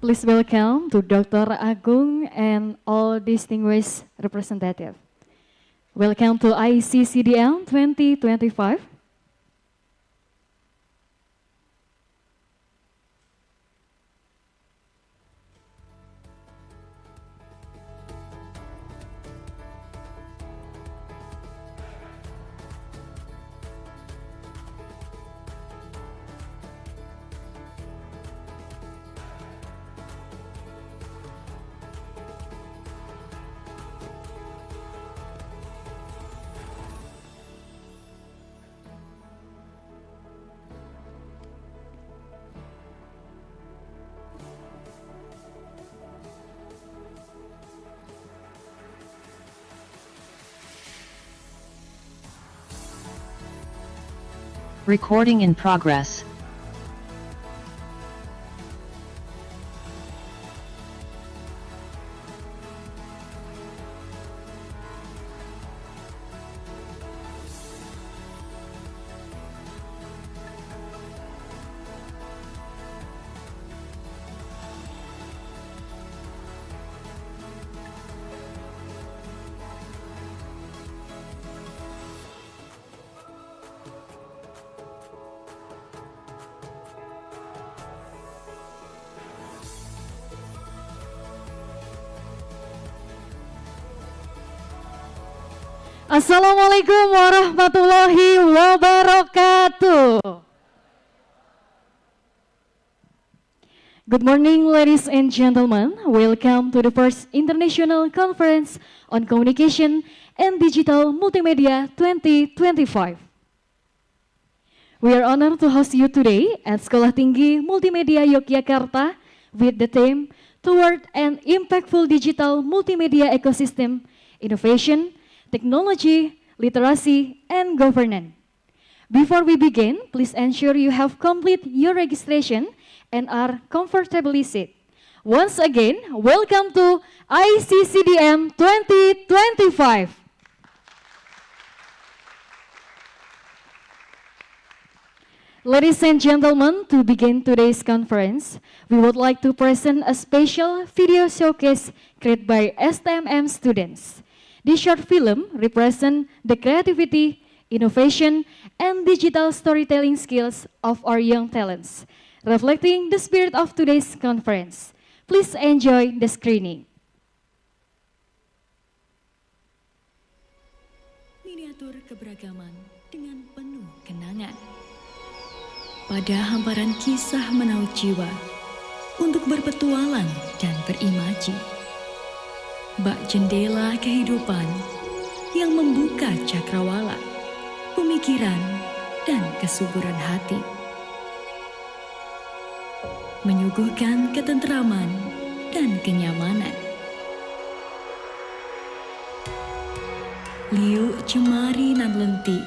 Please welcome to Dr. Agung and all distinguished representatives. Welcome to Iccdm 2025. Recording in progress. Assalamualaikum warahmatullahi wabarakatuh. Good morning, ladies and gentlemen. Welcome to the first International Conference on Communication and Digital Multimedia 2025. We are honored to host you today at Sekolah Tinggi Multimedia Yogyakarta with the theme Toward an Impactful Digital Multimedia Ecosystem, Innovation, Technology, Literacy, and Governance. Before we begin, please ensure you have completed your registration and are comfortably seated. Once again, welcome to Iccdm 2025. Ladies and gentlemen, to begin today's conference, we would like to present a special video showcase created by STMM students. This short film represents the creativity, innovation, and digital storytelling skills of our young talents, reflecting the spirit of today's conference. Please enjoy the screening. Miniatur keberagaman dengan penuh kenangan. Pada hamparan kisah menaut jiwa untuk berpetualang dan berimaji. Bak jendela kehidupan yang membuka cakrawala, pemikiran, dan kesuburan hati. Menyuguhkan ketentraman dan kenyamanan. Liuk cemari nan lentik,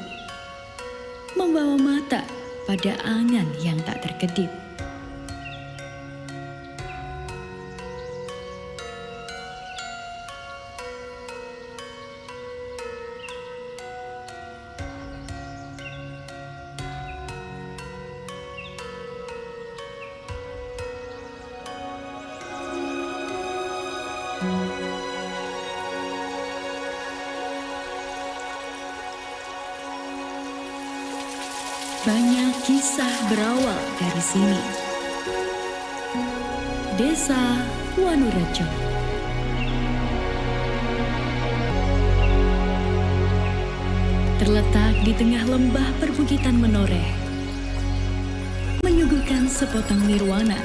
membawa mata pada angan yang tak terkedip. Banyak kisah berawal dari sini. Desa Wanurejo. Terletak di tengah lembah perbukitan menoreh, menyuguhkan sepotong nirwana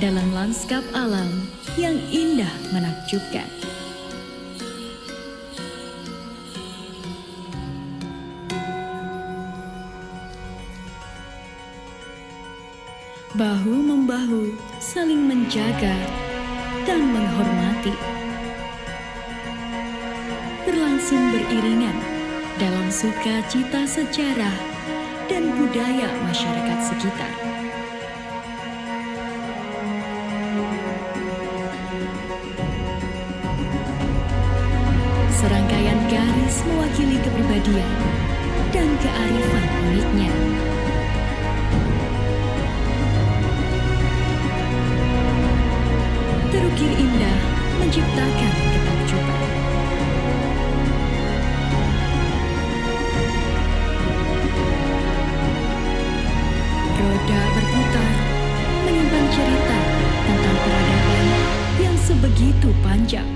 dalam lanskap alam yang indah menakjubkan. Bahu-membahu saling menjaga dan menghormati. Berlangsung beriringan dalam sukacita sejarah dan budaya masyarakat sekitar. Serangkaian garis mewakili kepribadian dan kearifan uniknya. berpikir indah menciptakan ketakjuban. Roda berputar, menyimpan cerita tentang peradaban yang sebegitu panjang.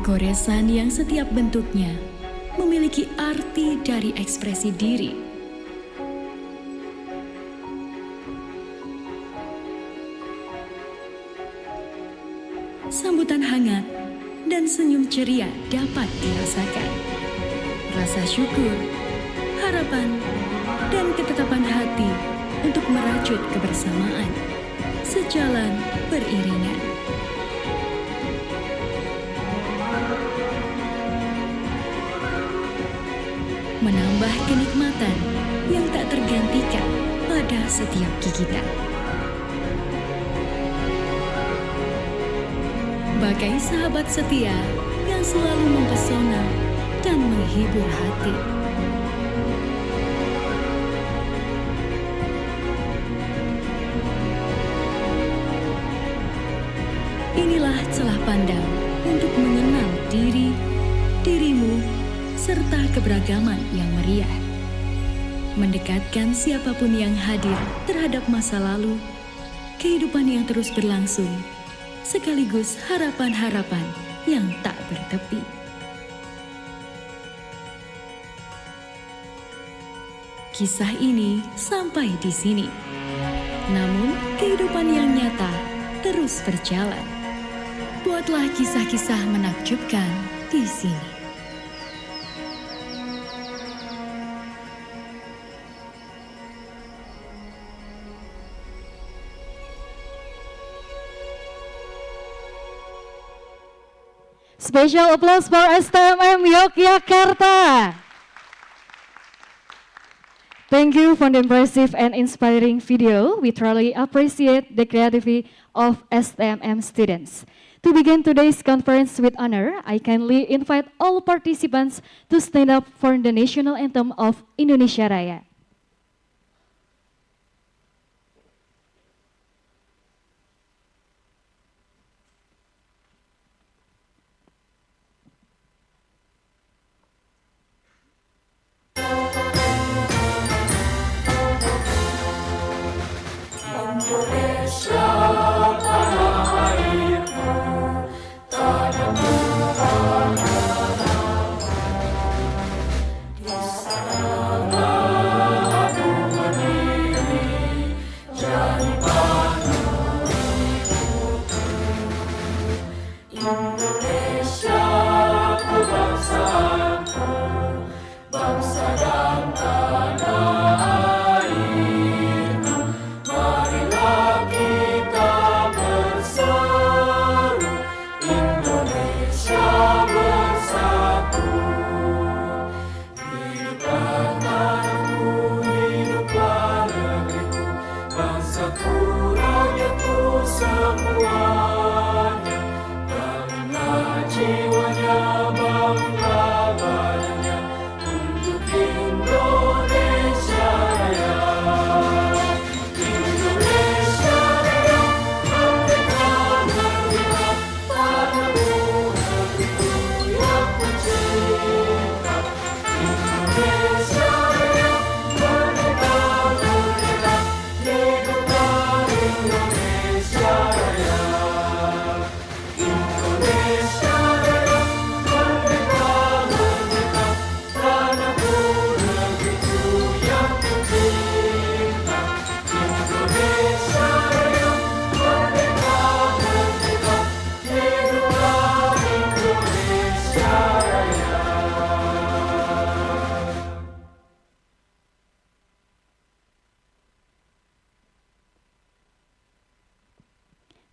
Goresan yang setiap bentuknya memiliki arti dari ekspresi diri. Sambutan hangat dan senyum ceria dapat dirasakan. Rasa syukur, harapan, dan ketetapan hati untuk merajut kebersamaan sejalan beriringan. Menambah kenikmatan yang tak tergantikan pada setiap gigitan. Bagai sahabat setia yang selalu mempesona dan menghibur hati. Inilah celah pandang untuk mengenal diri, dirimu, serta keberagaman yang meriah. Mendekatkan siapapun yang hadir terhadap masa lalu, kehidupan yang terus berlangsung, sekaligus harapan-harapan yang tak bertepi. Kisah ini sampai di sini. Namun, kehidupan yang nyata terus berjalan. Buatlah kisah-kisah menakjubkan di sini. Special applause for STMM Yogyakarta. Thank you for the impressive and inspiring video. We truly appreciate the creativity of STMM students. To begin today's conference with honor, I kindly invite all participants to stand up for the national anthem of Indonesia Raya.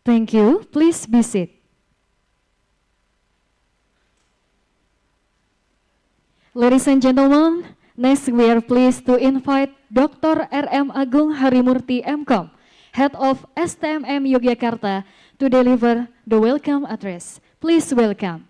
Thank you. Please be seated. Ladies and gentlemen, next we are pleased to invite Dr. R.M. Agung Harimurti MCom, Head of STMM Yogyakarta, to deliver the welcome address. Please welcome.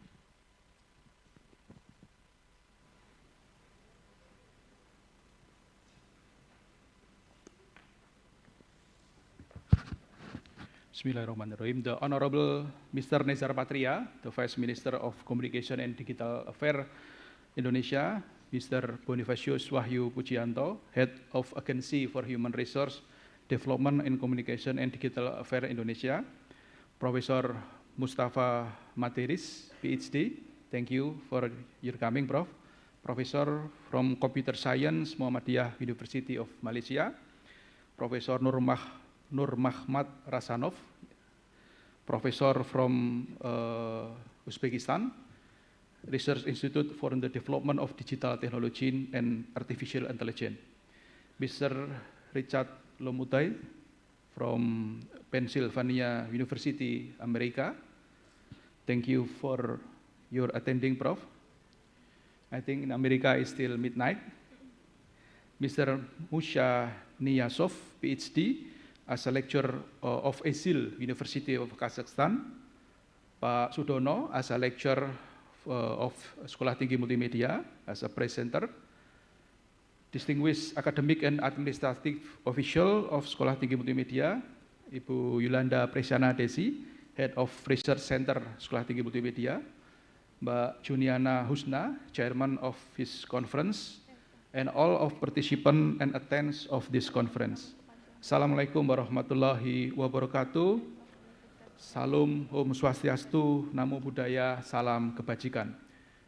Bismillahirrahmanirrahim. The Honorable Mr. Nezar Patria, the Vice Minister of Communication and Digital Affairs Indonesia, Mr. Bonifacius Wahyu Pujianto, Head of Agency for Human Resource Development in Communication and Digital Affairs Indonesia, Professor Mustafa Materis, PhD. Thank you for your coming, Prof. Professor from Computer Science, Muhammadiyah University of Malaysia, Professor Nur Mahmad Rasanov, Professor from Uzbekistan, Research Institute for the Development of Digital Technology and Artificial Intelligence, Mr. Richard Lomutai from Pennsylvania University, America. Thank you for your attending, Prof. I think in America it's still midnight. Mr. Musha Niyasov, PhD, as a lecturer of ESIL, University of Kazakhstan. Pak Sudono, as a lecturer of Sekolah Tinggi Multimedia, as a presenter. Distinguished academic and administrative official of Sekolah Tinggi Multimedia, Ibu Yolanda Presiana Desi, Head of Research Center Sekolah Tinggi Multimedia. Mbak Juniana Husna, Chairman of this conference, and all of participants and attendants of this conference. Assalamualaikum warahmatullahi wabarakatuh. Salam, Om Swastiastu, Namo Buddhaya, Salam Kebajikan.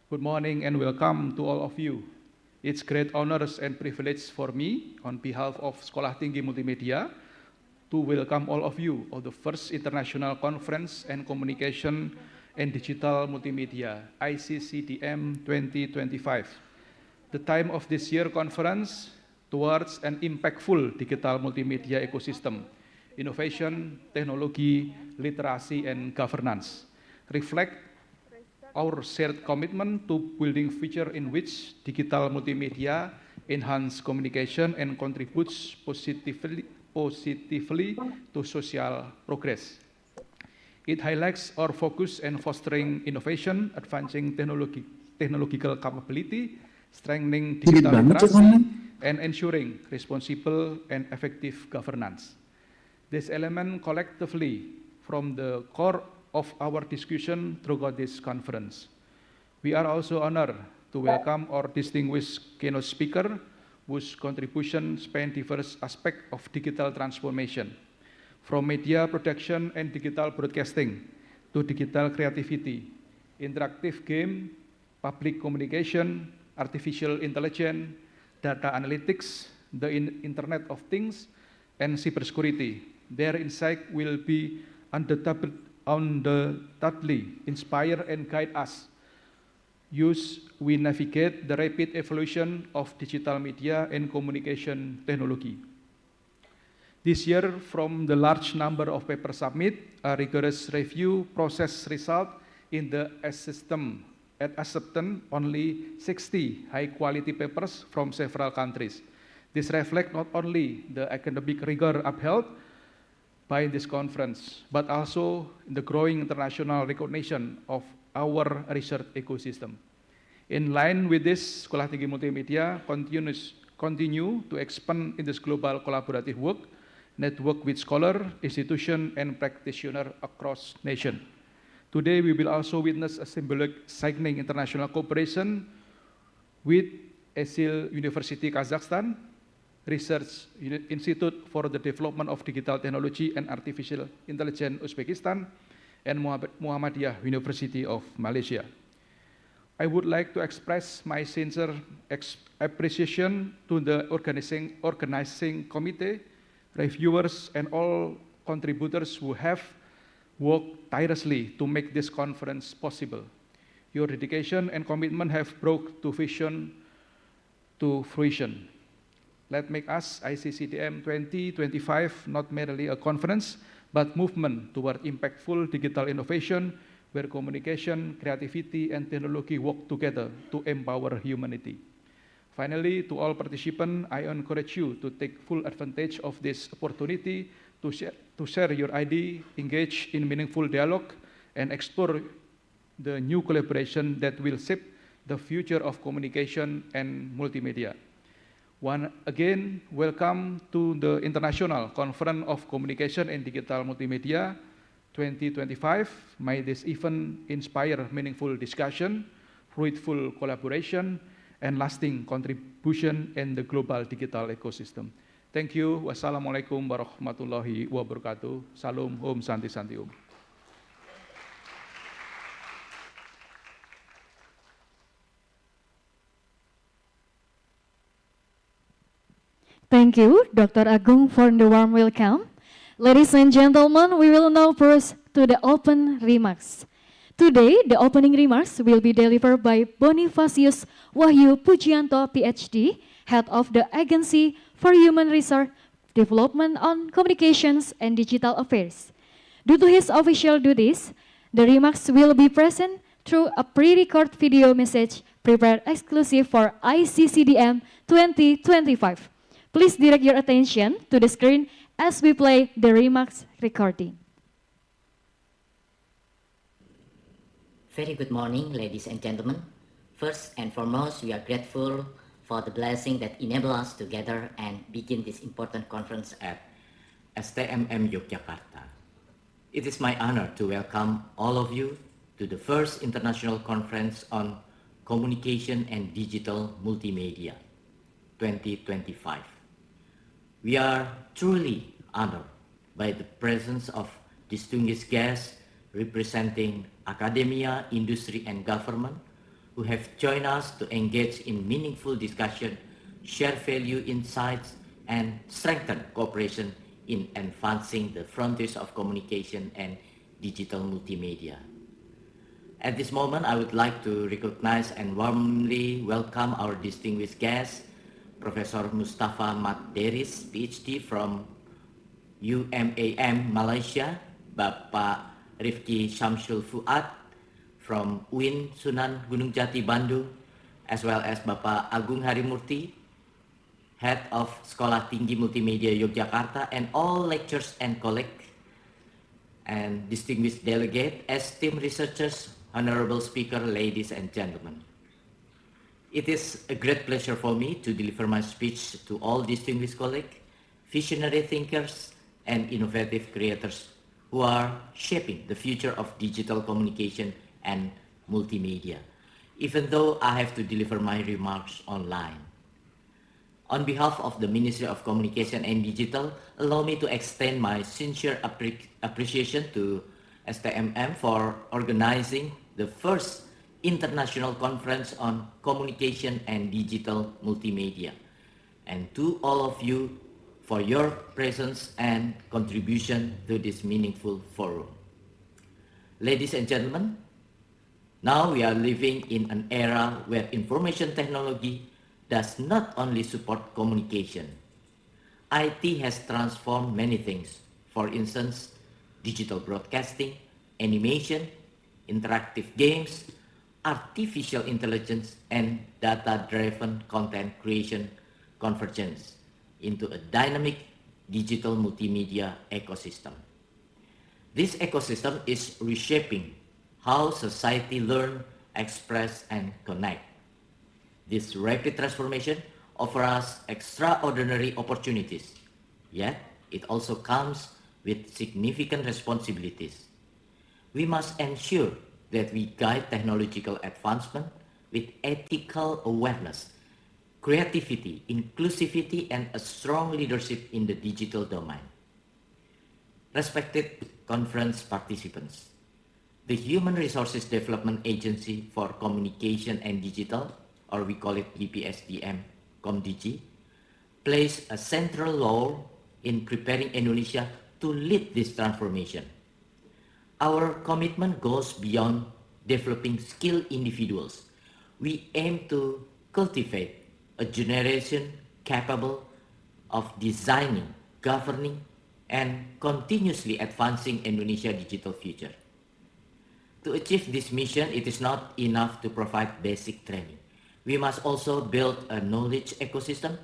Good morning and welcome to all of you. It's great honors and privilege for me, on behalf of Sekolah Tinggi Multimedia, to welcome all of you of the first International Conference and Communication and Digital Multimedia, Iccdm 2025. The time of this year conference towards an impactful digital multimedia ecosystem, innovation, technology, literacy, and governance, reflect our shared commitment to building future in which digital multimedia enhance communication and contributes positively to social progress. It highlights our focus in fostering innovation, advancing technological capability, strengthening digital literacy, and ensuring responsible and effective governance. This element collectively from the core of our discussion throughout this conference. We are also honored to welcome our distinguished keynote speaker, whose contribution span diverse aspects of digital transformation, from media production and digital broadcasting to digital creativity, interactive game, public communication, artificial intelligence, data analytics, the Internet of Things, and cybersecurity. Their insight will be undoubtedly inspire and guide us as we navigate the rapid evolution of digital media and communication technology. This year, from the large number of papers submitted, a rigorous review process resulted in the acceptance only 60 high-quality papers from several countries. This reflects not only the academic rigor upheld by this conference, but also the growing international recognition of our research ecosystem. In line with this, Sekolah Tinggi Multimedia continue to expand in this global collaborative work, network with scholars, institutions, and practitioners across nations. Today, we will also witness a symbolic signing international cooperation with ESIL University Kazakhstan, Research Institute for the Development of Digital Technology and Artificial Intelligence Uzbekistan, and Muhammadiyah University of Malaysia. I would like to express my sincere appreciation to the organizing committee, reviewers, and all contributors who have worked tirelessly to make this conference possible. Your dedication and commitment have brought the vision to fruition. Let make us Iccdm 2025 not merely a conference, but movement toward impactful digital innovation, where communication, creativity, and technology work together to empower humanity. Finally, to all participants, I encourage you to take full advantage of this opportunity to share your idea, engage in meaningful dialogue, and explore the new collaboration that will shape the future of communication and multimedia. Again, welcome to the International Conference of Communication and Digital Multimedia 2025. May this event inspire meaningful discussion, fruitful collaboration, and lasting contribution in the global digital ecosystem. Thank you. Wassalamualaikum warahmatullahi wabarakatuh. Salam, Om Santi Santi Om. Thank you, Dr. Agung, for the warm welcome. Ladies and gentlemen, we will now proceed to the open remarks. Today, the opening remarks will be delivered by Bonifacius Wahyu Pujianto, PhD, Head of the Agency for Human Resource Development on Communications and Digital Affairs. Due to his official duties, the remarks will be present through a pre-recorded video message prepared exclusive for Iccdm 2025. Please direct your attention to the screen as we play the remarks recording. Very good morning, ladies and gentlemen. First and foremost, we are grateful for the blessing that enable us to gather and begin this important conference at STMM Yogyakarta. It is my honor to welcome all of you to the first International Conference on Communication and Digital Multimedia 2025. We are truly honored by the presence of distinguished guests representing academia, industry, and government who have joined us to engage in meaningful discussion, share value insights, and strengthen cooperation in advancing the frontiers of communication and digital multimedia. At this moment, I would like to recognize and warmly welcome our distinguished guests, Professor Mustafa Matderis, PhD from UMAM Malaysia, Bapak Rifki Syamsul Fuad from UIN Sunan Gunung Jati Bandung, as well as Bapak Agung Harimurti, Head of Sekolah Tinggi Multimedia Yogyakarta, and all lecturers and colleagues, and distinguished delegate, esteemed researchers, honorable speaker, ladies and gentlemen. It is a great pleasure for me to deliver my speech to all distinguished colleagues, visionary thinkers, and innovative creators who are shaping the future of digital communication and multimedia, even though I have to deliver my remarks online. On behalf of the Ministry of Communication and Digital, allow me to extend my sincere appreciation to STMM for organizing the first International Conference on Communication and Digital Multimedia, and to all of you for your presence and contribution to this meaningful forum. Ladies and gentlemen, now we are living in an era where information technology does not only support communication. IT has transformed many things. For instance, digital broadcasting, animation, interactive games, artificial intelligence, and data-driven content creation convergence into a dynamic digital multimedia ecosystem. This ecosystem is reshaping how society learn, express, and connect. This rapid transformation offers us extraordinary opportunities, yet it also comes with significant responsibilities. We must ensure that we guide technological advancement with ethical awareness, creativity, inclusivity, and a strong leadership in the digital domain. Respected conference participants, the Human Resources Development Agency for Communication and Digital, or we call it BPSDM, ComDigi, plays a central role in preparing Indonesia to lead this transformation. Our commitment goes beyond developing skilled individuals. We aim to cultivate a generation capable of designing, governing, and continuously advancing Indonesia's digital future. To achieve this mission, it is not enough to provide basic training. We must also build a knowledge ecosystem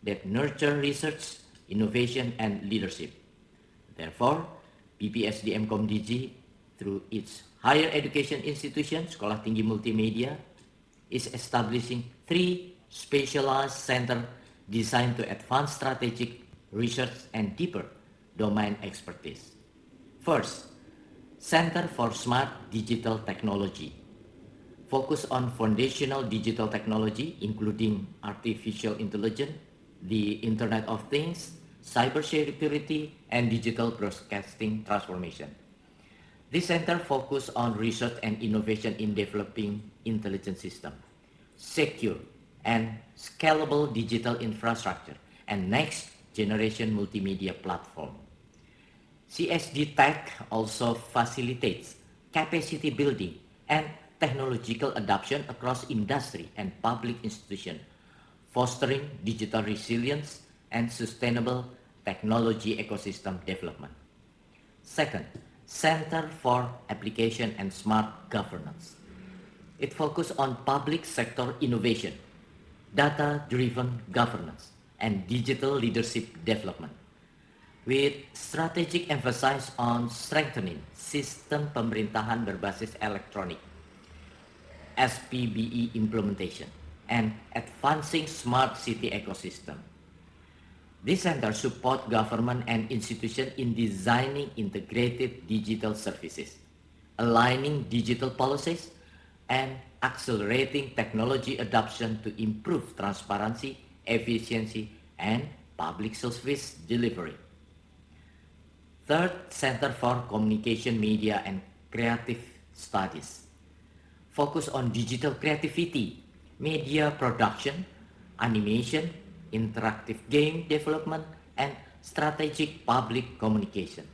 that nurtures research, innovation, and leadership. Therefore, BPSDM ComDigi, through its higher education institution, Sekolah Tinggi Multimedia, is establishing 3 specialized centers designed to advance strategic research and deeper domain expertise. First, Center for Smart Digital Technology. Focus on foundational digital technology, including artificial intelligence, the Internet of Things, cybersecurity, and digital broadcasting transformation. This center focuses on research and innovation in developing intelligent systems, secure and scalable digital infrastructure, and next-generation multimedia platform. CSD Tech also facilitates capacity building and technological adoption across industry and public institutions, fostering digital resilience and sustainable technology ecosystem development. Second, Center for Application and Smart Governance. It focuses on public sector innovation, data-driven governance, and digital leadership development, with strategic emphasis on strengthening sistem pemerintahan berbasis elektronik (SPBE) implementation and advancing smart city ecosystem. This center supports government and institutions in designing integrated digital services, aligning digital policies, and accelerating technology adoption to improve transparency, efficiency, and public service delivery. Third, Center for Communication, Media, and Creative Studies. Focus on digital creativity, media production, animation, interactive game development, and strategic public communication.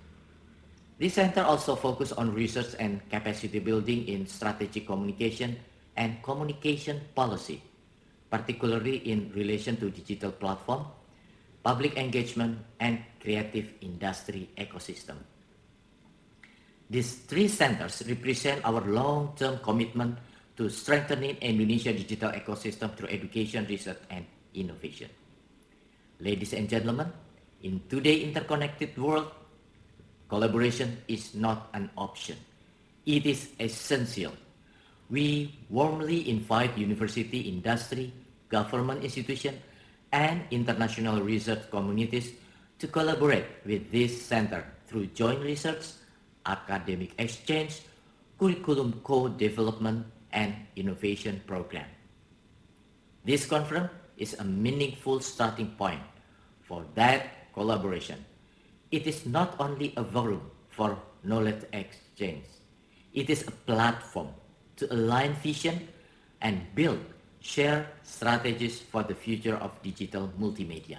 This center also focuses on research and capacity building in strategic communication and communication policy, particularly in relation to digital platform, public engagement, and creative industry ecosystem. These three centers represent our long-term commitment to strengthening Indonesia's digital ecosystem through education, research, and innovation. Ladies and gentlemen, in today's interconnected world, collaboration is not an option. It is essential. We warmly invite university, industry, government institutions, and international research communities to collaborate with this center through joint research, academic exchange, curriculum co-development, and innovation program. This conference is a meaningful starting point for that collaboration. It is not only a forum for knowledge exchange, it is a platform to align vision and build shared strategies for the future of digital multimedia.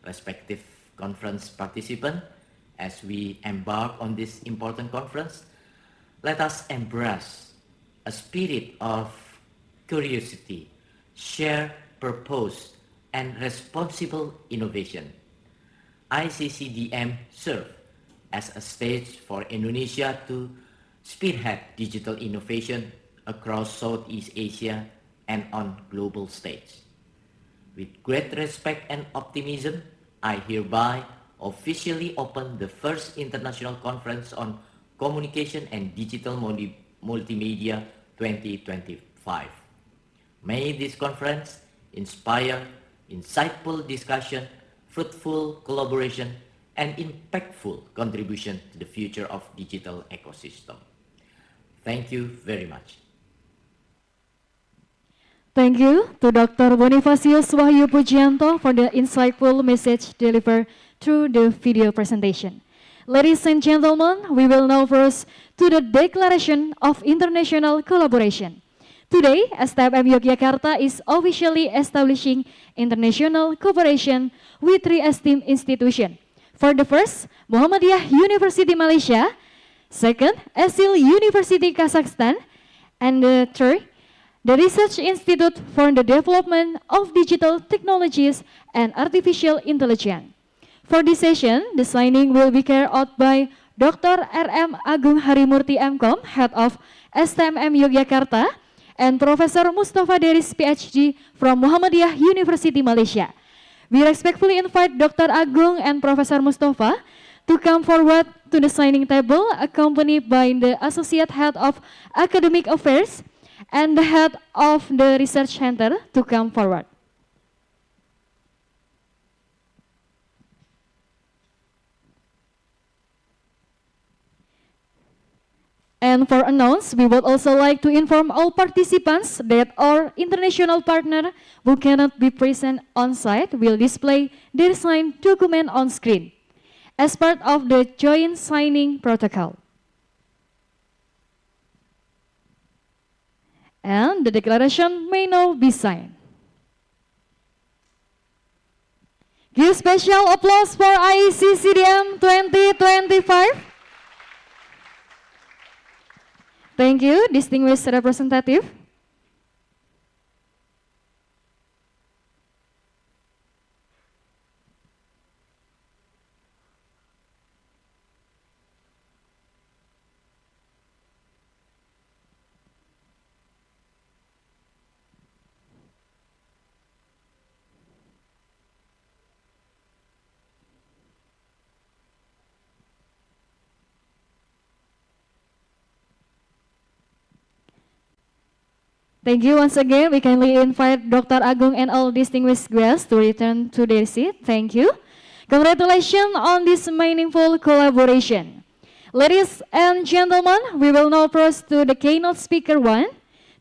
Respective conference participants, as we embark on this important conference, let us embrace a spirit of curiosity, shared purpose, and responsible innovation. Iccdm serves as a stage for Indonesia to spearhead digital innovation across Southeast Asia and on global stage. With great respect and optimism, I hereby officially open the first international conference on communication and digital multimedia 2025. May this conference inspire insightful discussion, fruitful collaboration, and impactful contribution to the future of digital ecosystem. Thank you very much. Thank you to Dr. Bonifasius Wahyu Pujianto for the insightful message delivered through the video presentation. Ladies and gentlemen, we will now first to the Declaration of International Collaboration. Today, STMM Yogyakarta is officially establishing international cooperation with three esteemed institutions. For the first, Muhammadiyah University Malaysia, second, Esil University Kazakhstan, and the third, the Research Institute for the Development of Digital Technologies and Artificial Intelligence. For this session, the signing will be carried out by Dr. R.M. Agung Harimurti M.Com, Head of STMM Yogyakarta, and Professor Mustafa Deris, PhD from Muhammadiyah University Malaysia. We respectfully invite Dr. Agung and Professor Mustafa to come forward to the signing table, accompanied by the Associate Head of Academic Affairs and the Head of the Research Center to come forward. And for announce, we would also like to inform all participants that our international partner who cannot be present on site will display their signed document on screen as part of the joint signing protocol. And the declaration may now be signed. Give special applause for Iccdm 2025. Thank you, distinguished representative. Thank you once again. We kindly invite Dr. Agung and all distinguished guests to return to their seat. Thank you. Congratulations on this meaningful collaboration. Ladies and gentlemen, we will now proceed to the keynote speaker 1.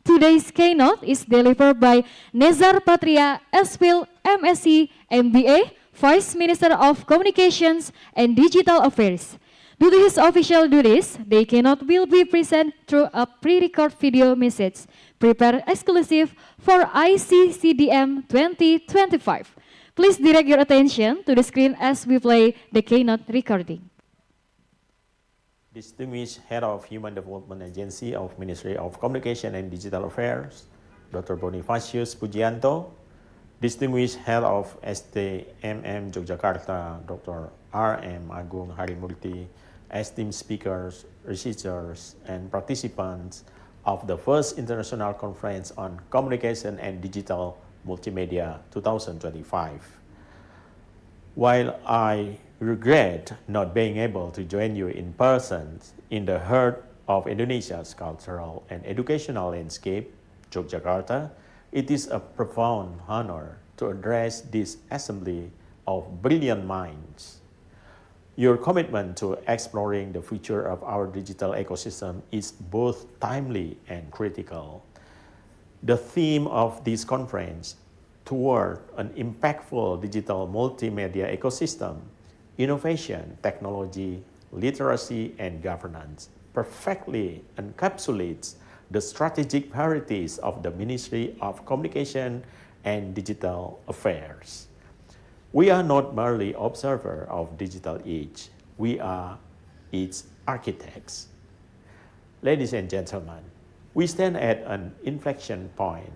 Today's keynote is delivered by Nezar Patria, SPhil, MSc, MBA, Vice Minister of Communications and Digital Affairs. Due to his official duties, they will be present through a pre-recorded video message prepared exclusive for Iccdm 2025. Please direct your attention to the screen as we play the keynote recording. Distinguished Head of Human Development Agency of Ministry of Communication and Digital Affairs, Dr. Bonifacius Pujianto, Distinguished Head of STMM Yogyakarta, Dr. R.M. Agung Harimurti, esteemed speakers, researchers, and participants of the first International Conference on Communication and Digital Multimedia 2025. While I regret not being able to join you in person in the heart of Indonesia's cultural and educational landscape, Yogyakarta, it is a profound honor to address this assembly of brilliant minds. Your commitment to exploring the future of our digital ecosystem is both timely and critical. The theme of this conference, Toward an Impactful Digital Multimedia Ecosystem, Innovation, Technology, Literacy, and Governance, perfectly encapsulates the strategic priorities of the Ministry of Communication and Digital Affairs. We are not merely observers of digital age, we are its architects. Ladies and gentlemen, we stand at an inflection point,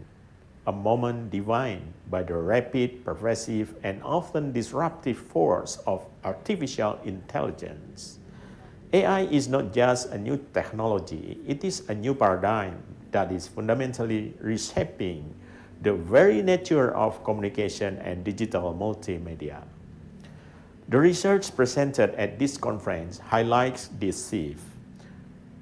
a moment defined by the rapid, pervasive, and often disruptive force of artificial intelligence. AI is not just a new technology, it is a new paradigm that is fundamentally reshaping the very nature of communication and digital multimedia. The research presented at this conference highlights this shift.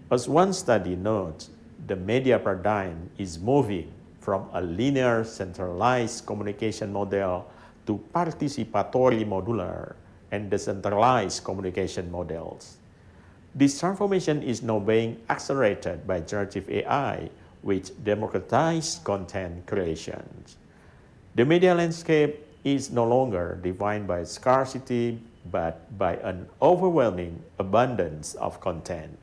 As one study notes, the media paradigm is moving from a linear centralized communication model to participatory modular and decentralized communication models. This transformation is now being accelerated by generative AI, which democratizes content creation. The media landscape is no longer defined by scarcity, but by an overwhelming abundance of content.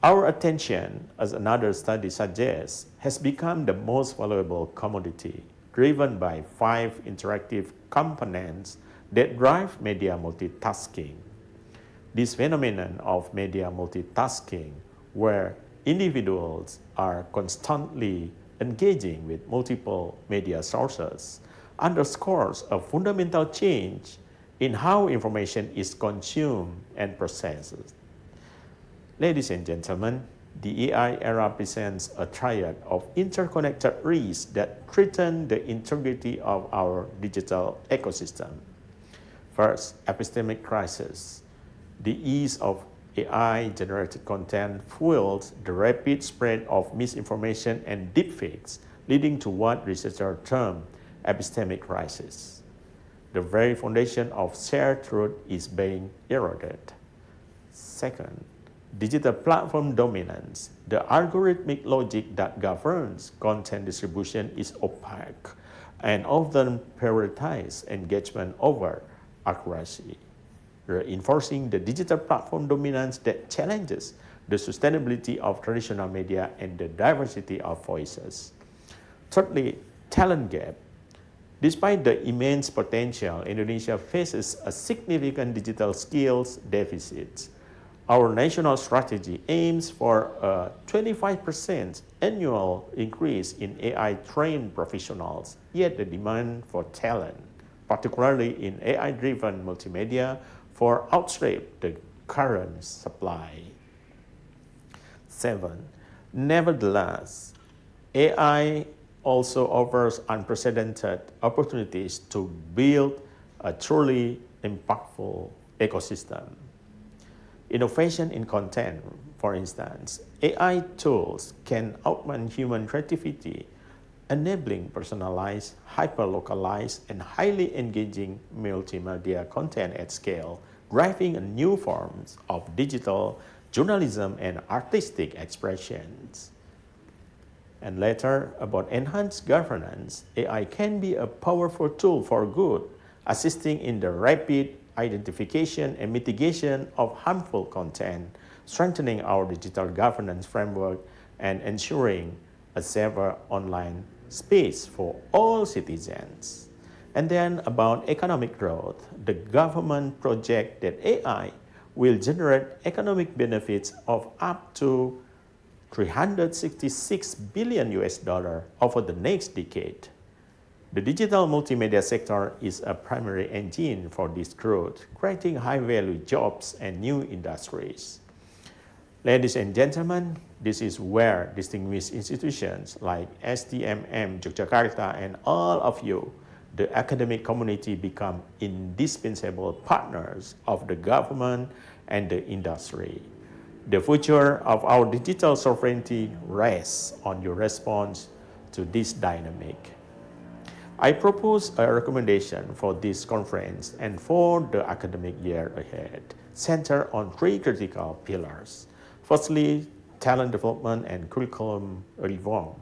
Our attention, as another study suggests, has become the most valuable commodity, driven by 5 interactive components that drive media multitasking. This phenomenon of media multitasking, where individuals are constantly engaging with multiple media sources, underscores a fundamental change in how information is consumed and processed. Ladies and gentlemen, the AI era presents a triad of interconnected risks that threaten the integrity of our digital ecosystem. First, epistemic crisis. The ease of AI-generated content fuels the rapid spread of misinformation and deepfakes, leading to what researchers term epistemic crisis. The very foundation of shared truth is being eroded. Second, digital platform dominance, the algorithmic logic that governs content distribution is opaque and often prioritizes engagement over accuracy, reinforcing the digital platform dominance that challenges the sustainability of traditional media and the diversity of voices. Thirdly, talent gap. Despite the immense potential, Indonesia faces a significant digital skills deficit. Our national strategy aims for a 25% annual increase in AI-trained professionals, yet the demand for talent, particularly in AI-driven multimedia, for outstrip the current supply. 7. Nevertheless, AI also offers unprecedented opportunities to build a truly impactful ecosystem. Innovation in content, for instance, AI tools can augment human creativity, enabling personalized, hyper-localized, and highly engaging multimedia content at scale, driving a new forms of digital journalism and artistic expressions. And later, about enhanced governance, AI can be a powerful tool for good, assisting in the rapid identification and mitigation of harmful content, strengthening our digital governance framework, and ensuring a safer online space for all citizens. And then about economic growth, the government projects that AI will generate economic benefits of up to $366 billion over the next decade. The digital multimedia sector is a primary engine for this growth, creating high-value jobs and new industries. Ladies and gentlemen, this is where distinguished institutions like STMM Yogyakarta and all of you, the academic community, become indispensable partners of the government and the industry. The future of our digital sovereignty rests on your response to this dynamic. I propose a recommendation for this conference and for the academic year ahead, centered on three critical pillars. Firstly, talent development and curriculum reform.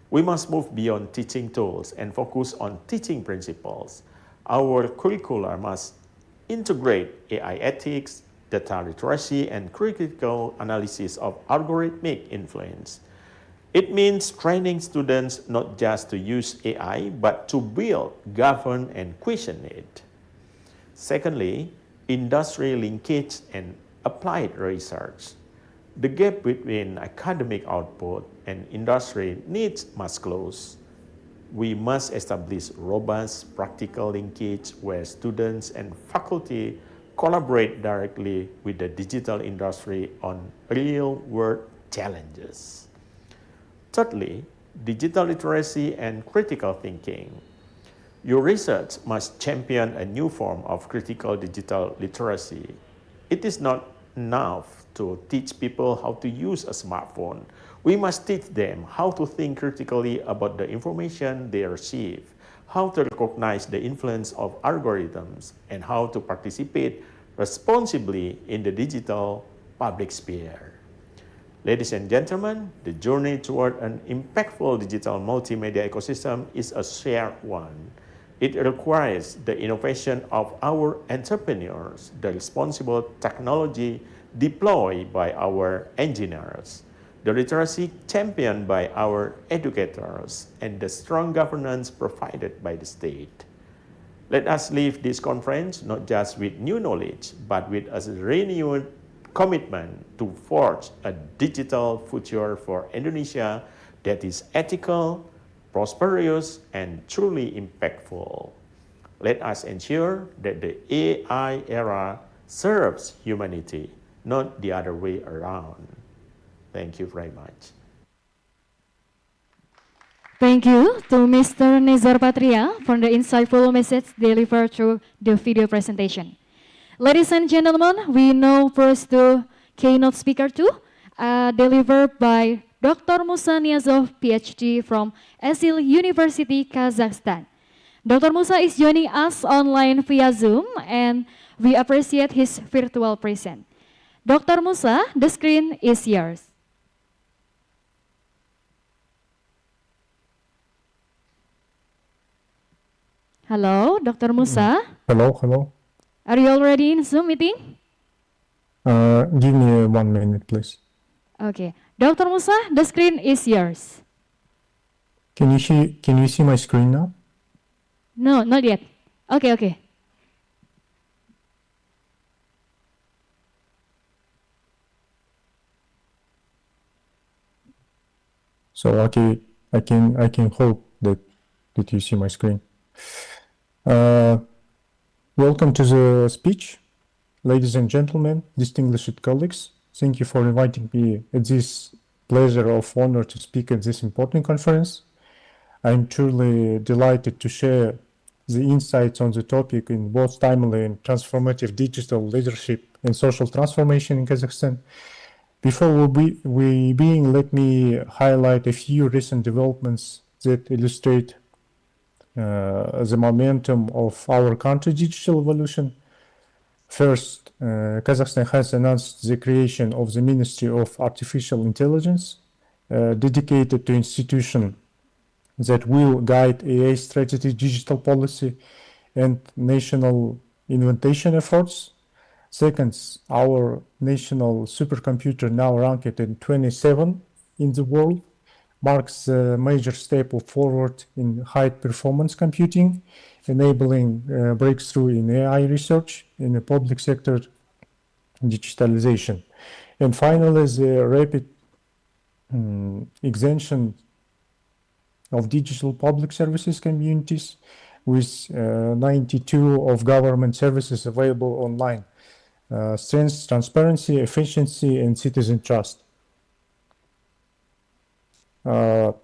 We must move beyond teaching tools and focus on teaching principles. Our curricula must integrate AI ethics, data literacy, and critical analysis of algorithmic influence. It means training students not just to use AI, but to build, govern, and question it. Secondly, industry linkage and applied research. The gap between academic output and industry needs must close. We must establish robust practical linkage where students and faculty collaborate directly with the digital industry on real-world challenges. Thirdly, digital literacy and critical thinking. Your research must champion a new form of critical digital literacy. It is not enough to teach people how to use a smartphone. We must teach them how to think critically about the information they receive, how to recognize the influence of algorithms, and how to participate responsibly in the digital public sphere. Ladies and gentlemen, the journey toward an impactful digital multimedia ecosystem is a shared one. It requires the innovation of our entrepreneurs, the responsible technology deployed by our engineers, the literacy championed by our educators, and the strong governance provided by the state. Let us leave this conference not just with new knowledge, but with a renewed commitment to forge a digital future for Indonesia that is ethical, prosperous, and truly impactful. Let us ensure that the AI era serves humanity, not the other way around. Thank you very much. Thank you to Mr. Nizar Patria for the insightful message delivered through the video presentation. Ladies and gentlemen, we now first to keynote speaker 2, delivered by Dr. Musa Niazov, PhD from Esil University, Kazakhstan. Dr. Musa is joining us online via Zoom, and we appreciate his virtual presence. Dr. Musa, the screen is yours. Hello, Dr. Musa. Hello. Are you already in Zoom meeting? Give me 1 minute, please. Okay. Dr. Musa, the screen is yours. Can you see my screen now? No, not yet. Okay. So okay, I can hope that you see my screen. Welcome to the speech, ladies and gentlemen, distinguished colleagues. Thank you for inviting me at this pleasure of honor to speak at this important conference. I'm truly delighted to share the insights on the topic in both timely and transformative digital leadership and social transformation in Kazakhstan. Before we begin, let me highlight a few recent developments that illustrate the momentum of our country's digital evolution. First, Kazakhstan has announced the creation of the Ministry of Artificial Intelligence, dedicated to institution that will guide AI strategy, digital policy, and national invention efforts. Second, our national supercomputer, now ranked in 27 in the world, marks a major step forward in high-performance computing, enabling breakthrough in AI research in the public sector digitalization. And finally, the rapid extension of digital public services communities, with 92 of government services available online, strengthens transparency, efficiency, and citizen trust. Let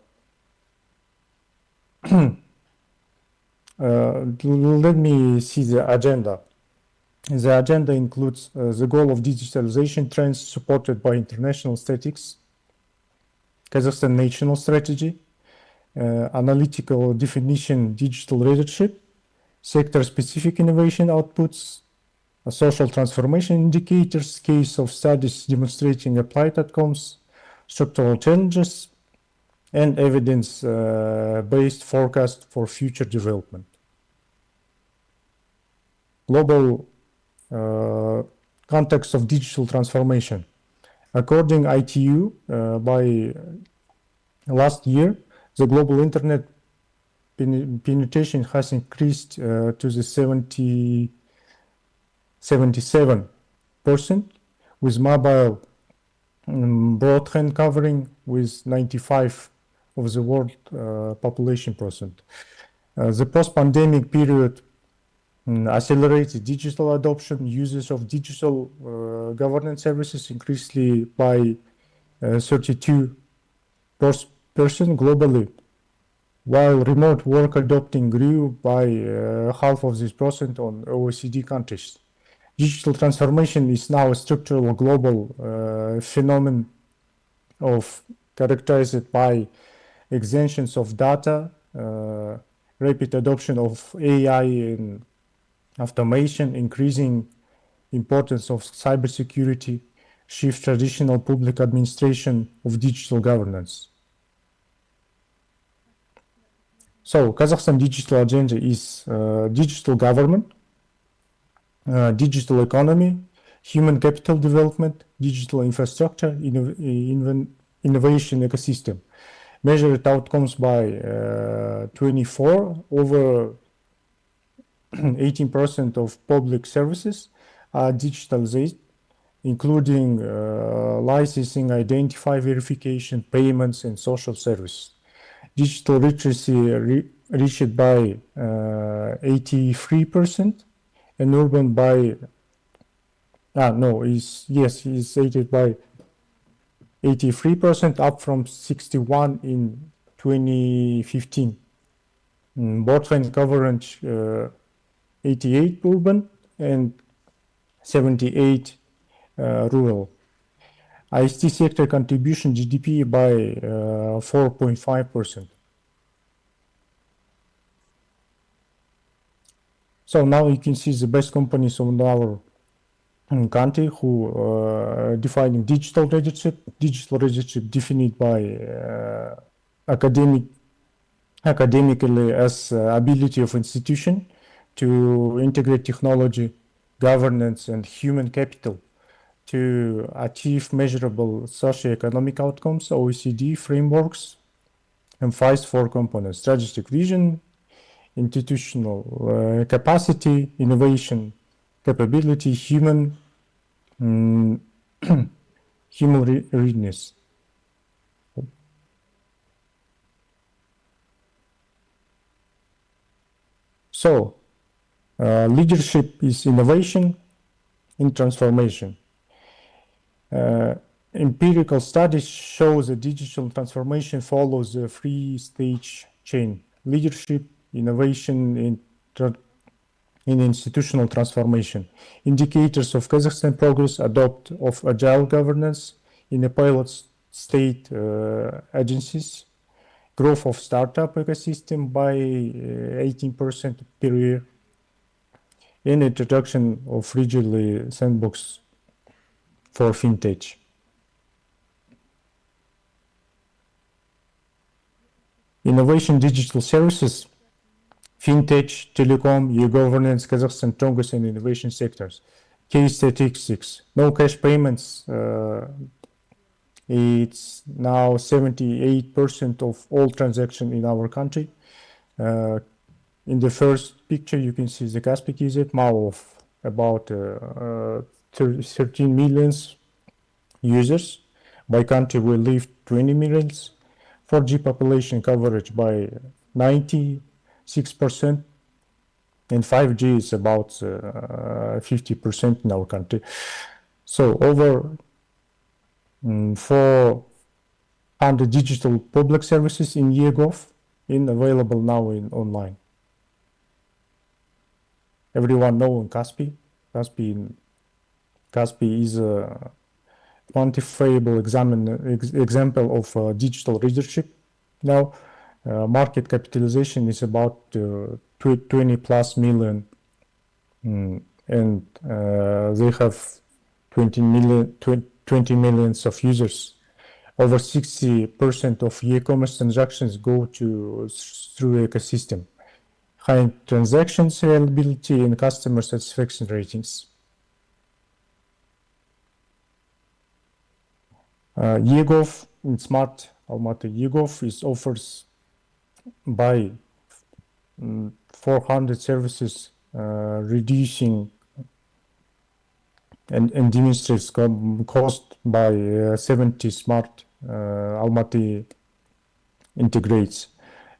me see the agenda. The agenda includes the goal of digitalization trends supported by international statistics, Kazakhstan national strategy, analytical definition, digital leadership, sector-specific innovation outputs, social transformation indicators, case of studies demonstrating applied outcomes, structural challenges, and evidence-based forecast for future development. Global context of digital transformation. According ITU, by last year, the global internet penetration has increased to the 77%, with mobile broadband covering with 95 of the world population percent. The post-pandemic period accelerated digital adoption. Users of digital governance services increased by 32% globally, while remote work adopting grew by half of this percent on OECD countries. Digital transformation is now a structural global phenomenon characterized by extensions of data, rapid adoption of AI and automation, increasing importance of cybersecurity, shift traditional public administration of digital governance. So, Kazakhstan digital agenda is digital government, digital economy, human capital development, digital infrastructure, innovation ecosystem. Measured outcomes by 24, over 18% of public services are digitalized, including licensing, identity verification, payments, and social services. Digital literacy reached by 83%, and urban by is rated by 83%, up from 61 in 2015. Broadband coverage 88 urban and 78 rural. ICT sector contribution GDP by 4.5%. So now you can see the best companies on our country who defining digital leadership. Digital leadership defined by academically as ability of institution to integrate technology, governance, and human capital to achieve measurable socioeconomic outcomes. OECD frameworks emphasize four components: strategic vision, institutional capacity, innovation capability, human readiness. So, leadership is innovation in transformation. Empirical studies show that digital transformation follows a three-stage chain: leadership, innovation, in institutional transformation. Indicators of Kazakhstan progress: adopt of agile governance in a pilot state agencies, growth of startup ecosystem by 18% per year, and introduction of rigidly sandbox for fintech. Innovation digital services, fintech, telecom, e-governance, Kazakhstan strongest in innovation sectors. Case statistics: no cash payments. It's now 78% of all transactions in our country. In the first picture, you can see the Kaspi KZ MAU of about 13 million users. By country, we live 20 million. 4G population coverage by 96%, and 5G is about 50% in our country. So over 400 digital public services in eGov and available now in online. Everyone knows Kaspi. Kaspi is a quantifiable example of digital leadership. Now, market capitalization is about 20 plus million, and they have 20 millions of users. Over 60% of e-commerce transactions go through the ecosystem. High transactions reliability and customer satisfaction ratings. eGov in Smart Almaty eGov is offers by 400 services, reducing and demonstrates cost by 70 smart Almaty integrates.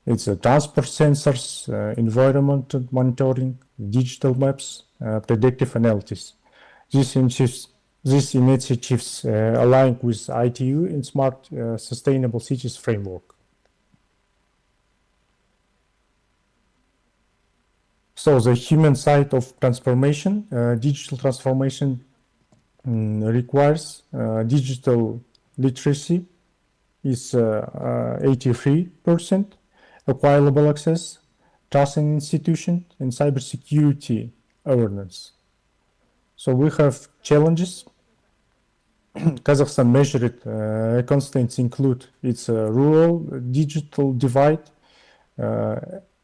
It's a transport sensors, environmental monitoring, digital maps, predictive analysis. These initiatives align with ITU and Smart Sustainable Cities framework. So the human side of transformation, digital transformation requires digital literacy is 83%, acquirable access, trust in institution, and cybersecurity awareness. So we have challenges. Kazakhstan measured constants include its rural digital divide,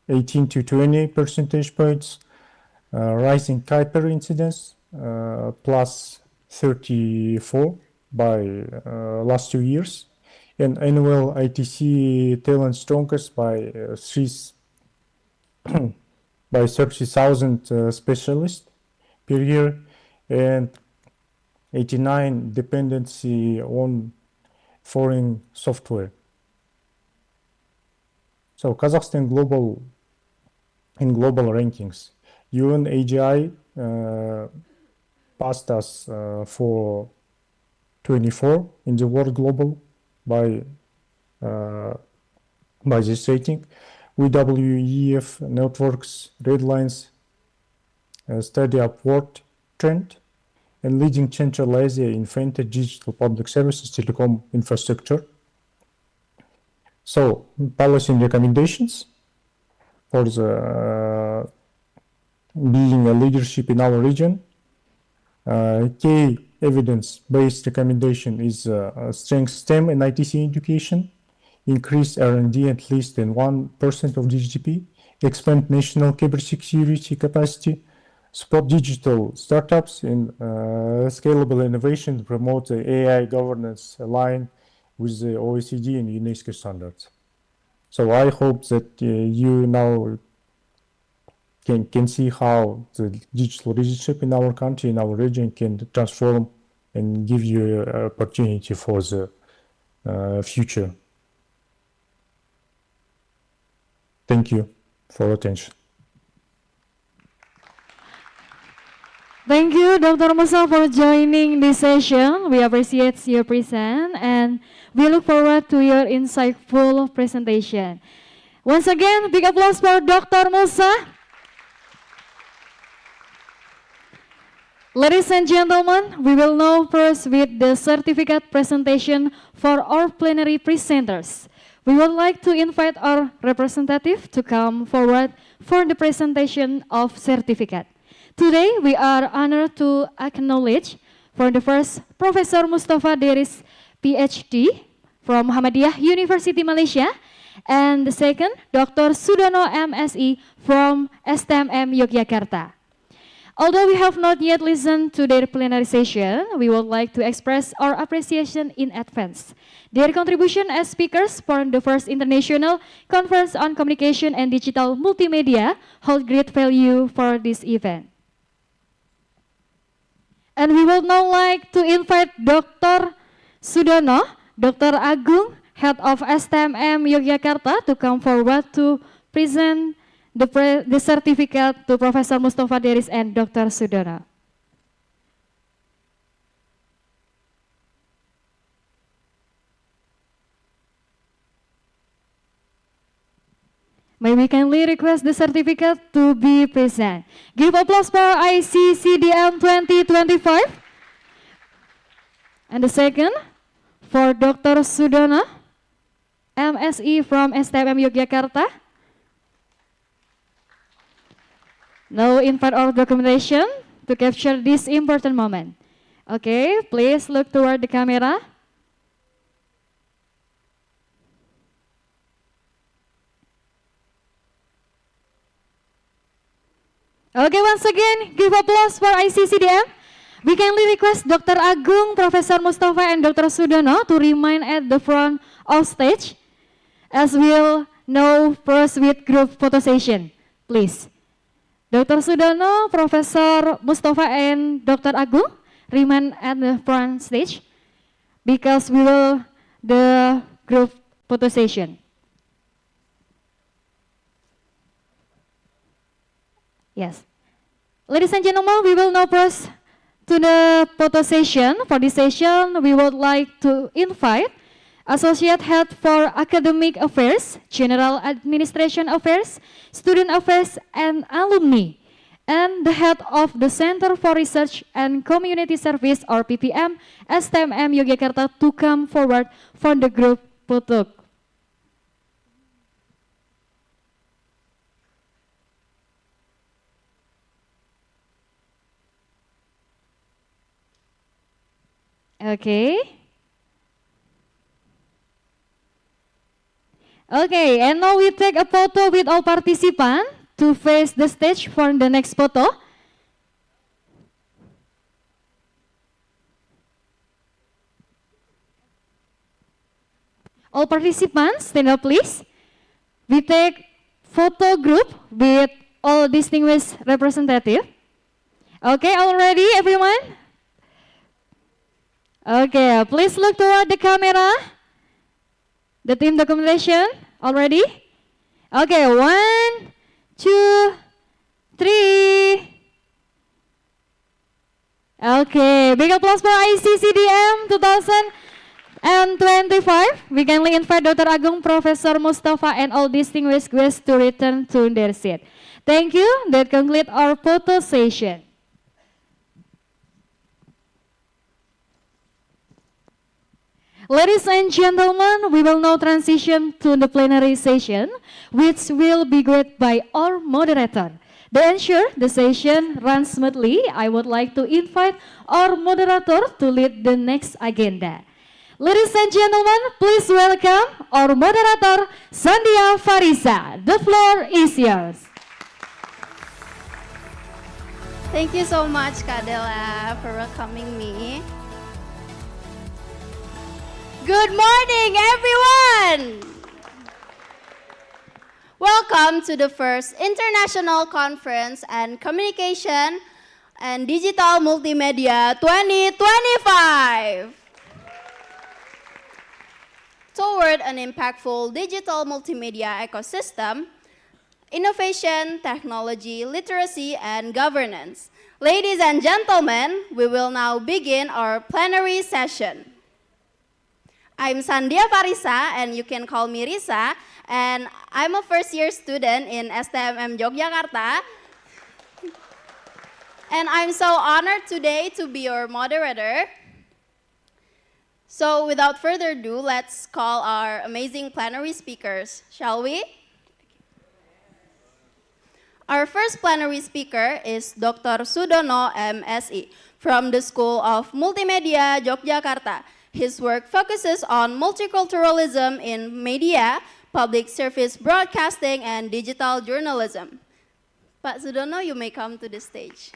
18 to 20 percentage points, rising hyper incidence, plus 34 by last 2 years, and annual ITC talent strongest by 30,000 specialists per year, and 89 dependency on foreign software. So Kazakhstan in global rankings, UN AGI passed us for 24 in the world global by this rating. WEF networks red lines steady upward trend, and leading Central Asia in fintech, digital public services, telecom infrastructure. So policy and recommendations for the being a leadership in our region. Key evidence-based recommendation is strengthen STEM and ITC education, increase R&D at least in 1% of GDP, expand national cybersecurity capacity, support digital startups in scalable innovation, promote the AI governance aligned with the OECD and UNESCO standards. So I hope that you now can see how the digital leadership in our country, in our region, can transform and give you an opportunity for the future. Thank you for attention. Thank you, Dr. Musa, for joining this session. We appreciate your present and we look forward to your insightful presentation. Once again, big applause for Dr. Musa. Ladies and gentlemen, we will now first with the certificate presentation for our plenary presenters. We would like to invite our representative to come forward for the presentation of certificate. Today, we are honored to acknowledge for the first Professor Mustafa Deris, PhD from Muhammadiyah University, Malaysia, and the second, Dr. Sudono, MSc from STMM Yogyakarta. Although we have not yet listened to their plenary session, we would like to express our appreciation in advance. Their contribution as speakers for the first International Conference on Communication and Digital Multimedia hold great value for this event. And we would now like to invite Dr. Sudono, Dr. Agung, Head of STMM Yogyakarta, to come forward to present the certificate to Professor Mustafa Deris and Dr. Sudono. May we kindly request the certificate to be present. Give applause for Iccdm 2025. And the second for Dr. Sudono, MSc from STMM Yogyakarta. Now invite our documentation to capture this important moment. Okay, please look toward the camera. Okay, once again, give applause for Iccdm. We kindly request Dr. Agung, Professor Mustafa, and Dr. Sudono to remain at the front of stage, as we'll now proceed with group photo session. Please. Dr. Sudono, Professor Mustafa, and Dr. Agung remain at the front stage because we will the group photo session. Yes. Ladies and gentlemen, we will now proceed to the photo session. For this session, we would like to invite Associate Head for Academic Affairs, General Administration Affairs, Student Affairs, and Alumni, and the Head of the Center for Research and Community Service, or PPM, STMM Yogyakarta, to come forward for the group photo. Okay. Okay, and now we take a photo with all participants to face the stage for the next photo. All participants, stand up please. We take photo group with all distinguished representatives. Okay, all ready everyone? Okay, please look toward the camera. The team documentation, all ready? Okay, 1, 2, 3. Okay, big applause for Iccdm 2025. We kindly invite Dr. Agung, Professor Mustafa, and all distinguished guests to return to their seat. Thank you. That concludes our photo session. Ladies and gentlemen, we will now transition to the plenary session, which will be led by our moderator, To ensure the session runs smoothly, I would like to invite our moderator to lead the next agenda. Ladies and gentlemen, please welcome our moderator, Sandia Farisa. The floor is yours. Thank you so much, Kadela, for welcoming me. Good morning, everyone! Welcome to the first International Conference and Communication and Digital Multimedia 2025. Toward an impactful digital multimedia ecosystem, innovation, technology, literacy, and governance. Ladies and gentlemen, we will now begin our plenary session. I'm Sandia Farisa, and you can call me Risa, and I'm a first-year student in STMM Yogyakarta. And I'm so honored today to be your moderator. So without further ado, let's call our amazing plenary speakers, shall we? Our first plenary speaker is Dr. Sudono MSI from the School of Multimedia, Yogyakarta. His work focuses on multiculturalism in media, public service broadcasting, and digital journalism. Pak Sudono, you may come to the stage.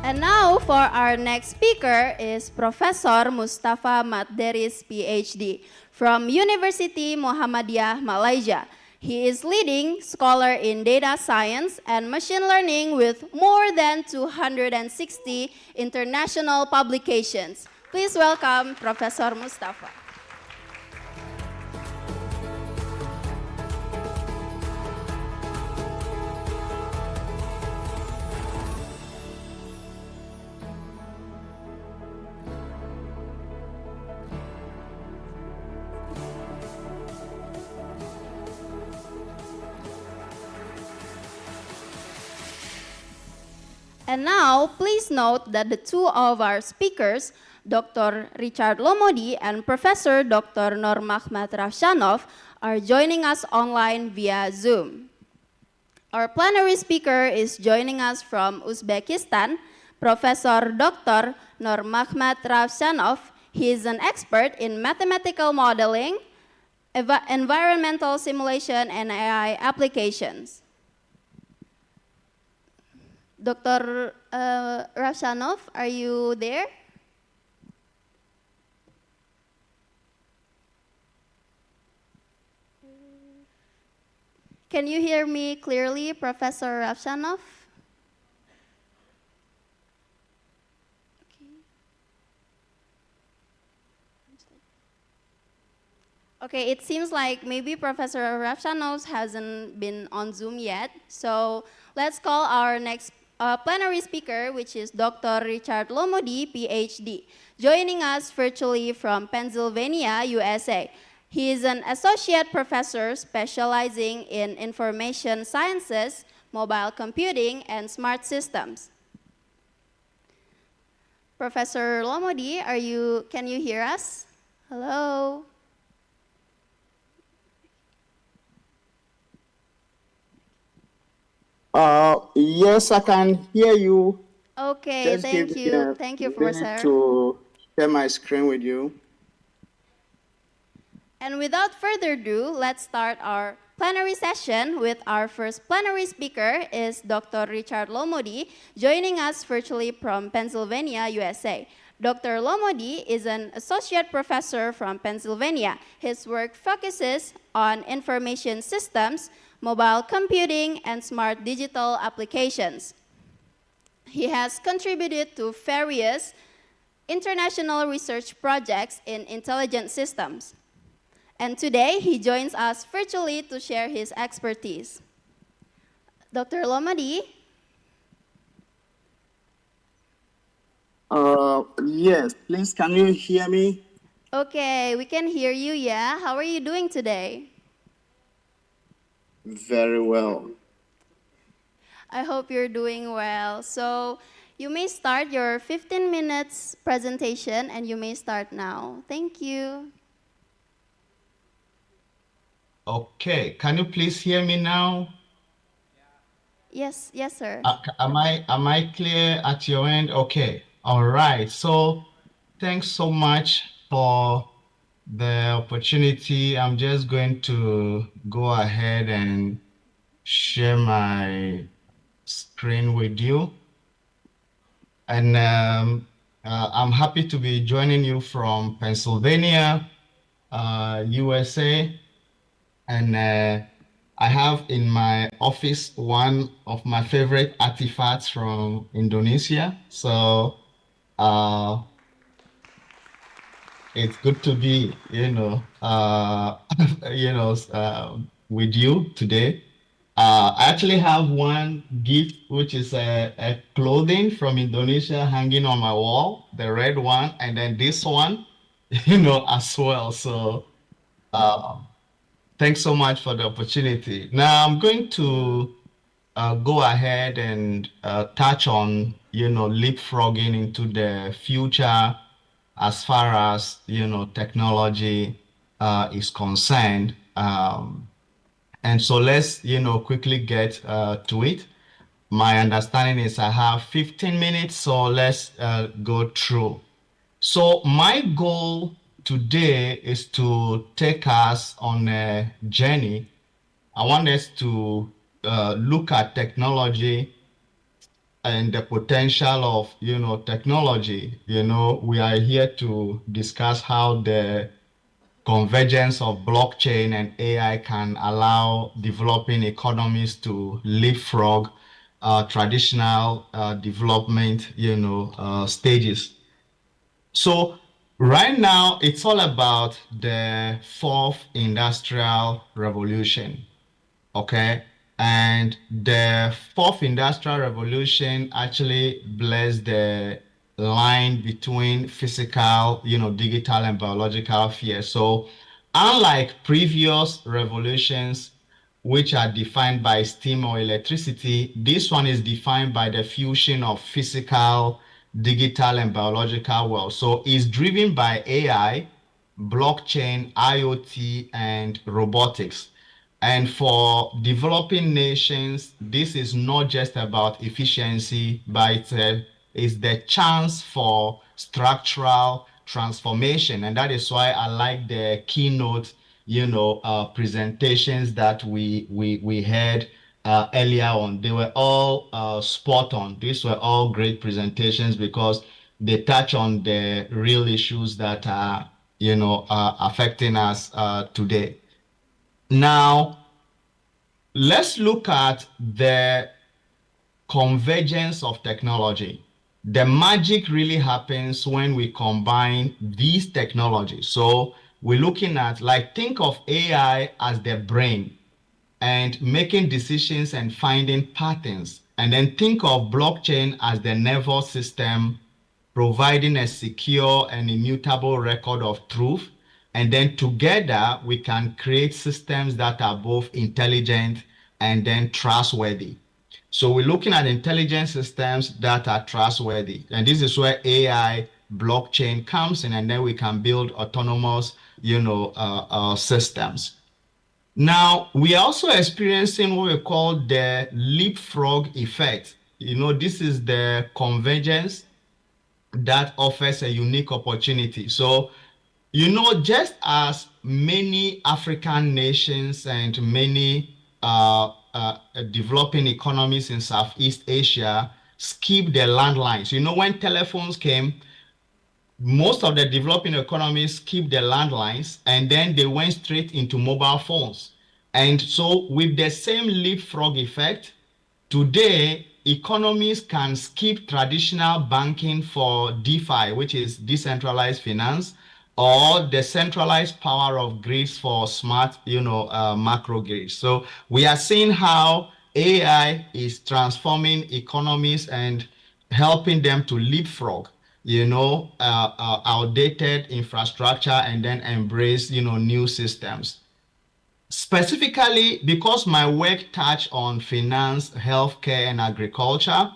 And now for our next speaker is Professor Mustafa Matderis, PhD, from University Muhammadiyah, Malaysia. He is leading scholar in data science and machine learning with more than 260 international publications. Please welcome Professor Mustafa. And now, please note that the two of our speakers, Dr. Richard Lomodi and Professor Dr. Nur Mahmad Rafsanov, are joining us online via Zoom. Our plenary speaker is joining us from Uzbekistan, Professor Dr. Nur Mahmad Rafsanov. He is an expert in mathematical modeling, environmental simulation, and AI applications. Dr. Rafsanov, are you there? Can you hear me clearly, Professor Rafsanov? Okay, it seems like maybe Professor Rafsanov hasn't been on Zoom yet, so let's call our next plenary speaker, which is Dr. Richard Lomodi, PhD, joining us virtually from Pennsylvania, USA. He is an associate professor specializing in information sciences, mobile computing, and smart systems. Professor Lomodi, can you hear us? Hello? Yes, I can hear you. Okay, Just thank you. Thank you, Professor. To share my screen with you. And without further ado, let's start our plenary session with our first plenary speaker is Dr. Richard Lomodi, joining us virtually from Pennsylvania, USA. Dr. Lomodi is an associate professor from Pennsylvania. His work focuses on information systems, mobile computing, and smart digital applications. He has contributed to various international research projects in intelligent systems. And today, he joins us virtually to share his expertise. Dr. Lomodi? Yes, please, can you hear me? Okay, we can hear you, yeah. How are you doing today? Very well. I hope you're doing well. So you may start your 15 minutes presentation and you may start now. Thank you. Okay, can you please hear me now? Yes, yes, sir. Am I clear at your end? Okay, all right. So thanks so much for the opportunity. I'm just going to go ahead and share my screen with you. And I'm happy to be joining you from Pennsylvania, USA. And I have in my office one of my favorite artifacts from Indonesia. So it's good to be, with you today. I actually have one gift, which is a clothing from Indonesia hanging on my wall, the red one, and then this one, as well. So thanks so much for the opportunity. Now I'm going to go ahead and touch on, leapfrogging into the future as far as, technology is concerned. And so let's, quickly get to it. My understanding is I have 15 minutes, so let's go through. So my goal today is to take us on a journey. I want us to look at technology and the potential of, technology. We are here to discuss how the convergence of blockchain and AI can allow developing economies to leapfrog traditional development, stages. So right now, it's all about the fourth industrial revolution, okay? And the fourth industrial revolution actually blurs the line between physical, digital and biological fear. So unlike previous revolutions, which are defined by steam or electricity, this one is defined by the fusion of physical, digital and biological world. So it's driven by AI, blockchain, IoT, and robotics. And for developing nations, this is not just about efficiency, but it's the chance for structural transformation. And that is why I like the keynote, presentations that we had earlier on. They were all spot on. These were all great presentations because they touch on the real issues that are, affecting us today. Now, let's look at the convergence of technology. The magic really happens when we combine these technologies. So we're looking at, think of AI as the brain and making decisions and finding patterns. And then think of blockchain as the nervous system, providing a secure and immutable record of truth. And then together, we can create systems that are both intelligent and then trustworthy. So we're looking at intelligent systems that are trustworthy. And this is where AI, blockchain comes in, and then we can build autonomous, systems. Now, we are also experiencing what we call the leapfrog effect. This is the convergence that offers a unique opportunity. So, just as many African nations and many developing economies in Southeast Asia skip the landlines. When telephones came, most of the developing economies skipped the landlines and then they went straight into mobile phones. And so with the same leapfrog effect, today, economies can skip traditional banking for DeFi, which is decentralized finance, or the centralized power of grids for smart, macro grids. So we are seeing how AI is transforming economies and helping them to leapfrog, outdated infrastructure and then embrace, new systems. specifically, because my work touched on finance, healthcare, and agriculture,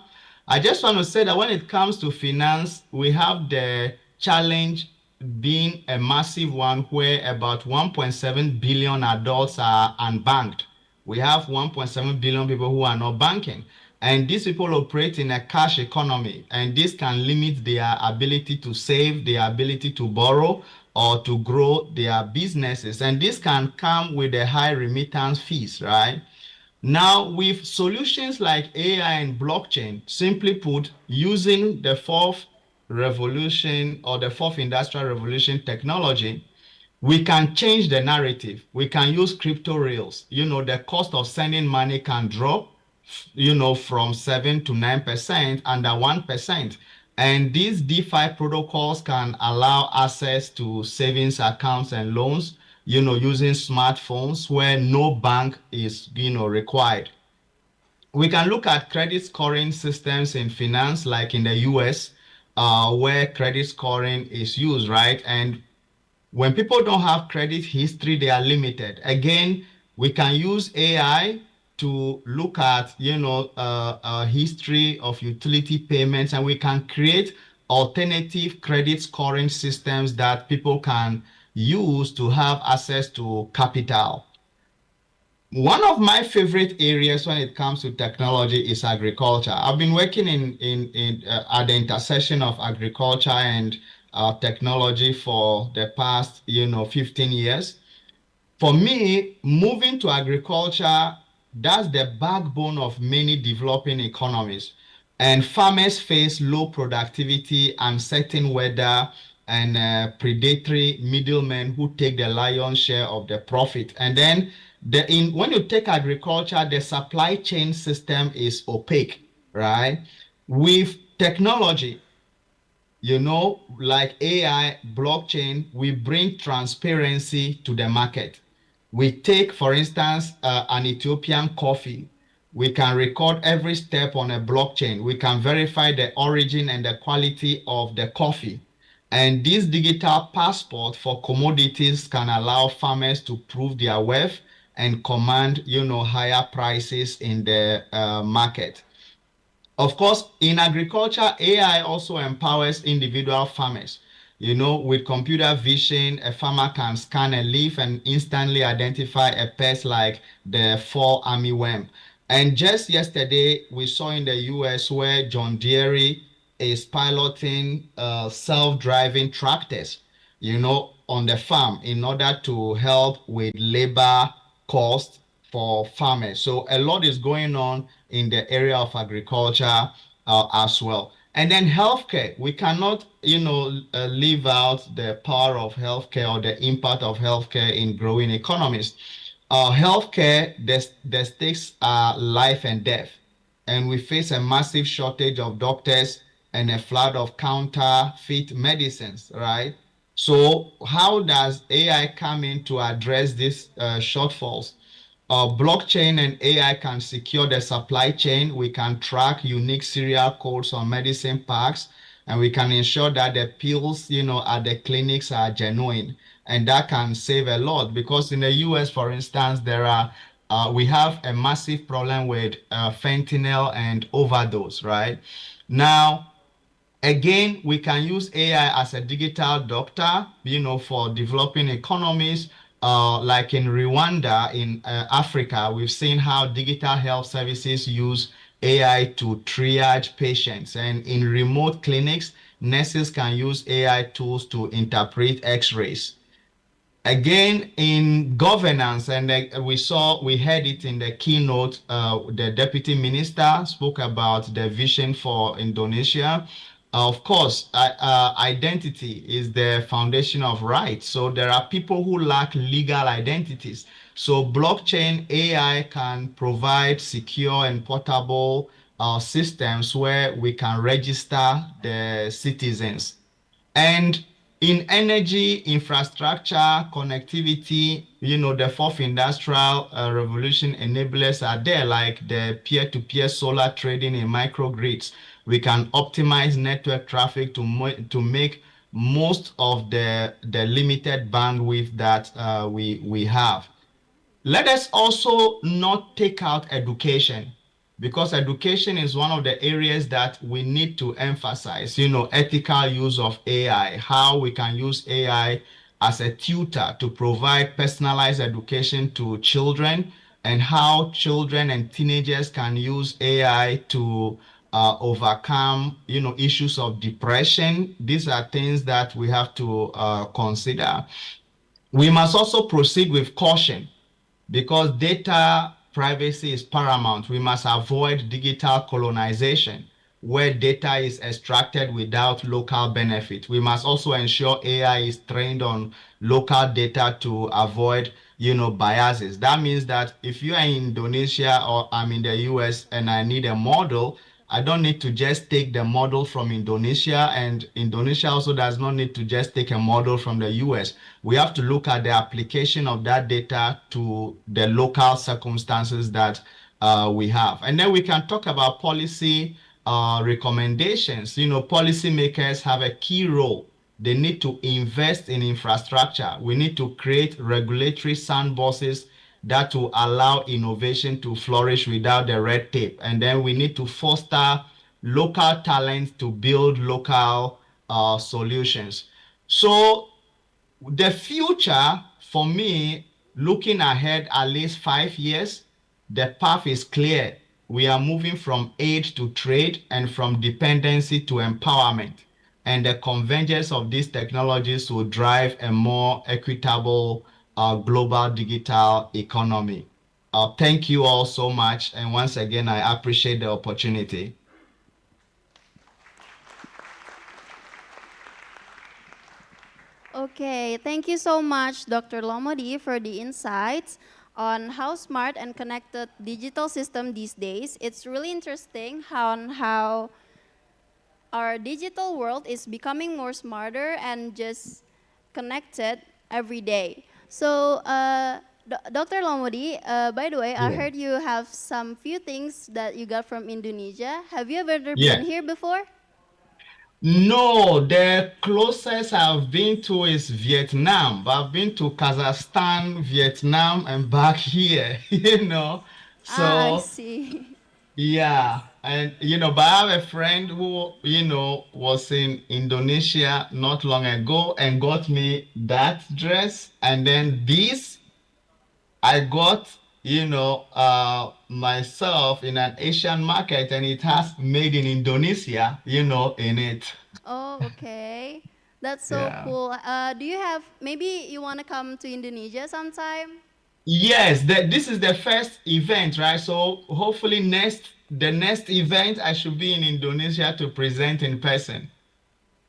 I just want to say that when it comes to finance, we have the challenge being a massive one where about 1.7 billion adults are unbanked. We have 1.7 billion people who are not banking. And these people operate in a cash economy, and this can limit their ability to save, their ability to borrow, or to grow their businesses. And this can come with a high remittance fees, right? Now, with solutions like AI and blockchain, simply put, using the fourth revolution or the fourth industrial revolution technology, we can change the narrative. We can use crypto rails. The cost of sending money can drop, from 7 to 9%, under 1%. And these DeFi protocols can allow access to savings accounts and loans, using smartphones where no bank is, required. We can look at credit scoring systems in finance, like in the US, where credit scoring is used, right? And when people don't have credit history, they are limited. Again, we can use AI to look at, history of utility payments, and we can create alternative credit scoring systems that people can use to have access to capital. One of my favorite areas when it comes to technology is agriculture. I've been working at the intersection of agriculture and technology for the past, 15 years. For me, moving to agriculture, that's the backbone of many developing economies. And farmers face low productivity, uncertain weather, and predatory middlemen who take the lion's share of the profit. And then when you take agriculture, the supply chain system is opaque, right? With technology, like AI, blockchain, we bring transparency to the market. We take, for instance, an Ethiopian coffee. We can record every step on a blockchain. We can verify the origin and the quality of the coffee. And this digital passport for commodities can allow farmers to prove their worth and command, higher prices in the market. Of course, in agriculture, AI also empowers individual farmers. With computer vision, a farmer can scan a leaf and instantly identify a pest like the fall armyworm. And just yesterday, we saw in the US where John Deere is piloting self-driving tractors, on the farm in order to help with labor costs for farmers. So a lot is going on in the area of agriculture as well. And then healthcare, we cannot, leave out the power of healthcare or the impact of healthcare in growing economies. Healthcare, the stakes are life and death. And we face a massive shortage of doctors and a flood of counterfeit medicines, right? So how does AI come in to address these shortfalls? Blockchain and AI can secure the supply chain. We can track unique serial codes on medicine packs, and we can ensure that the pills, at the clinics are genuine. And that can save a lot, because in the US, for instance, we have a massive problem with fentanyl and overdose, right? Now, again, we can use AI as a digital doctor, for developing economies. Like in Rwanda, in Africa, we've seen how digital health services use AI to triage patients. And in remote clinics, nurses can use AI tools to interpret x-rays. Again, in governance, and we heard it in the keynote, the deputy minister spoke about the vision for Indonesia. Of course, identity is the foundation of rights. So there are people who lack legal identities. So blockchain AI can provide secure and portable systems where we can register the citizens. And in energy, infrastructure, connectivity, the fourth industrial revolution enablers are there, like the peer-to-peer solar trading in microgrids. We can optimize network traffic to make most of the limited bandwidth that we have. Let us also not take out education, because education is one of the areas that we need to emphasize, ethical use of AI, how we can use AI as a tutor to provide personalized education to children, and how children and teenagers can use AI to overcome, issues of depression. These are things that we have to consider. We must also proceed with caution, because data privacy is paramount. We must avoid digital colonization, where data is extracted without local benefit. We must also ensure AI is trained on local data to avoid, biases. That means that if you are in Indonesia or I'm in the US and I need a model, I don't need to just take the model from Indonesia, and Indonesia also does not need to just take a model from the US. We have to look at the application of that data to the local circumstances that we have. And then we can talk about policy recommendations. Policymakers have a key role. They need to invest in infrastructure. We need to create regulatory sandboxes that will allow innovation to flourish without the red tape. And then we need to foster local talent to build local solutions. So the future for me, looking ahead at least 5 years, the path is clear. We are moving from aid to trade and from dependency to empowerment. And the convergence of these technologies will drive a more equitable global digital economy. Thank you all so much. And once again, I appreciate the opportunity. Okay, thank you so much, Dr. Lomodi, for the insights on how smart and connected digital system these days. It's really interesting how our digital world is becoming more smarter and just connected every day. So, Dr. Lomodi, by the way, I heard you have some few things that you got from Indonesia. Have you ever been here before? No, the closest I've been to is Vietnam. But I've been to Kazakhstan, Vietnam, and back here, So, I see. yeah. And, but I have a friend who, was in Indonesia not long ago and got me that dress. And then this, I got, myself in an Asian market, and it has made in Indonesia, in it. Oh, okay. That's so Yeah. cool. Do you have, maybe you want to come to Indonesia sometime? Yes, this is the first event, right? So hopefully the next event I should be in Indonesia to present in person.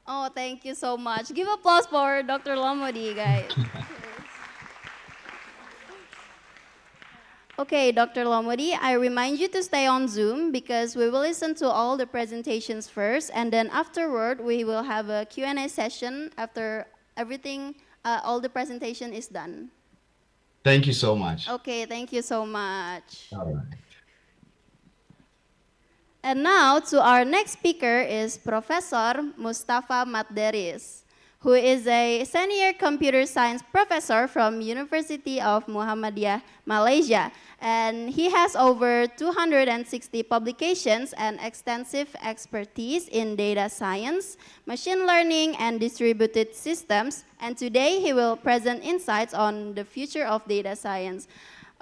Oh, thank you so much. Give applause for Dr. Lomodi, guys. Okay, Dr. Lomodi, I remind you to stay on Zoom because we will listen to all the presentations first, and then afterward we will have a Q&A session after everything, all the presentation is done. Thank you so much. Okay, thank you so much. All right. And now to our next speaker is Professor Mustafa Matderis, who is a senior computer science professor from University of Muhammadiyah, Malaysia. And he has over 260 publications and extensive expertise in data science, machine learning, and distributed systems. And today he will present insights on the future of data science.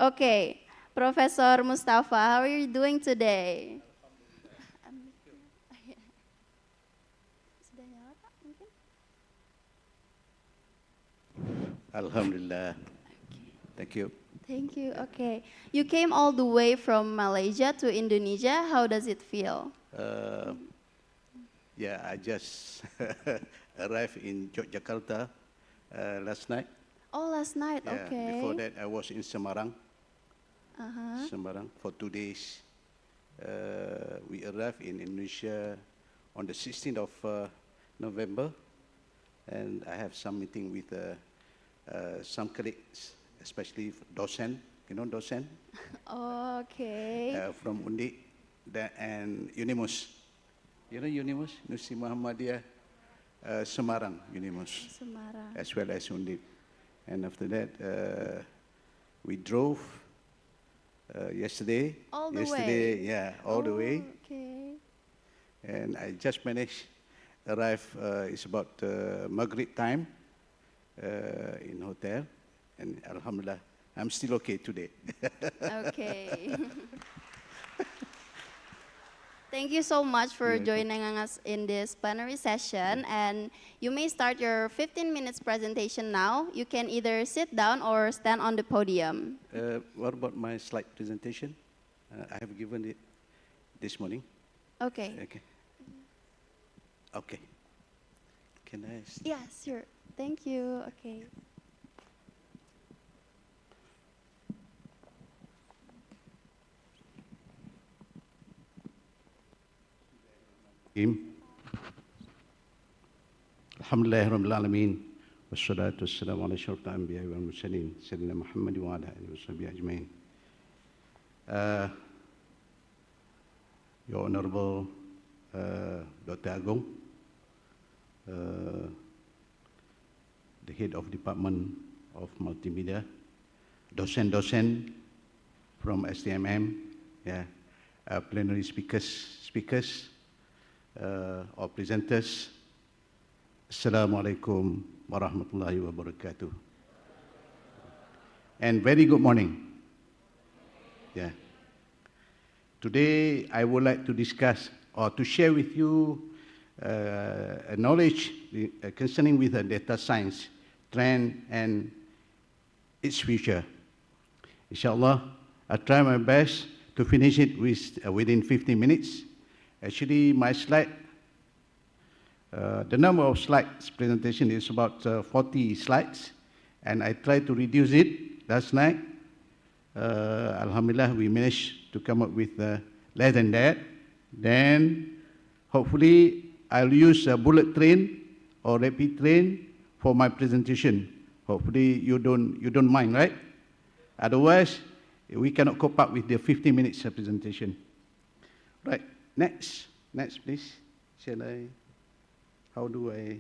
Okay, Professor Mustafa, how are you doing today? Alhamdulillah. Thank you. Thank you. Okay. You came all the way from Malaysia to Indonesia. How does it feel? Yeah, I just arrived in Yogyakarta last night. Oh, last night. Yeah, Okay. before that, I was in Semarang. Uh-huh. Semarang for 2 days. We arrived in Indonesia on the 16th of November, and I have some meeting with some colleagues, especially docent, docent Okay. from Undi and Unimus. You know Unimus? University Muhammadiyah Semarang, Unimus, Semarang. as well as Undi. And after that, We drove yesterday. All the yesterday, way? yeah, all the way. Okay. And I just managed arrive. It's about Maghrib time in hotel, and Alhamdulillah, I'm still okay today. Okay. Thank you so much for joining us in this plenary session, and you may start your 15 minutes presentation now. You can either sit down or stand on the podium. What about my slide presentation? I have given it this morning. Okay. Okay. Okay. Can I? Yes, sure. Thank you. Okay. Alhamdulillahirabbil alamin wassalatu wassalamu ala asyrafil anbiya'i wal mursalin sayyidina Muhammad wa ala alihi washabihi ajmain. Your Honorable Dr. Agung, the head of Department of Multimedia, dosen from STMM, plenary speakers, or presenters. Assalamualaikum warahmatullahi wabarakatuh. And very good morning. Yeah. Today I would like to discuss or to share with you a knowledge concerning with the data science trend and its future. Inshallah, I'll try my best to finish it within 15 minutes. Actually, my slide, the number of slides presentation is about 40 slides, and I tried to reduce it last night. Alhamdulillah, we managed to come up with less than that. Then, hopefully, I'll use a bullet train or rapid train for my presentation. Hopefully, you don't mind, right? Otherwise, we cannot cope up with the 50 minutes presentation. Right. Next, please. Shall I? How do I?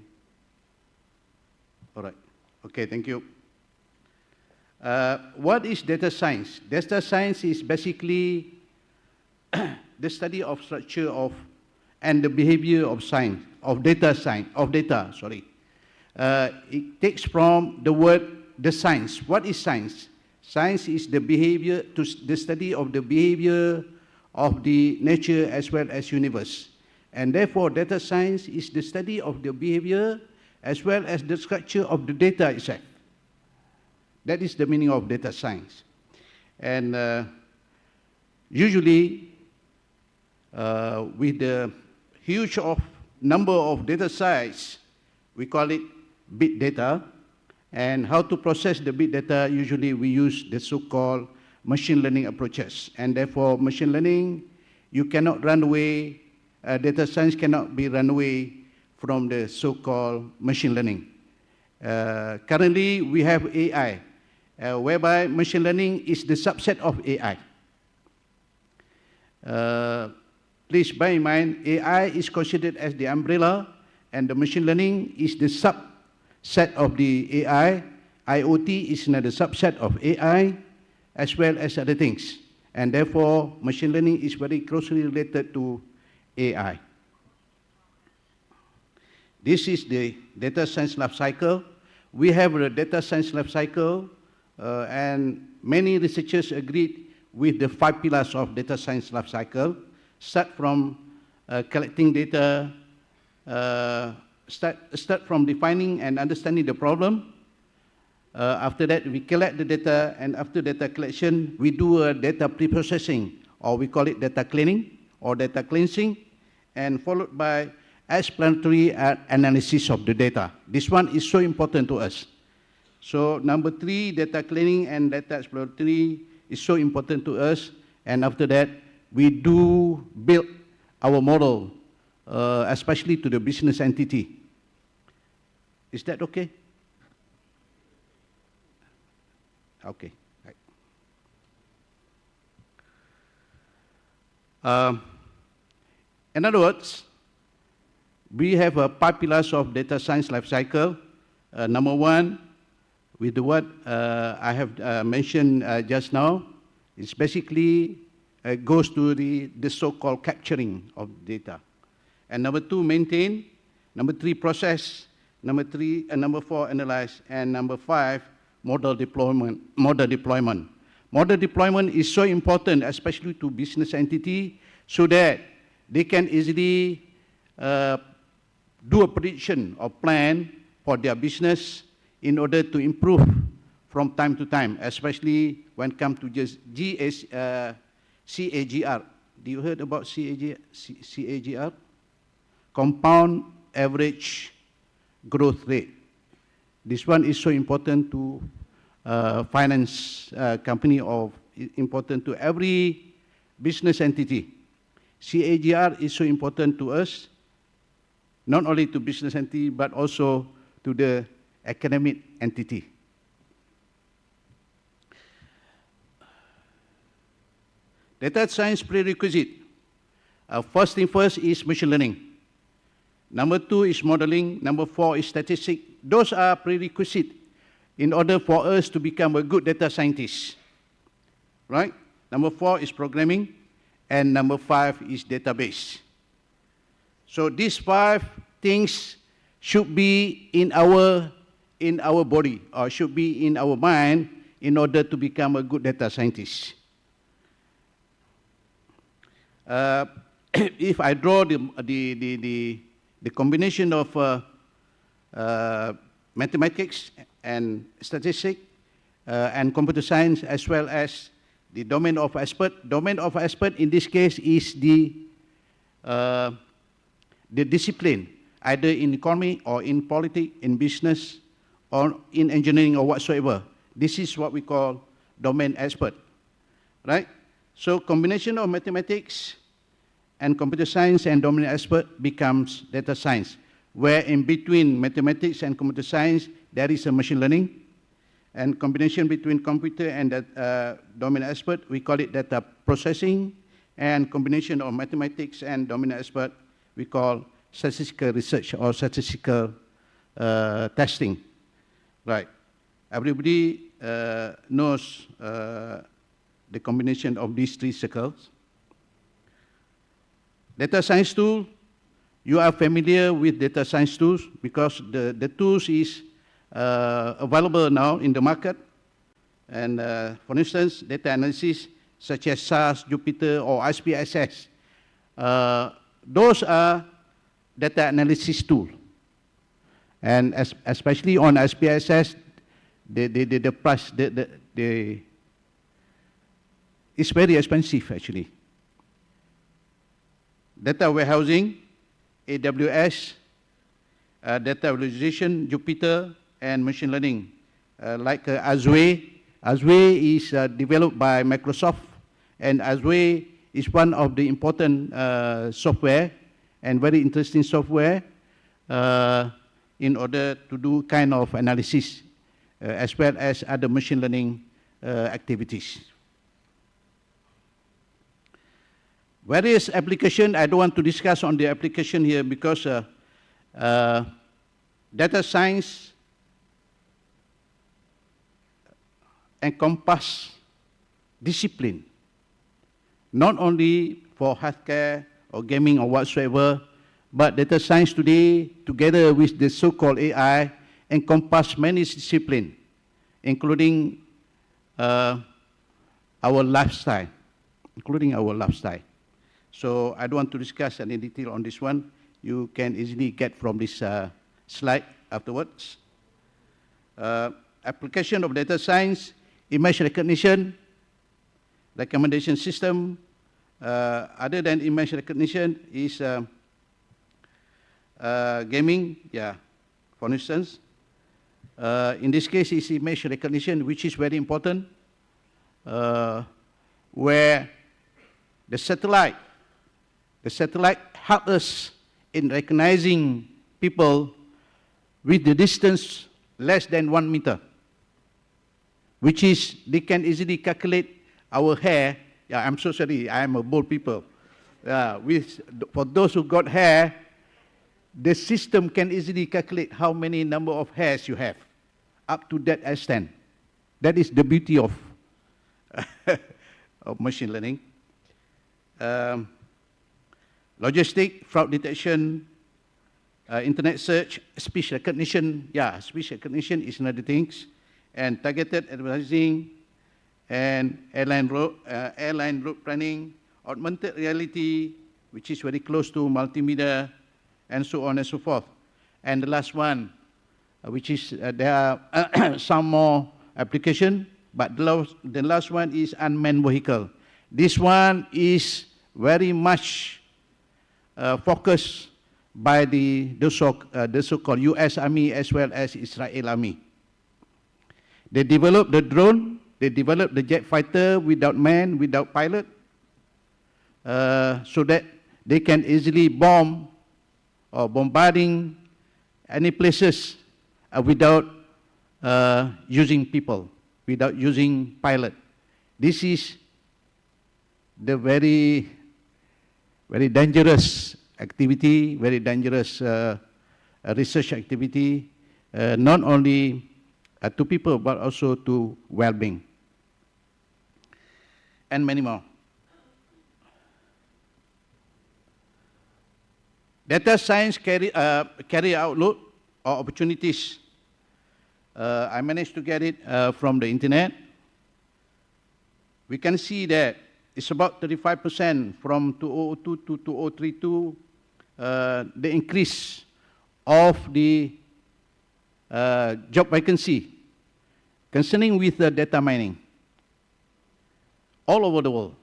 All right. Okay, thank you. What is data science? Data science is basically the study of structure of and the behavior of data. It takes from the word the science. What is science? Science is the behavior, the study of the behavior of the nature as well as universe. And therefore, data science is the study of the behavior as well as the structure of the data itself. That is the meaning of data science. And usually, with the huge number of data sites, we call it big data. And how to process the big data, usually we use the so-called machine learning approaches. And therefore, machine learning, you cannot run away, data science cannot be run away from the so-called machine learning. Currently, we have AI, whereby machine learning is the subset of AI. Please bear in mind, AI is considered as the umbrella, and the machine learning is the subset of the AI. IoT is another subset of AI, as well as other things. And therefore, machine learning is very closely related to AI. This is the data science life cycle. We have a data science life cycle, and many researchers agreed with the 5 pillars of data science life cycle. Start from collecting data, start from defining and understanding the problem. After that, we collect the data, and after data collection, we do a data pre-processing, or we call it data cleaning or data cleansing, and followed by explanatory analysis of the data. This one is so important to us. So number 3, data cleaning and data explanatory is so important to us. And after that, we do build our model, especially to the business entity. Is that okay? Okay. Right. In other words, we have 5 pillars of data science life cycle. Number 1, with what I have mentioned just now. It's basically goes to the so-called capturing of data. And number 2, maintain. Number 3, process. Number 4, analyze. And number 5, model deployment. Model deployment is so important, especially to business entity, so that they can easily do a prediction or plan for their business in order to improve from time to time, especially when it comes to just CAGR. Do you heard about CAGR? Compound average growth rate. This one is so important to finance company, or important to every business entity. CAGR is so important to us, not only to business entity, but also to the academic entity. Data science prerequisite. First thing first is machine learning. Number 2 is modeling. Number 4 is statistics. Those are prerequisites in order for us to become a good data scientist. Right? Number 4 is programming. And number 5 is database. So these 5 things should be in our body, or should be in our mind, in order to become a good data scientist. If I draw the combination of mathematics and statistics and computer science, as well as the domain of expert. Domain of expert in this case is the discipline, either in economy or in politics, in business, or in engineering or whatsoever. This is what we call domain expert, right? So combination of mathematics and computer science and domain expert becomes data science, where in between mathematics and computer science, there is a machine learning, and combination between computer and domain expert, we call it data processing, and combination of mathematics and domain expert, we call statistical research or statistical testing. Right. Everybody knows the combination of these 3 circles. Data science tool, you are familiar with data science tools because the tools is available now in the market. And for instance, data analysis such as SAS, Jupyter, or SPSS, those are data analysis tools. And especially on SPSS, the price is very expensive actually. Data warehousing, AWS, data visualization, Jupyter, and machine learning, like Azure. Azure is developed by Microsoft, and Azure is one of the important software and very interesting software in order to do kind of analysis as well as other machine learning activities. Various application, I don't want to discuss on the application here because data science encompass discipline, not only for healthcare or gaming or whatsoever, but data science today, together with the so-called AI, encompass many disciplines, including our lifestyle, So I don't want to discuss any detail on this one. You can easily get from this slide afterwards. Application of data science, image recognition, recommendation system. Other than image recognition is gaming, for instance. In this case, is image recognition, which is very important, where the satellite helps us in recognizing people with the distance less than 1 meter, which is, they can easily calculate our hair. I'm so sorry, I am a bald people. For those who got hair, the system can easily calculate how many number of hairs you have. up to that extent. That is the beauty of, of machine learning. Logistic, fraud detection, internet search, speech recognition. Yeah, speech recognition is another thing. And targeted advertising, and airline route planning, augmented reality, which is very close to multimedia, and so on and so forth. And the last one, which is, there are some more application, but the last one is unmanned vehicle. This one is very much focused by the so-called US Army as well as Israel Army. They developed the drone, they developed the jet fighter without man, without pilot, so that they can easily bomb or bombarding any places without using people, without using pilot. This is the very dangerous activity, very dangerous research activity, not only to people but also to well-being, and many more. Data science carry outlook or opportunities. I managed to get it from the internet. We can see that it's about 35% from 2002 to 2032, the increase of the job vacancy concerning with data mining all over the world.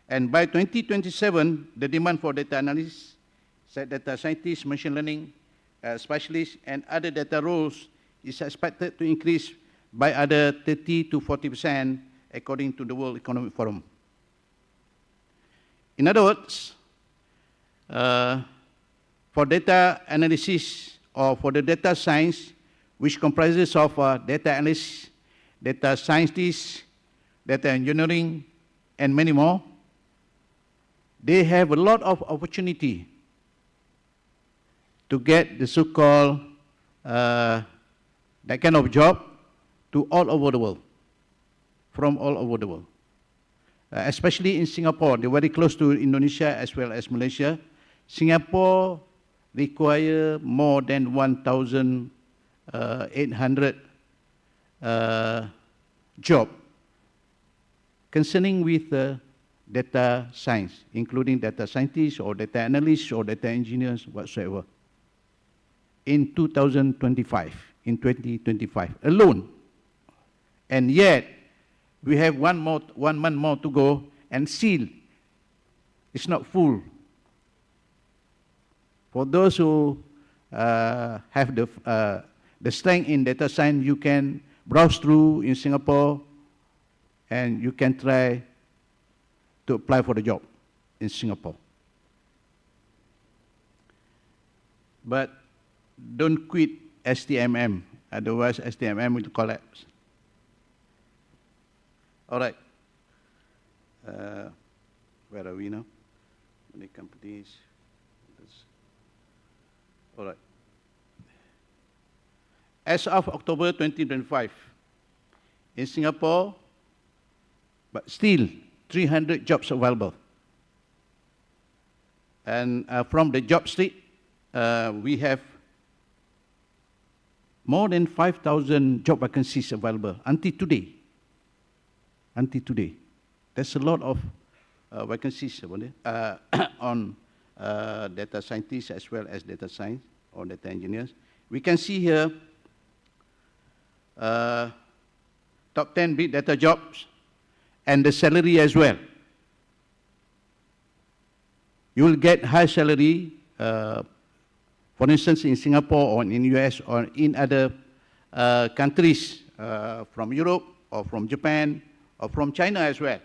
And by 2027, the demand for data analysts, data scientists, machine learning specialists, and other data roles is expected to increase by other 30 to 40%, according to the World Economic Forum. In other words, for data analysis or for the data science, which comprises of data analysts, data scientists, data engineering, and many more, they have a lot of opportunity to get the so-called that kind of job to all over the world, from all over the world. Especially in Singapore, they're very close to Indonesia as well as Malaysia. Singapore require more than 1,800 job concerning with data science, including data scientists or data analysts or data engineers whatsoever. In 2025, in 2025 alone. And yet, we have 1 month more to go, and still, it's not full. For those who have the strength in data science, you can browse through in Singapore, and you can try to apply for the job in Singapore. But don't quit STMM, otherwise STMM will collapse. All right. Where are we now? Many companies. All right. As of October 2025, in Singapore, but still 300 jobs available. And from the job street, we have more than 5,000 job vacancies available until today. Until today. There's a lot of vacancies on data scientists as well as data science or data engineers. We can see here top 10 big data jobs and the salary as well. You will get high salary, for instance, in Singapore or in US or in other countries from Europe or from Japan or from China as well.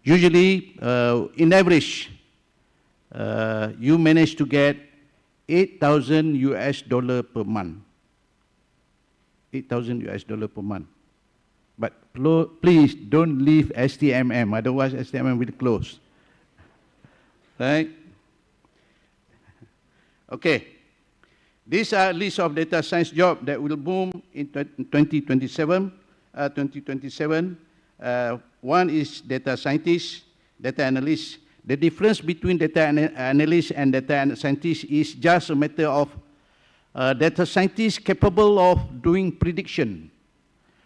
Usually, in average, you manage to get $8,000 per month. $8,000 per month. But please don't leave STMM, otherwise STMM will close. Right? Okay. These are a list of data science jobs that will boom in 2027. One is data scientist, data analyst. The difference between data analyst and data scientist is just a matter of data scientist capable of doing prediction,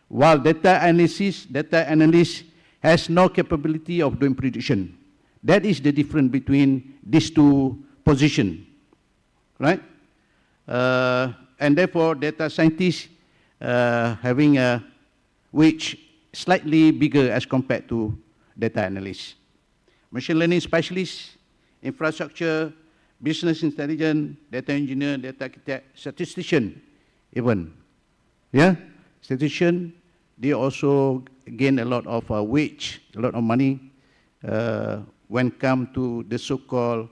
while data analyst has no capability of doing prediction. That is the difference between these two positions, right? And therefore, data scientists having a wage slightly bigger as compared to data analysts. Machine learning specialists, infrastructure, business intelligence, data engineer, data architect, statistician even. Yeah, statistician, they also gain a lot of wage, a lot of money when come to the so-called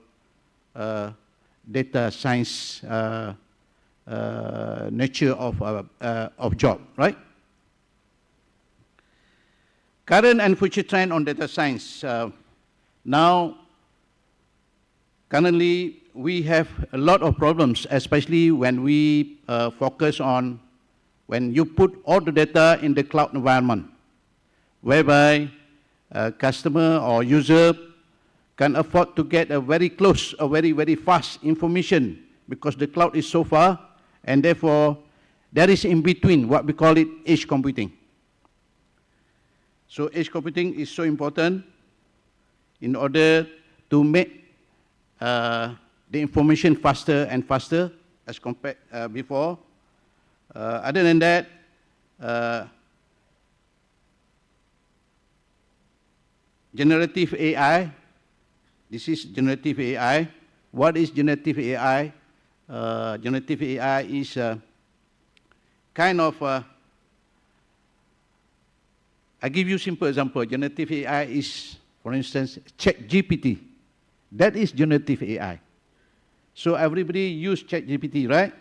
data science nature of job, right? Current and future trend on data science. Now, currently, we have a lot of problems, especially when we focus on when you put all the data in the cloud environment, whereby a customer or user can afford to get a very close, a very fast information because the cloud is so far, and therefore there is in between what we call it edge computing. So edge computing is so important in order to make the information faster and faster as compared before. Other than that, generative AI. This is generative AI. What is generative AI? Generative AI is kind of, I give you a simple example. Generative AI is, for instance, ChatGPT. That is generative AI. So everybody use ChatGPT, right?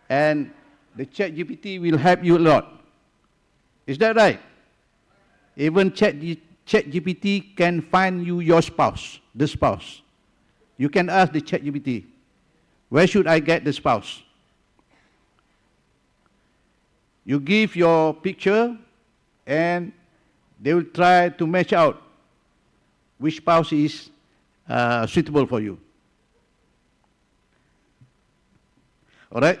And the ChatGPT will help you a lot. Is that right? Even ChatGPT can find you your spouse, the spouse. You can ask the ChatGPT, where should I get the spouse? You give your picture and they will try to match out which spouse is suitable for you. All right?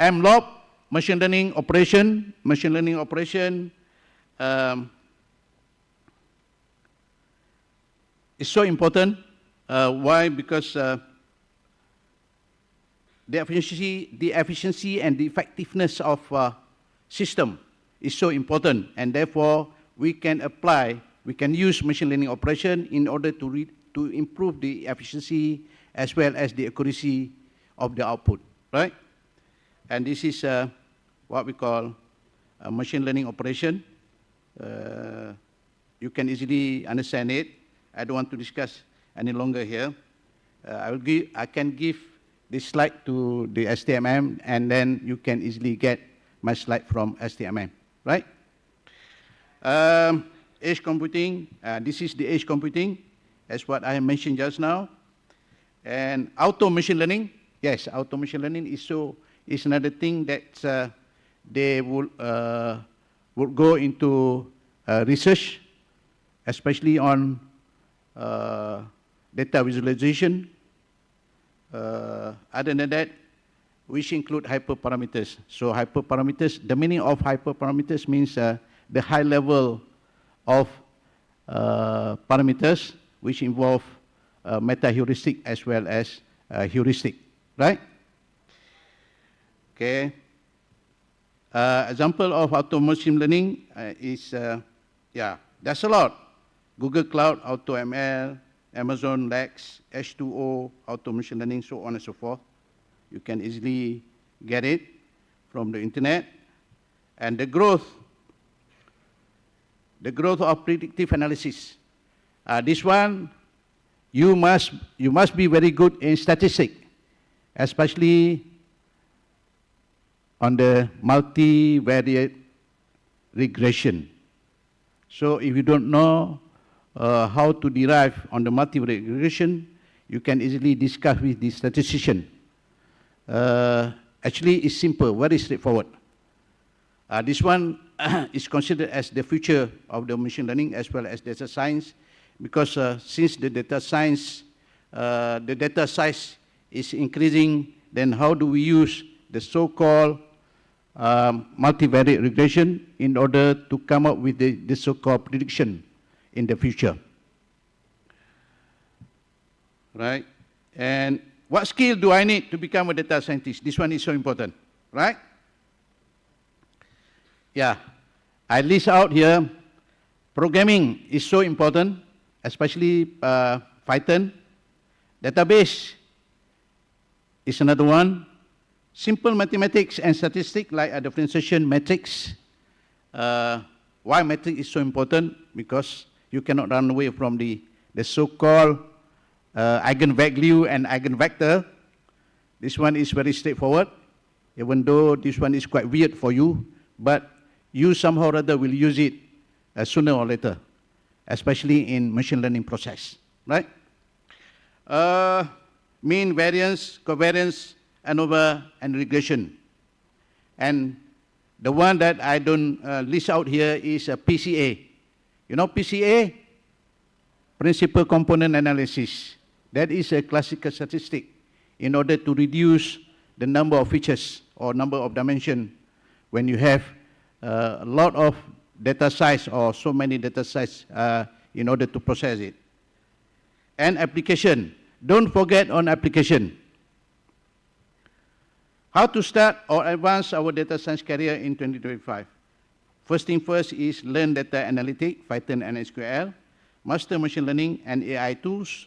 MLOP, machine learning operation. Machine learning operation is so important. Why? Because the efficiency and the effectiveness of system is so important, and therefore we can use machine learning operation in order to improve the efficiency as well as the accuracy of the output, right? And this is what we call a machine learning operation. You can easily understand it. I don't want to discuss any longer here. I can give this slide to the STMM, and then you can easily get my slide from STMM, right? Edge computing, this is the edge computing, as what I mentioned just now. And auto machine learning, yes, auto machine learning is another thing that they would go into research, especially on data visualization. Other than that, which include hyperparameters. So hyperparameters, the meaning of hyperparameters means the high level of parameters which involve meta-heuristic as well as heuristic, right? Okay. Example of auto machine learning is, there's a lot. Google Cloud, AutoML, Amazon Lex, H2O, auto machine learning, so on and so forth. You can easily get it from the internet. And the growth of predictive analysis. This one, you must be very good in statistics, especially on the multivariate regression. So if you don't know how to derive on the multivariate regression, you can easily discuss with the statistician. Actually, it's simple, very straightforward. This one is considered as the future of the machine learning as well as data science, because since the data science, the data size is increasing, then how do we use the so-called multivariate regression in order to come up with the so-called prediction in the future? Right? And what skill do I need to become a data scientist? This one is so important, right? Yeah, I list out here, programming is so important, especially Python. Database is another one. Simple mathematics and statistics like a differentiation matrix. Why matrix is so important? Because you cannot run away from the so-called eigenvalue and eigenvector. This one is very straightforward, even though this one is quite weird for you, but you somehow or other will use it sooner or later, especially in machine learning process, right? Mean, variance, covariance, ANOVA, and regression. And the one that I don't list out here is PCA. You know PCA? Principal Component Analysis. That is a classical statistic in order to reduce the number of features or number of dimensions when you have a lot of data size or so many data size in order to process it. And application. Don't forget on application. How to start or advance our data science career in 2025? First thing first is learn data analytics, Python and SQL, master machine learning and AI tools.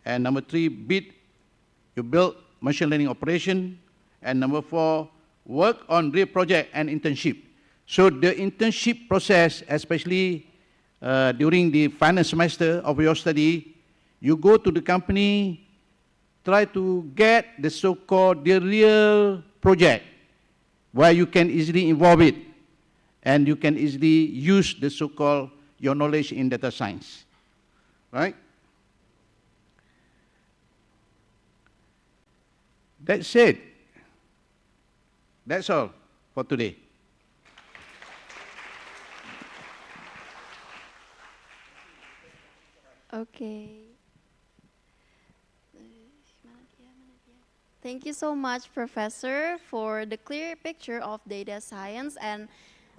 And number 3, build machine learning operation. And number 4, work on real project and internship. So the internship process, especially during the final semester of your study, you go to the company, try to get the so-called the real project where you can easily involve it and you can easily use the so-called your knowledge in data science, right? That's it. That's all for today. Okay. Thank you so much, Professor, for the clear picture of data science and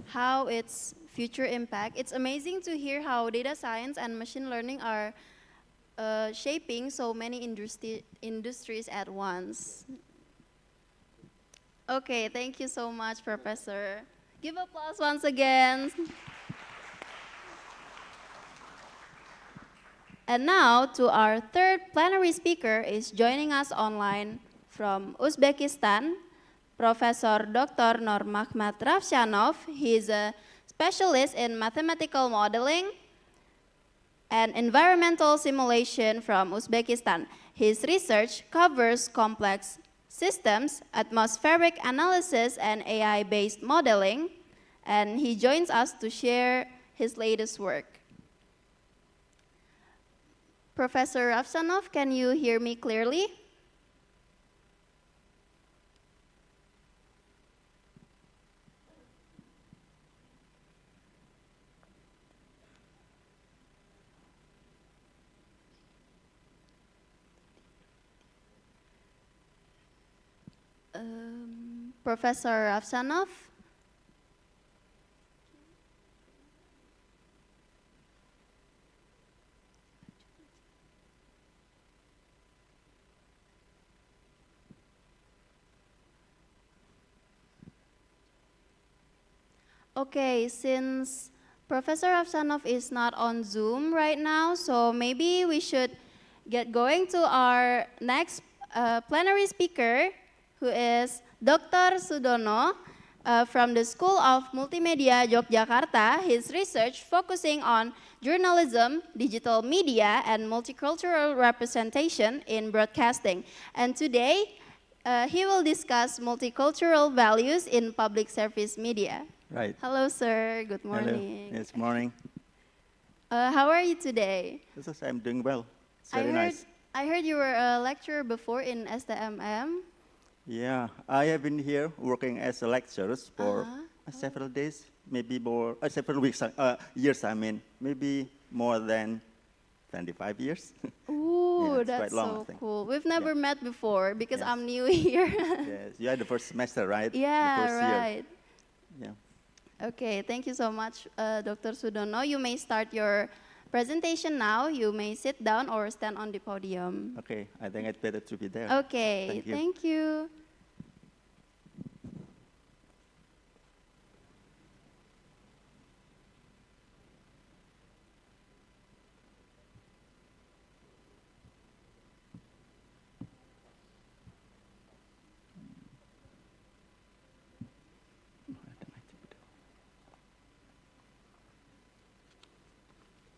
how its future impact. It's amazing to hear how data science and machine learning are shaping so many industries at once. Okay, thank you so much, Professor. Give applause once again. And now to our third plenary speaker is joining us online from Uzbekistan, Professor Dr. Nurmahmat Ravshanov. He is a specialist in mathematical modeling and environmental simulation from Uzbekistan. His research covers complex systems, atmospheric analysis, and AI-based modeling, and he joins us to share his latest work. Professor Ravshanov, can you hear me clearly? Professor Ravshanov? Okay, since Professor Ravshanov is not on Zoom right now, so maybe we should get going to our next plenary speaker, who is Dr. Sudono from the School of Multimedia, Yogyakarta. His research focusing on journalism, digital media, and multicultural representation in broadcasting. And today, he will discuss multicultural values in public service media. Right. Hello, sir. Good morning. Hello. Yes, morning. How are you today? I'm doing well. It's very nice. I heard you were a lecturer before in STMM. Yeah, I have been here working as a lecturer for several days, maybe more, several weeks, years, I mean, maybe more than 25 years. Ooh, Yeah, it's that's quite long, I so think. cool. We've never met before because Yes. I'm new here. Yes, you are the first semester, right? Yeah, the first right. Year. Yeah. Okay, thank you so much, Dr. Sudono. You may start your presentation now. You may sit down or stand on the podium. Okay, I think it's better to be there. Okay, Thank you. thank you.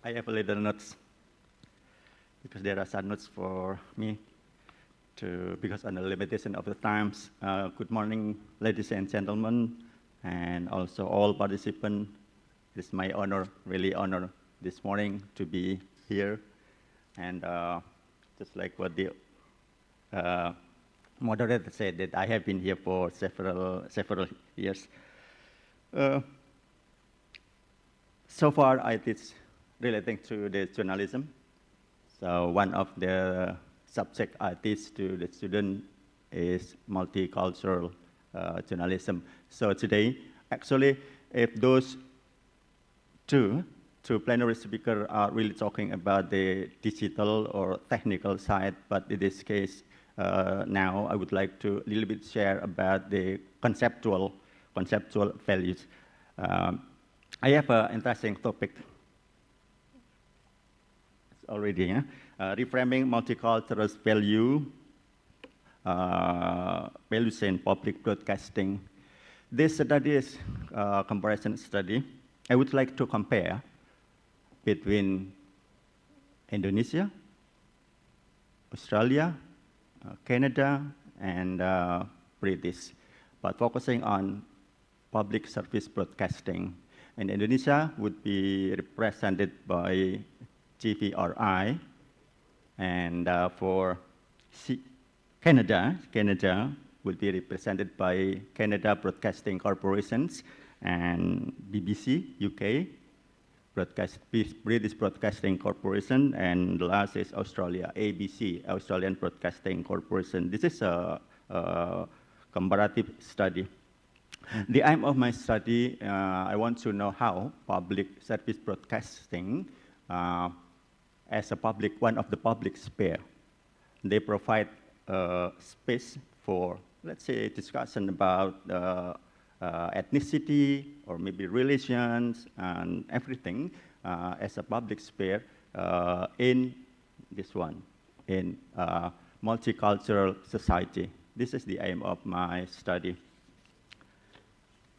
I have a little notes because there are some notes for me because on the limitation of the times. Good morning, ladies and gentlemen, and also all participants. It's my honor, really honor this morning to be here. And just like what the moderator said, that I have been here for several years. So far, I did relating to the journalism. So one of the subject I teach to the student is multicultural journalism. So today, actually, if those two plenary speakers are really talking about the digital or technical side, but in this case, now I would like to a little bit share about the conceptual values. I have an interesting topic already, reframing multicultural values in public broadcasting. This study is a comparison study. I would like to compare between Indonesia, Australia, Canada, and British, but focusing on public service broadcasting. And Indonesia would be represented by GVRI, and for Canada will be represented by Canada Broadcasting Corporations and BBC UK, British Broadcasting Corporation, and the last is Australia, ABC, Australian Broadcasting Corporation. This is a comparative study. The aim of my study, I want to know how public service broadcasting as one of the public sphere. They provide space for, let's say, discussion about ethnicity or maybe religions and everything as a public sphere in this one, in multicultural society. This is the aim of my study.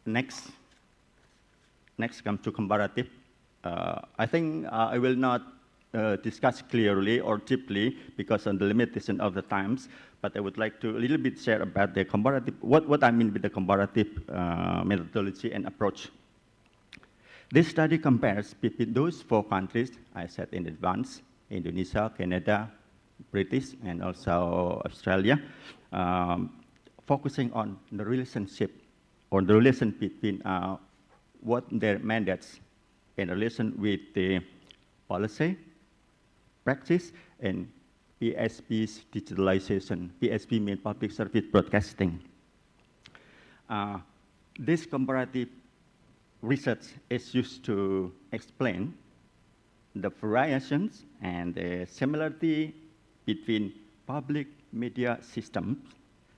Next come to comparative. I think I will not discuss clearly or deeply because of the limitation of the times, but I would like to a little bit share about the comparative, what I mean with the comparative methodology and approach. This study compares between those 4 countries I said in advance, Indonesia, Canada, British, and also Australia, focusing on the relationship or the relation between what their mandates in relation with the policy, practice, and PSB's digitalization. PSB means public service broadcasting. This comparative research is used to explain the variations and the similarity between public media systems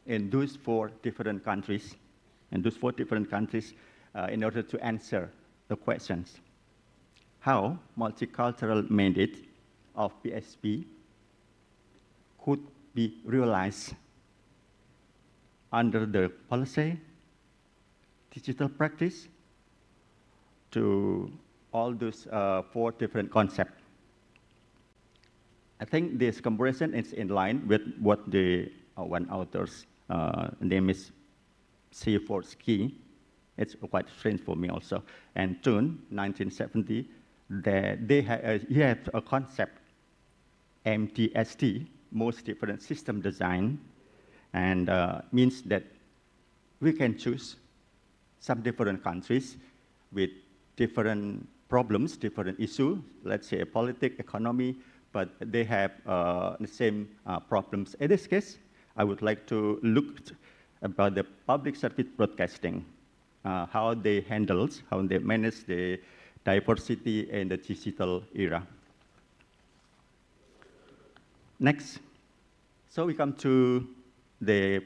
in those 4 different countries, in order to answer the questions. How multicultural mandate of PSB could be realized under the policy, digital practice, to all those 4 different concepts. I think this comparison is in line with what the one author's name is Siforski. It's quite strange for me also. And June 1970, he had a concept, MTST, most different system design, and means that we can choose some different countries with different problems, different issues, let's say politics, economy, but they have the same problems. In this case, I would like to look about the public service broadcasting, how they manage the diversity in the digital era. Next, so we come to the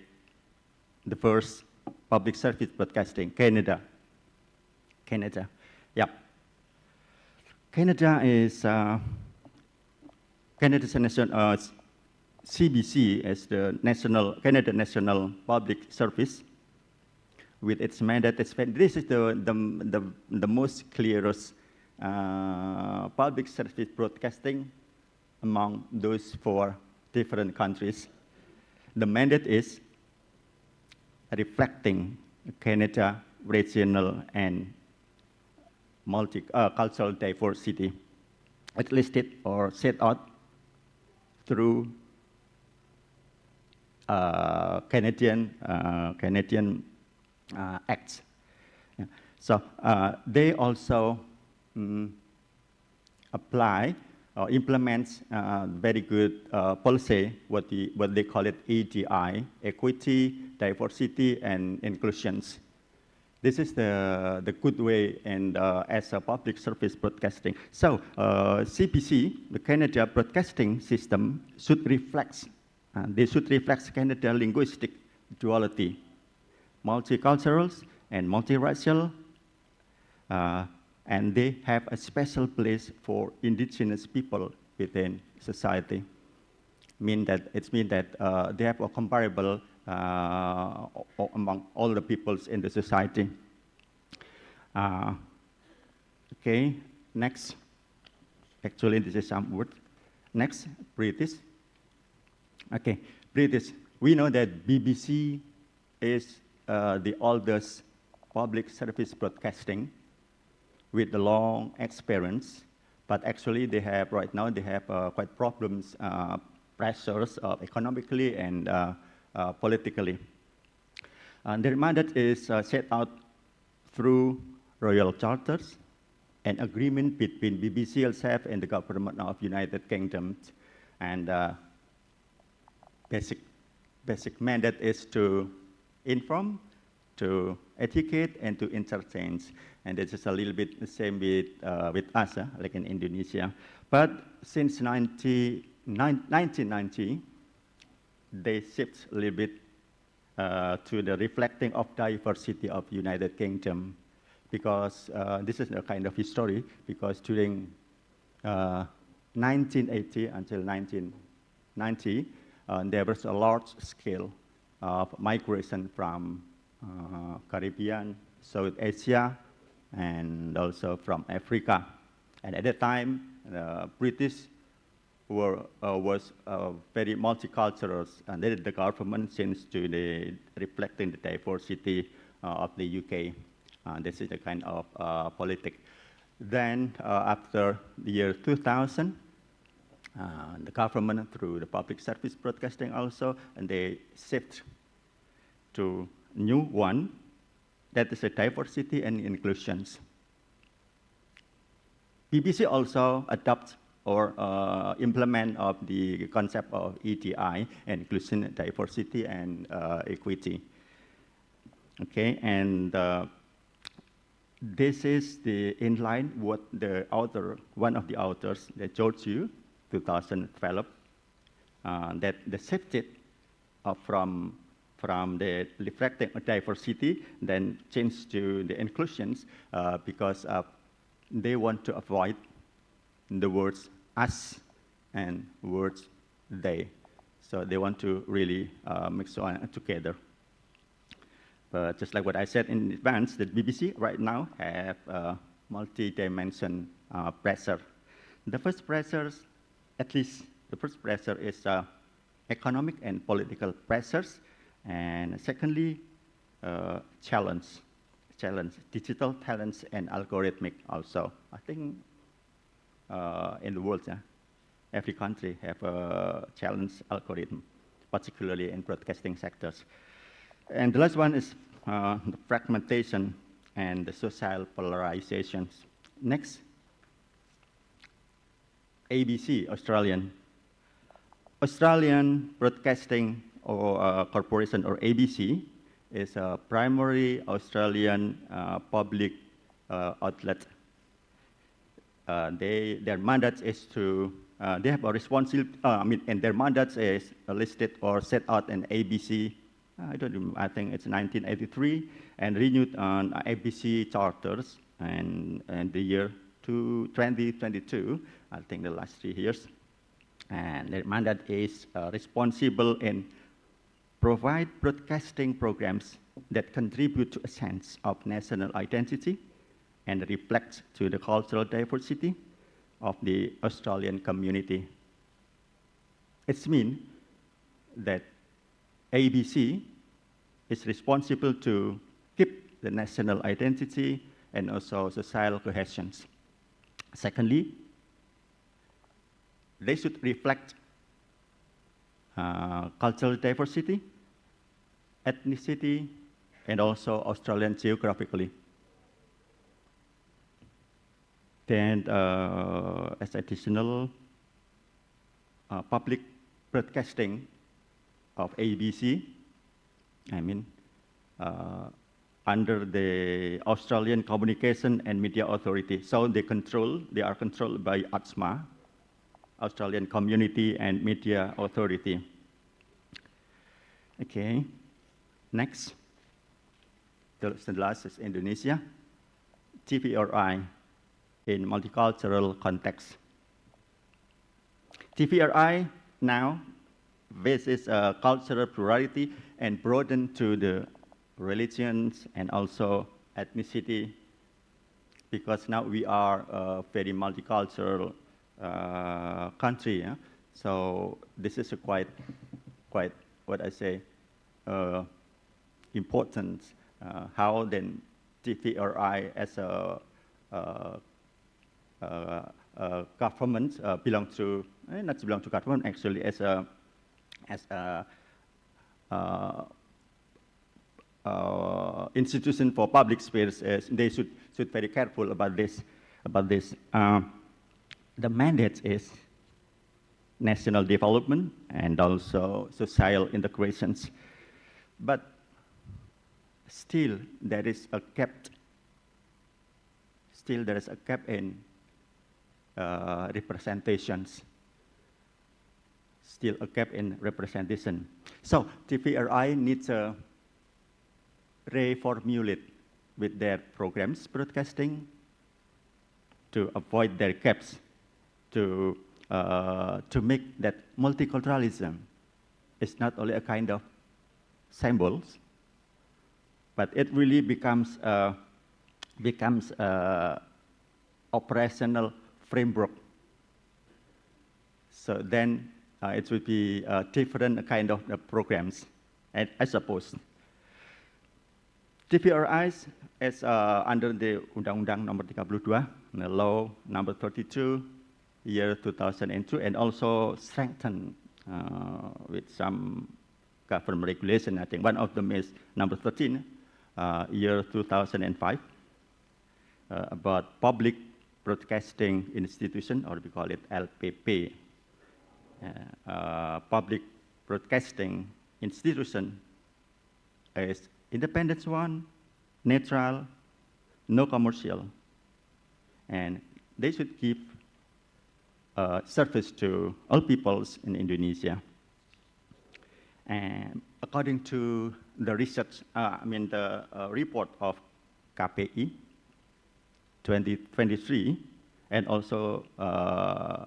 first public service broadcasting, Canada. Yeah. Canada is Canada's national CBC as the Canada National Public Service with its mandate. This is the most clearest public service broadcasting among those 4 different countries. The mandate is reflecting Canada regional and multicultural diversity. It's listed or set out through Canadian acts. Yeah. So they also apply or implement very good policy, what they call it EDI, equity, diversity, and inclusions. This is the good way and as a public service broadcasting. So CBC, the Canada Broadcasting System, should reflect, they should reflect Canada linguistic duality, multicultural and multiracial, and they have a special place for indigenous people within society. It means that they have a comparable among all the peoples in the society. Okay, next. Actually, this is some word. Next, British. Okay, British. We know that BBC is the oldest public service broadcasting with a long experience, but actually they have right now quite problems, pressures economically and politically. And their mandate is set out through royal charters, an agreement between BBC itself and the government of United Kingdom, and basic mandate is to inform, to educate, and to entertain. And this is a little bit the same with us, like in Indonesia. But since 1990, they shift a little bit to the reflecting of diversity of United Kingdom, because this is a kind of history, because during 1980 until 1990, there was a large scale of migration from Caribbean, South Asia, and also from Africa. And at that time, British was very multicultural, and the government changed to reflecting the diversity of the UK. This is a kind of politics. Then, after the year 2000, the government, through the public service broadcasting also, and they shift to new one, that is a diversity and inclusions. BBC also adopts or implement of the concept of EDI, inclusion, diversity, and equity. Okay, and this is the inline what the author, one of the authors, that George Yu, 2012, that they shifted from the reflecting diversity, then changed to the inclusions because they want to avoid the words us and words they. So they want to really mix on together. But just like what I said in advance, the BBC right now have multi-dimension pressure. The first pressure, at least the first pressure is economic and political pressures. And secondly, challenge, digital talents and algorithmic also. I think in the world, every country have a challenge algorithm, particularly in broadcasting sectors. And the last one is the fragmentation and the social polarizations. Next, ABC, Australian. Australian Broadcasting Corporation, or ABC, is a primary Australian public outlet. Their mandate is to, they have a responsibility, and their mandate is listed or set out in ABC, I think it's 1983, and renewed on ABC charters and the year 2022, I think the last 3 years. And their mandate is responsible in provide broadcasting programs that contribute to a sense of national identity and reflect to the cultural diversity of the Australian community. It means that ABC is responsible to keep the national identity and also social cohesion. Secondly, they should reflect cultural diversity, ethnicity, and also Australian geographically. Then, as additional public broadcasting of ABC, under the Australian Communication and Media Authority. So they are controlled by ACMA, Australian Community and Media Authority. Okay, next. The last is Indonesia, TVRI in multicultural context. TVRI now bases cultural plurality and broaden to the religions and also ethnicity, because now we are a very multicultural country. Yeah? So this is a quite what I say important. How then TVRI as a government belong to not belong to government, actually as a institution for public space. They should very careful about this. The mandate is national development and also social integrations, but still there is a gap. Still there is a gap in representations. Still a gap in representation. So TVRI needs to reformulate with their programs broadcasting to avoid their gaps, to make that multiculturalism is not only a kind of symbols, but it really becomes operational framework. So then it would be different kind of programs, and I suppose. TVRIs is under the Undang-Undang Nomor 32, the Law Number 32, year 2002, and also strengthened with some government regulation. I think one of them is Number 13, year 2005, about public broadcasting institution, or we call it LPP. Public broadcasting institution is independent one, neutral, no commercial, and they should give service to all peoples in Indonesia. And according to the research, the report of KPI 2023, and also a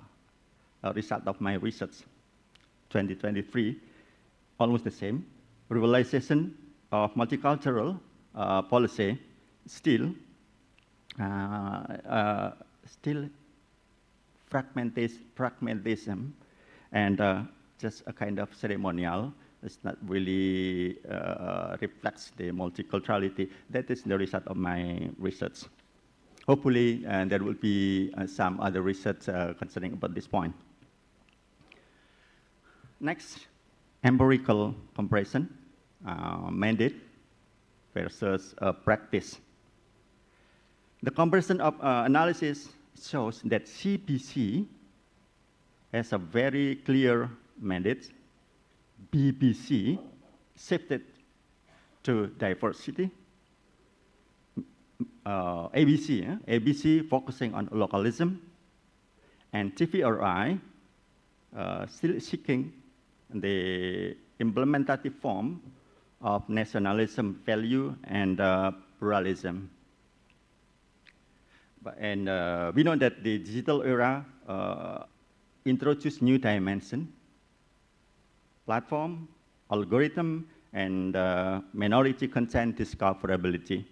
result of my research 2023, almost the same. Realization of multicultural policy still fragmentism and just a kind of ceremonial. It's not really reflects the multiculturality. That is the result of my research. Hopefully, there will be some other research concerning about this point. Next, empirical comparison, mandate versus practice. The comparison of analysis shows that CPC has a very clear mandate. BBC shifted to diversity. ABC focusing on localism, and TVRI still seeking the implementative form of nationalism value and pluralism. And we know that the digital era introduced new dimension, platform, algorithm, and minority content discoverability.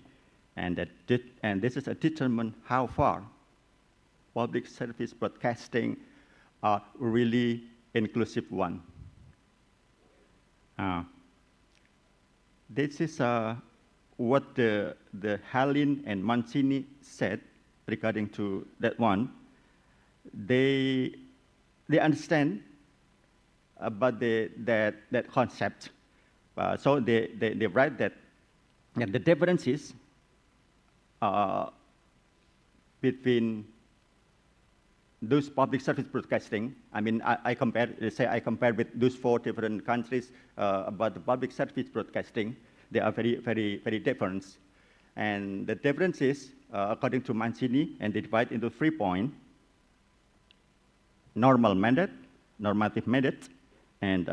And this is a determine how far public service broadcasting are really inclusive one. This is what the Hallin and Mancini said regarding to that one. They understand about that concept. So they write that the differences between those public service broadcasting, I mean, I compare with those 4 different countries about the public service broadcasting. They are very, very, very different. And the differences, according to Mancini, and they divide into 3 points: normal mandate, normative mandate, and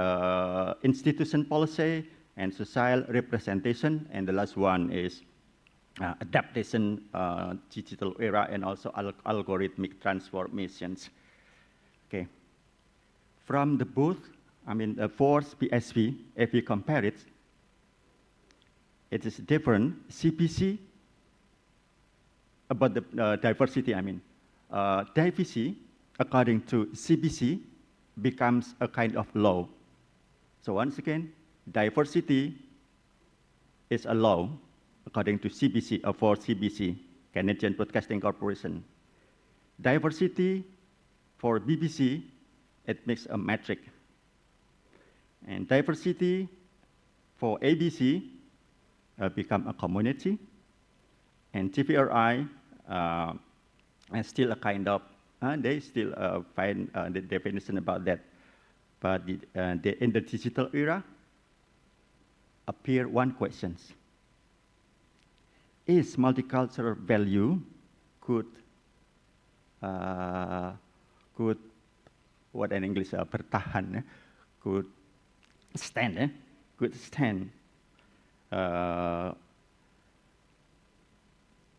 institution policy, and social representation. And the last one is adaptation, digital era, and also algorithmic transformations. Okay. From the both, I mean, the 4 PSV, if we compare it, it is different. CPC, about the diversity, I mean, diversity, according to CPC, becomes a kind of law. So once again, diversity is a law, according to CBC, for CBC, Canadian Broadcasting Corporation. Diversity for BBC, it makes a metric. And diversity for ABC become a community. And TVRI is still a kind of, they still find the definition about that. But in the digital era, appear one question. Is multicultural value could what in English bertahan, could stand,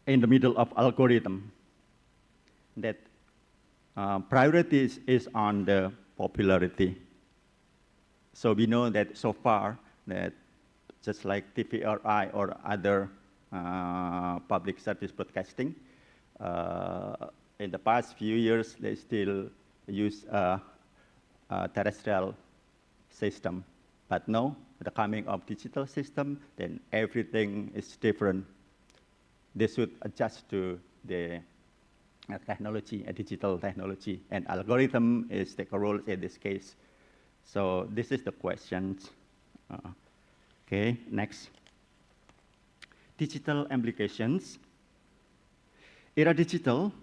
in the middle of algorithm? That priority is on the popularity. So we know that so far that just like TVRI or other public service broadcasting, in the past few years, they still use a terrestrial system. But now, the coming of digital system, then everything is different. They should adjust to the technology, digital technology, and algorithm is take a role in this case. So this is the question. Okay, next. Digital implications. Era digital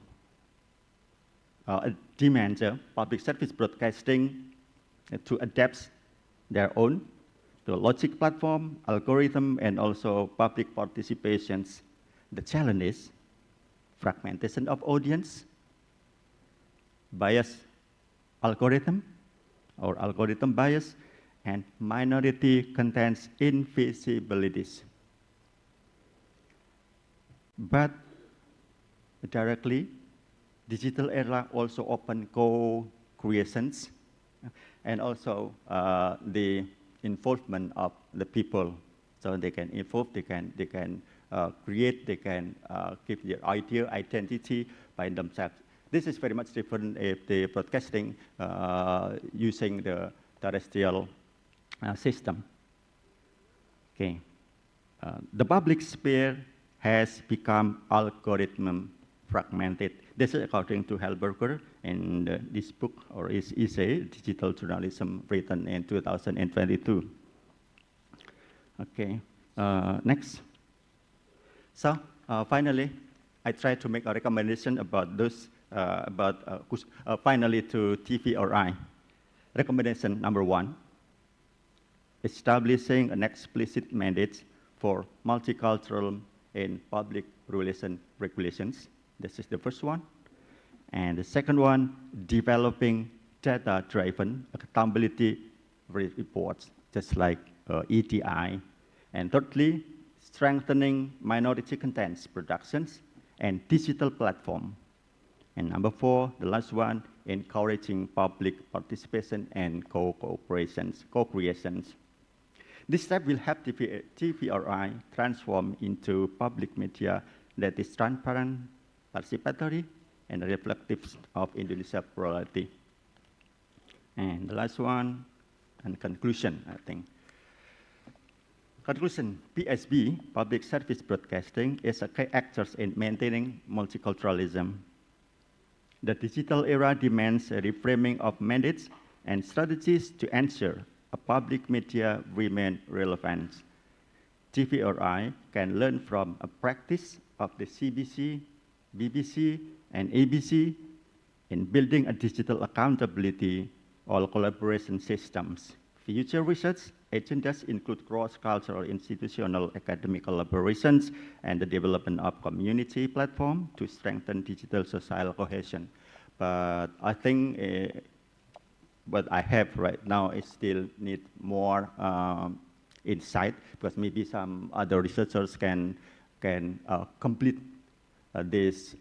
demands public service broadcasting to adapt their own to logic platform, algorithm, and also public participations. The challenge is fragmentation of audience, bias algorithm or algorithm bias, and minority contents invisibilities. But directly, digital era also open co-creations and also the involvement of the people. So they can involve, they can create, they can give their idea, identity by themselves. This is very much different if the broadcasting using the terrestrial system. Okay, the public sphere has become algorithm fragmented. This is according to Helberger in this book, or his essay, Digital Journalism, written in 2022. Okay, next. So finally, I try to make a recommendation about those, finally to TVRI. Recommendation number 1, establishing an explicit mandate for multicultural in public relation regulations. This is the first one. And the second one, developing data-driven accountability reports, just like ETI. And thirdly, strengthening minority contents productions and digital platform. And number 4, the last one, encouraging public participation and co-creations. This step will help TVRI transform into public media that is transparent, participatory, and reflective of Indonesia's plurality. And the last one, and conclusion, I think. Conclusion, PSB, Public Service Broadcasting, is a key actor in maintaining multiculturalism. The digital era demands a reframing of mandates and strategies to ensure a public media remain relevant. TVRI can learn from a practice of the CBC, BBC, and ABC in building a digital accountability or collaboration systems. Future research agendas include cross-cultural institutional academic collaborations and the development of community platform to strengthen digital social cohesion. But I think what I have right now is still need more insight, because maybe some other researchers can complete this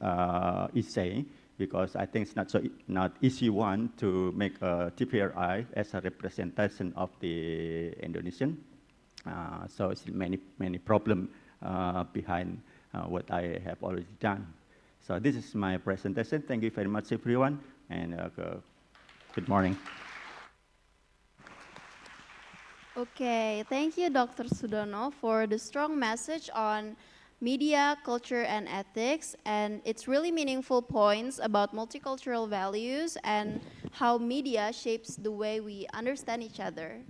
essay, because I think it's not easy one to make a TVRI as a representation of the Indonesian. So it's many problems behind what I have already done. So this is my presentation. Thank you very much, everyone, and good morning. Okay, thank you, Dr. Sudono, for the strong message on media, culture, and ethics, and it's really meaningful points about multicultural values and how media shapes the way we understand each other.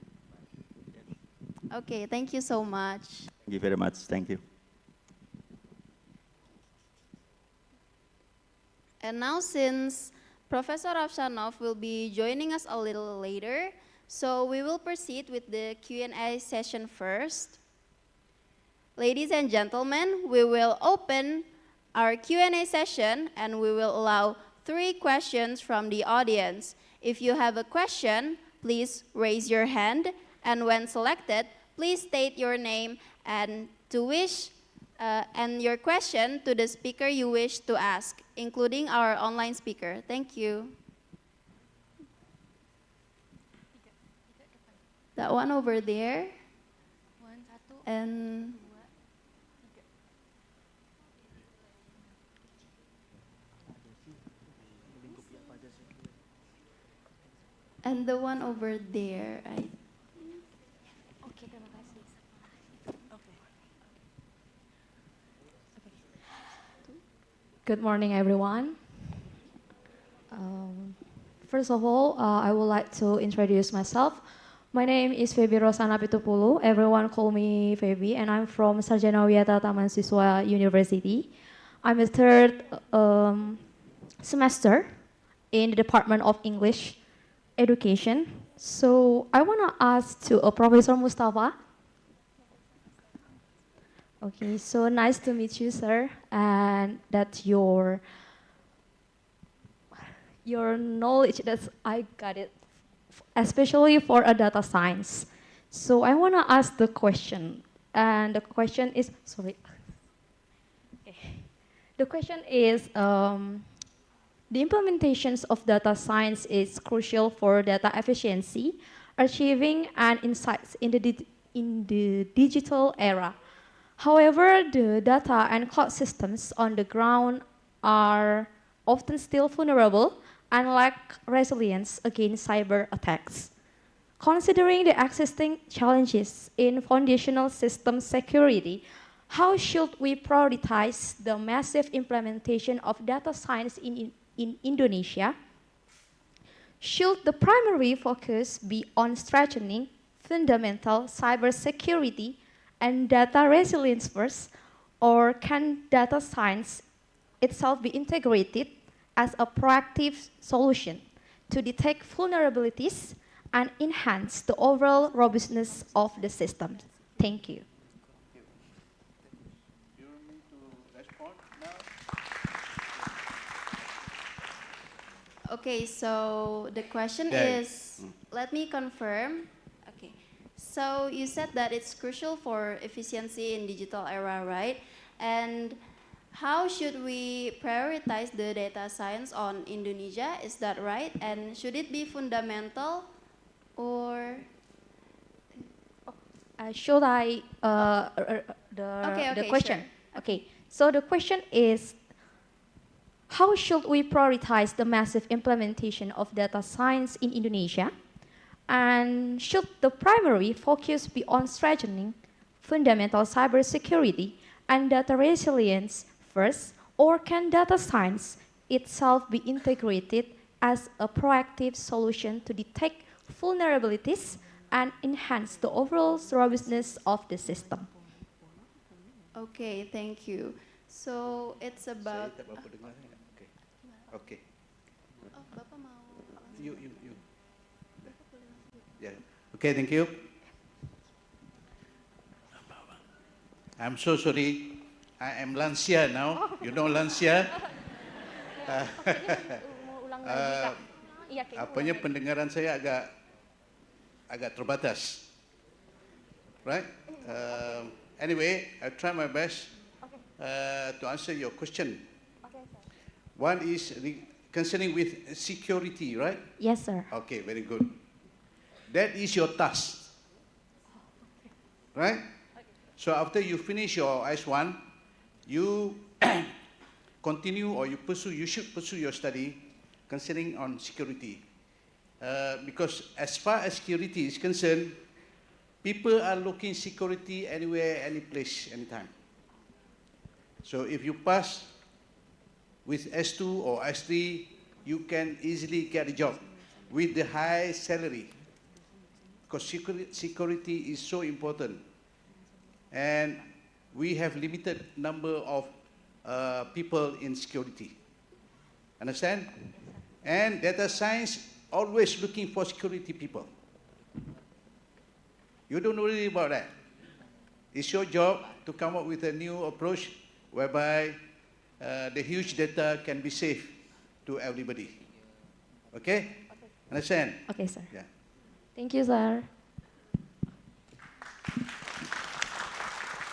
Okay, thank you so much. Thank you very much. Thank you. And now, since Professor Afshanov will be joining us a little later, so we will proceed with the Q&A session first. Ladies and gentlemen, we will open our Q&A session and we will allow 3 questions from the audience. If you have a question, please raise your hand, and when selected, please state your name and your question to the speaker you wish to ask, including our online speaker. Thank you. That one over there. And the one over there, Okay, terima kasih. Okay. Good morning, everyone. First of all, I would like to introduce myself. My name is Febi Rosana Pitupulu. Everyone call me Febi, and I'm from Sarjana Wiyata Taman Siswa University. I'm a third semester in the Department of English Education. So I want to ask to Professor Mustafa. Okay, so nice to meet you, sir, and that your knowledge, that I got it, especially for a data science. So I want to ask the question, and the question is, sorry. Okay. The question is, the implementations of data science is crucial for data efficiency, achieving and insights in the digital era. However, the data and cloud systems on the ground are often still vulnerable and lack resilience against cyber attacks. Considering the existing challenges in foundational system security, How should we prioritize the massive implementation of data science in Indonesia? Should the primary focus be on strengthening fundamental cybersecurity and data resilience first, or can data science itself be integrated as a proactive solution to detect vulnerabilities and enhance the overall robustness of the system? Thank you. Okay, so the question Yeah. is, let me confirm. Okay, so you said that it's crucial for efficiency in digital era, right? And how should we prioritize the data science on Indonesia? Is that right? And should it be fundamental or? Should I the question? Sure. Okay, so the question is, how should we prioritize the massive implementation of data science in Indonesia? And should the primary focus be on strengthening fundamental cybersecurity and data resilience first, or can data science itself be integrated as a proactive solution to detect vulnerabilities and enhance the overall robustness of the system? Okay, thank you. So it's about. Okay. Okay. Oh, Bapak mau. You. Yeah. Okay, thank you. I'm so sorry. I am lansia now. You know lansia? Apanya pendengaran saya agak terbatas. Right? Anyway, I'll try my best to answer your question. One is concerning with security, right? Yes, sir. Okay, very good. That is your task, right? So after you finish your S1, you continue or you should pursue your study concerning on security. Because as far as security is concerned, people are looking security anywhere, any place, anytime. So if you pass with S2 or S3, you can easily get a job with the high salary. Because security is so important. And we have limited number of people in security. Understand? And data science always looking for security people. You don't worry about that. It's your job to come up with a new approach whereby the huge data can be safe to everybody. Okay? Understand? Okay, sir. Yeah. Thank you, sir.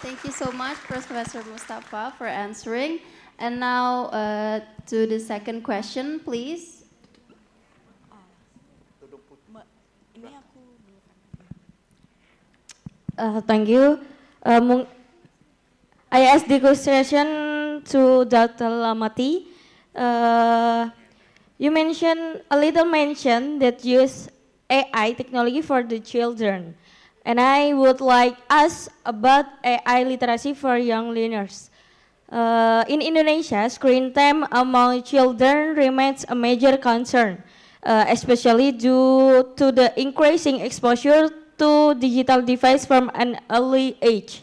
Thank you so much, Professor Mustafa, for answering. And now to the second question, please. Thank you. I ask the question to Dr. Lamati. You mentioned a little mention that use AI technology for the children. And I would like ask about AI literacy for young learners. In Indonesia, screen time among children remains a major concern, especially due to the increasing exposure to digital device from an early age.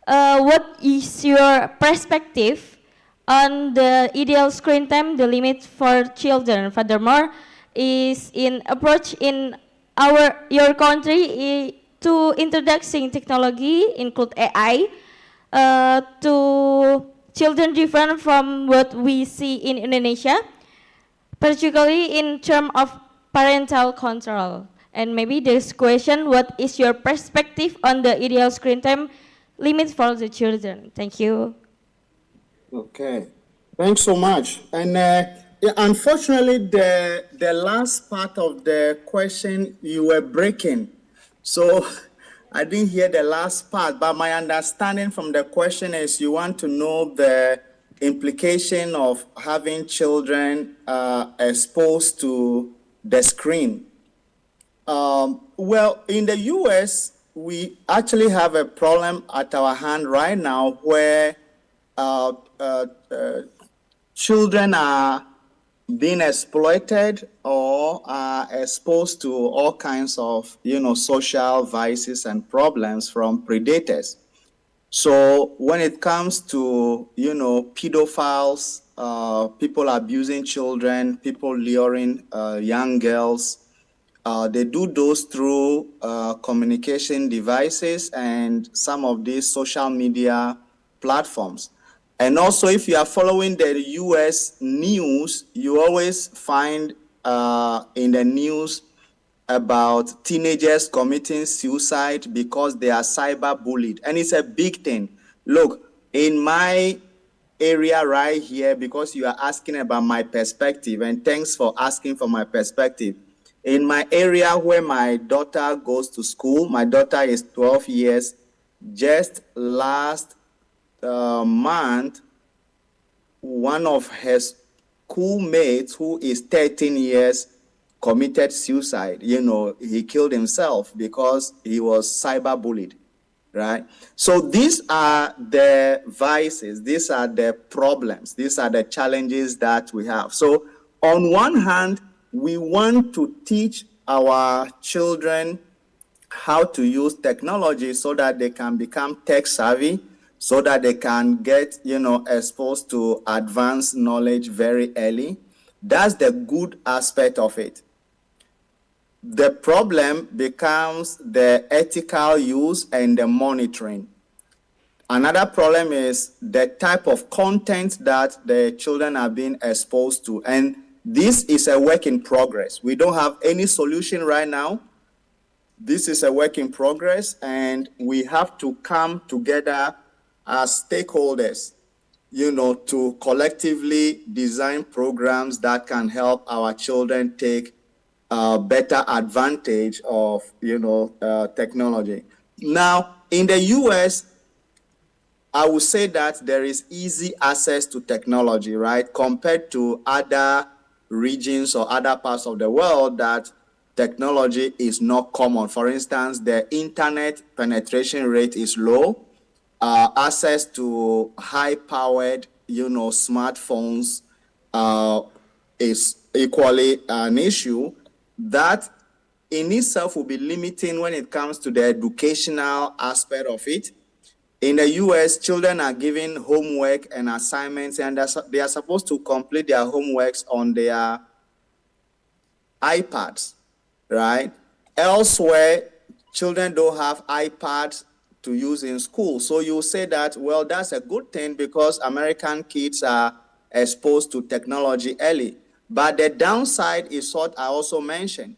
What is your perspective on the ideal screen time, the limit for children? Furthermore, is in approach in your country to introducing technology, include AI, to children different from what we see in Indonesia, particularly in terms of parental control. And maybe this question, what is your perspective on the ideal screen time limit for the children? Thank you. Okay, thanks so much. And yeah, unfortunately, the last part of the question you were breaking. So I didn't hear the last part, but my understanding from the question is you want to know the implication of having children exposed to the screen. Well, in the US, we actually have a problem at our hand right now where children are being exploited or are exposed to all kinds of, social vices and problems from predators. So when it comes to, pedophiles, people abusing children, people luring young girls, they do those through communication devices and some of these social media platforms. And also, if you are following the US news, you always find in the news about teenagers committing suicide because they are cyber bullied. And it's a big thing. Look, in my area right here, because you are asking about my perspective, and thanks for asking for my perspective. In my area where my daughter goes to school, my daughter is 12 years, just last month, one of her schoolmates who is 13 years committed suicide. He killed himself because he was cyber bullied, right? So these are the vices, these are the problems, these are the challenges that we have. So on one hand, we want to teach our children how to use technology so that they can become tech savvy, so that they can get, exposed to advanced knowledge very early. That's the good aspect of it. The problem becomes the ethical use and the monitoring. Another problem is the type of content that the children are being exposed to. And this is a work in progress. We don't have any solution right now. This is a work in progress, and we have to come together as stakeholders, to collectively design programs that can help our children take better advantage of, technology. Now, in the US, I would say that there is easy access to technology, right? Compared to other regions or other parts of the world that technology is not common. For instance, the internet penetration rate is low. Access to high-powered, smartphones is equally an issue. That in itself will be limiting when it comes to the educational aspect of it. In the US, children are given homework and assignments, and they are supposed to complete their homeworks on their iPads, right? Elsewhere, children don't have iPads to use in school. So you say that, well, that's a good thing because American kids are exposed to technology early. But the downside is what I also mentioned,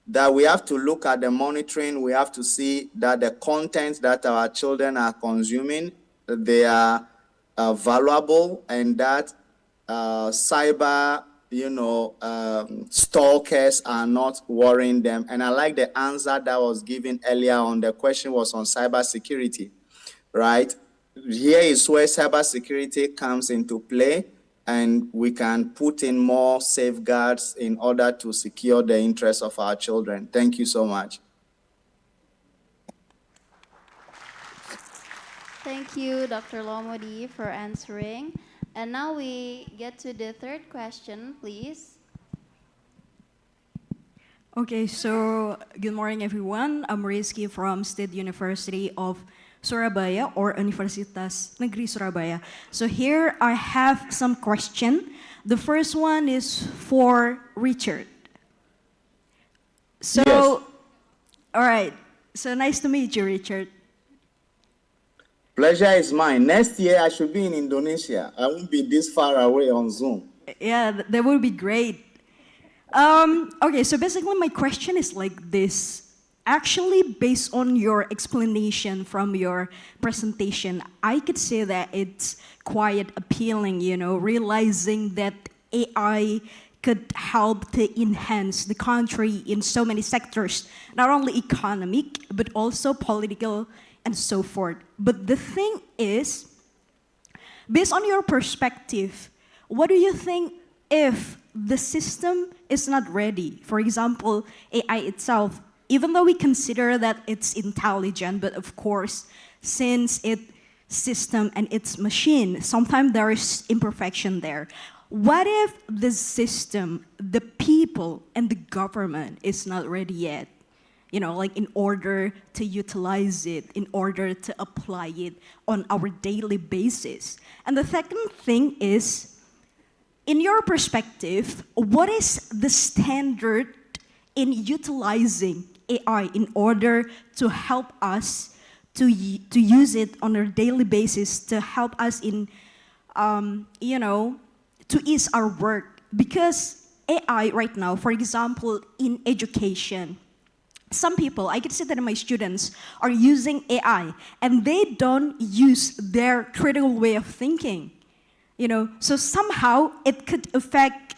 that we have to look at the monitoring. We have to see that the content that our children are consuming, they are valuable, and that cyber, stalkers are not worrying them. And I like the answer that was given earlier on. The question was on cybersecurity, right? Here is where cybersecurity comes into play, and we can put in more safeguards in order to secure the interests of our children. Thank you so much. Thank you, Dr. Lomodi, for answering. And now we get to the third question, please. Okay, so good morning, everyone. I'm Rizky from State University of Surabaya, or Universitas Negeri Surabaya. So here I have some question. The first one is for Richard. So, Yes. All right. So nice to meet you, Richard. Pleasure is mine. Next year, I should be in Indonesia. I won't be this far away on Zoom. Yeah, that would be great. Okay, so basically my question is like this. Actually, based on your explanation from your presentation, I could say that it's quite appealing, realizing that AI could help to enhance the country in so many sectors, not only economic, but also political and so forth. But the thing is, based on your perspective, what do you think if the system is not ready? For example, AI itself, even though we consider that it's intelligent, but of course, since it's system and it's machine, sometimes there is imperfection there. What if the system, the people, and the government is not ready yet? You know, like in order to utilize it, in order to apply it on our daily basis. And the second thing is, in your perspective, what is the standard in utilizing AI in order to help us to use it on a daily basis to help us in, you know, to ease our work? Because AI right now, for example, in education, some people, I can see that my students are using AI and they don't use their critical way of thinking, you know, so somehow it could affect,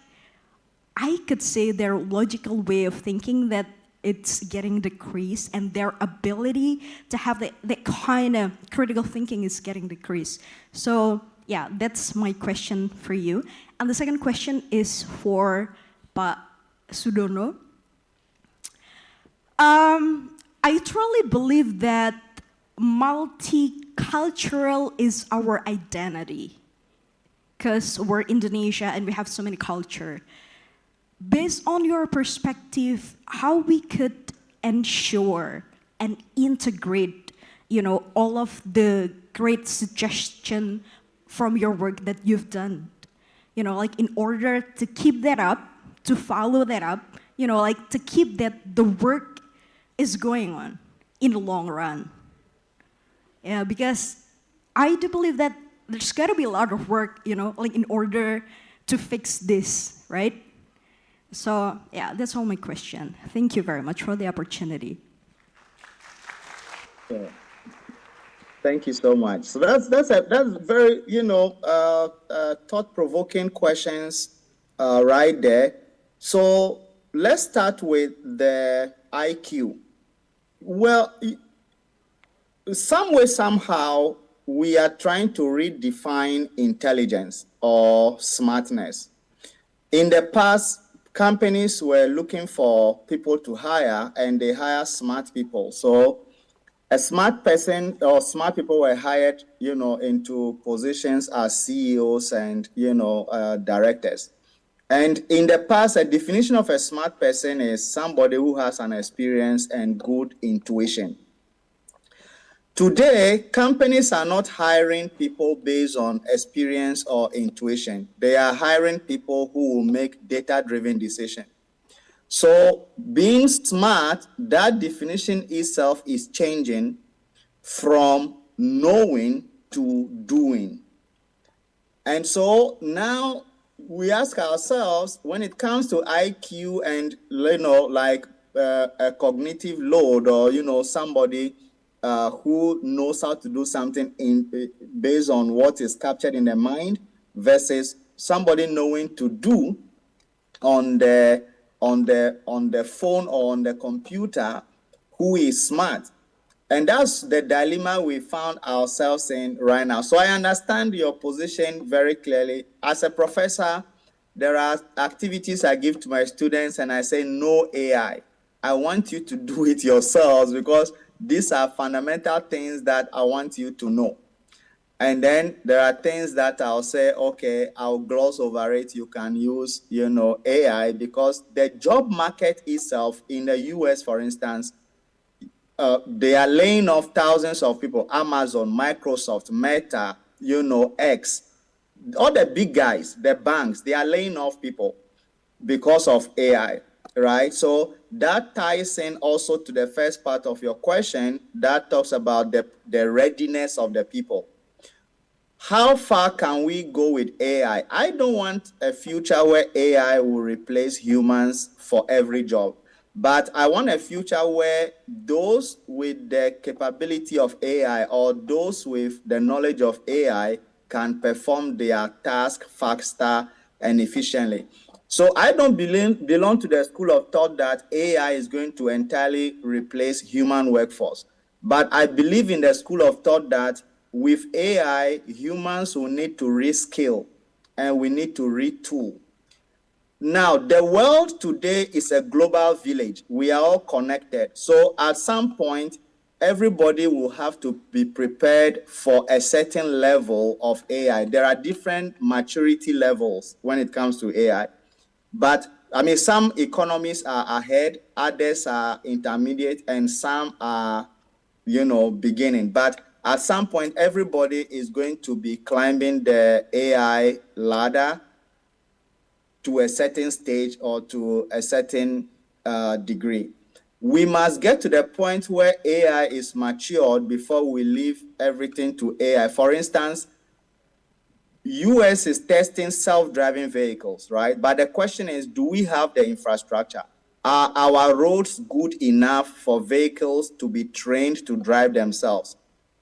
I could say, their logical way of thinking, that it's getting decreased and their ability to have that kind of critical thinking is getting decreased. So yeah, that's my question for you. And the second question is for Pak Sudono. I truly believe that multicultural is our identity, because we're Indonesia and we have so many culture. Based on your perspective, how we could ensure and integrate, you know, all of the great suggestion from your work that you've done, you know, like in order to keep that up, to follow that up, you know, like to keep that the work is going on in the long run. Yeah, because I do believe that there's got to be a lot of work, you know, like in order to fix this, right? So yeah, that's all my question. Thank you very much for the opportunity. Yeah. Thank you so much. So that's very, you know, thought-provoking questions right there. So let's start with the IQ. Well, some way, somehow, we are trying to redefine intelligence or smartness. In the past, companies were looking for people to hire, and they hire smart people. So a smart person or smart people were hired, you know, into positions as CEOs and, you know, directors. And in the past, a definition of a smart person is somebody who has an experience and good intuition. Today, companies are not hiring people based on experience or intuition. They are hiring people who will make data-driven decisions. So being smart, that definition itself is changing from knowing to doing. And so now we ask ourselves, when it comes to IQ and, you know, like a cognitive load, or, you know, somebody who knows how to do something based on what is captured in the mind versus somebody knowing to do on the phone or on the computer, who is smart. And that's the dilemma we found ourselves in right now. So I understand your position very clearly. As a professor, there are activities I give to my students and I say, no AI. I want you to do it yourselves, because these are fundamental things that I want you to know. And then there are things that I'll say, okay, I'll gloss over it. You can use, you know, AI, because the job market itself in the US, for instance, they are laying off thousands of people. Amazon, Microsoft, Meta, you know, X, all the big guys, the banks, they are laying off people because of AI, right? So that ties in also to the first part of your question that talks about the readiness of the people. How far can we go with AI? I don't want a future where AI will replace humans for every job. But I want a future where those with the capability of AI, or those with the knowledge of AI, can perform their task faster and efficiently. So I don't belong to the school of thought that AI is going to entirely replace human workforce. But I believe in the school of thought that with AI, humans will need to reskill and we need to retool. Now, the world today is a global village. We are all connected. So at some point, everybody will have to be prepared for a certain level of AI. There are different maturity levels when it comes to AI. But I mean, some economies are ahead, others are intermediate, and some are, beginning. But at some point, everybody is going to be climbing the AI ladder to a certain stage or to a certain degree. We must get to the point where AI is matured before we leave everything to AI. For instance, US is testing self-driving vehicles, right? But the question is, do we have the infrastructure? Are our roads good enough for vehicles to be trained to drive themselves?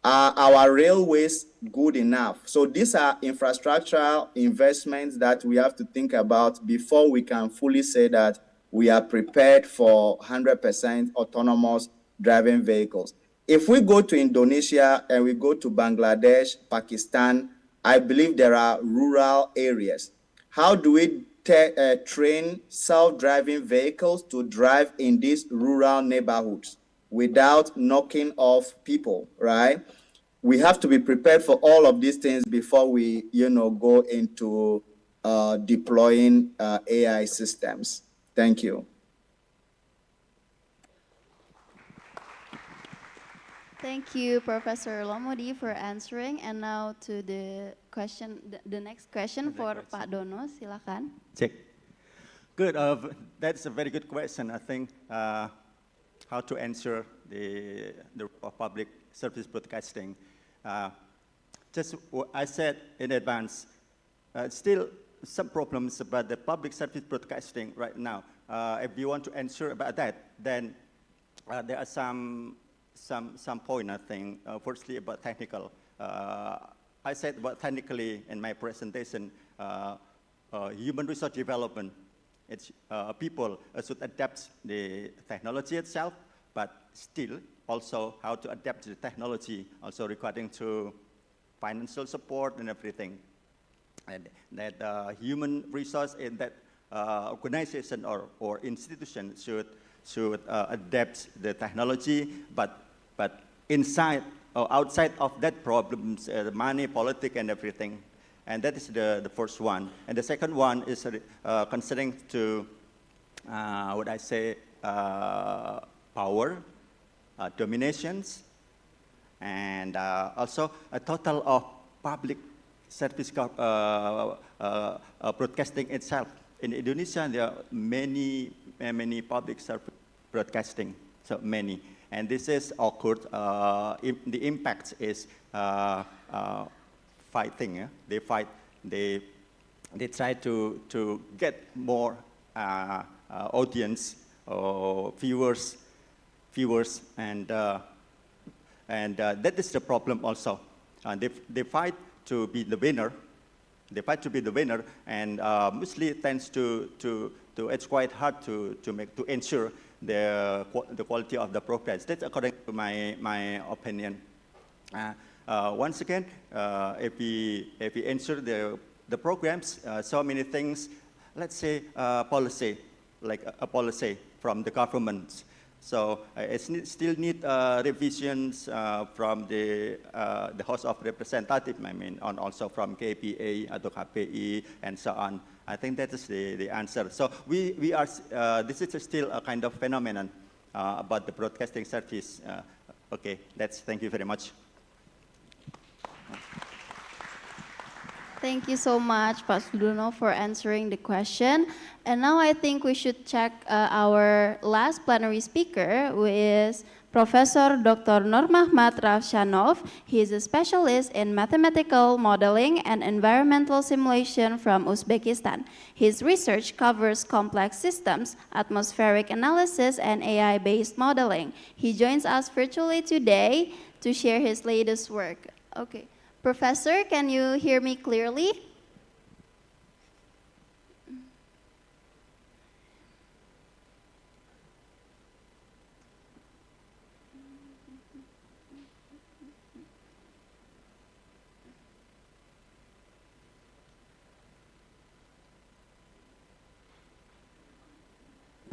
Are our railways good enough? So these are infrastructural investments that we have to think about before we can fully say that we are prepared for 100% autonomous driving vehicles. If we go to Indonesia and we go to Bangladesh, Pakistan, I believe there are rural areas. How do we train self-driving vehicles to drive in these rural neighborhoods without knocking off people, right? We have to be prepared for all of these things before we, go into deploying AI systems. Thank you. Thank you, Professor Lomodi, for answering. And now to the question, the next question for Pak Dono, silakan. Check. Good. That's a very good question. I think how to answer the public service broadcasting. Just what I said in advance, still some problems about the public service broadcasting right now. If you want to answer about that, then there are some point, I think. Firstly, about technical. I said about technically in my presentation, human resource development. It's people should adapt the technology itself, but still also how to adapt the technology, also regarding to financial support and everything. And that human resource in that organization or institution should adapt the technology, but inside or outside of that problems, the money, politics, and everything. And that is the first one. And the second one is concerning to what I say, power, dominations, and also a total of public service broadcasting itself. In Indonesia, there are many public service broadcasting, so many. And this is occurred, the impact is fighting. They fight, they try to get more audience or viewers, and that is the problem also. They fight to be the winner. They fight to be the winner, and mostly tends to it's quite hard to ensure the quality of the programs. That's according to my opinion. Once again, if we ensure the programs, so many things, let's say policy, like a policy from the government. So it still need revisions from the House of Representatives, I mean, and also from KPA, atau KPI, and so on. I think that is the answer. So we are, this is still a kind of phenomenon about the broadcasting service. Okay, thank you very much. Thank you so much, Pak Sudono, for answering the question. And now I think we should check our last plenary speaker, who is Professor Dr. Nur Mahmad Ravshanov. He is a specialist in mathematical modeling and environmental simulation from Uzbekistan. His research covers complex systems, atmospheric analysis, and AI-based modeling. He joins us virtually today to share his latest work. Okay. Professor, can you hear me clearly?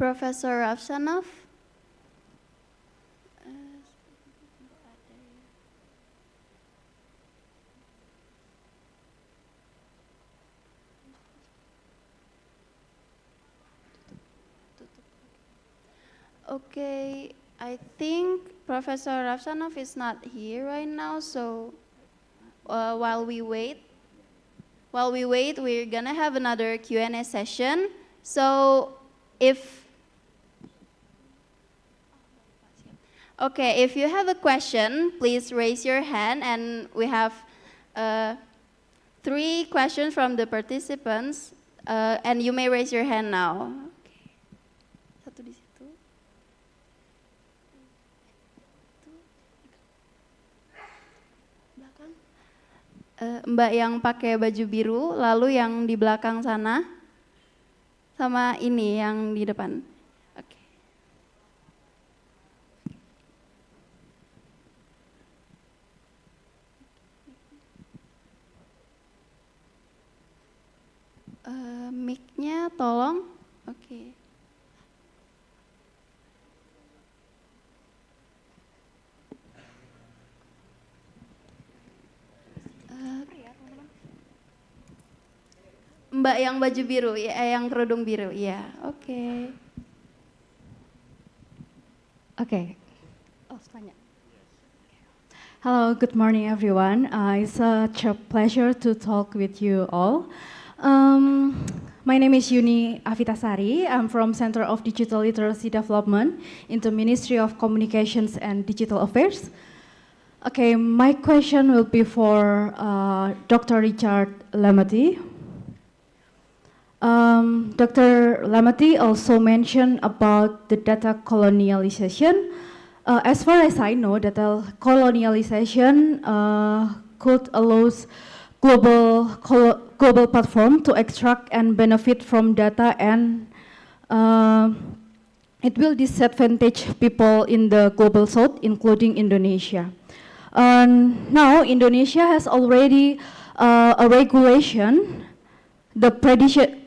Professor Rafsanov. Okay, I think Professor Rafsanov is not here right now, so while we wait, we're gonna have another Q&A session. So if you have a question, please raise your hand, and we have 3 questions from the participants, and you may raise your hand now. Satu di situ. Mbak yang pakai baju biru, lalu yang di belakang sana, sama ini yang di depan. Oke. Mic-nya tolong. Oke. Mbak yang baju biru, ya, yang kerudung biru, ya, oke. Okay. Oh, tanya. Hello, good morning, everyone. It's such a pleasure to talk with you all. My name is Yuni Avitasari. I'm from Center of Digital Literacy Development in the Ministry of Communications and Digital Affairs. Okay, my question will be for Dr. Richard Lamati. Dr. Lamati also mentioned about the data colonialization. As far as I know, data colonialization could allow global platform to extract and benefit from data, and it will disadvantage people in the global south, including Indonesia. Now, Indonesia has already a regulation, the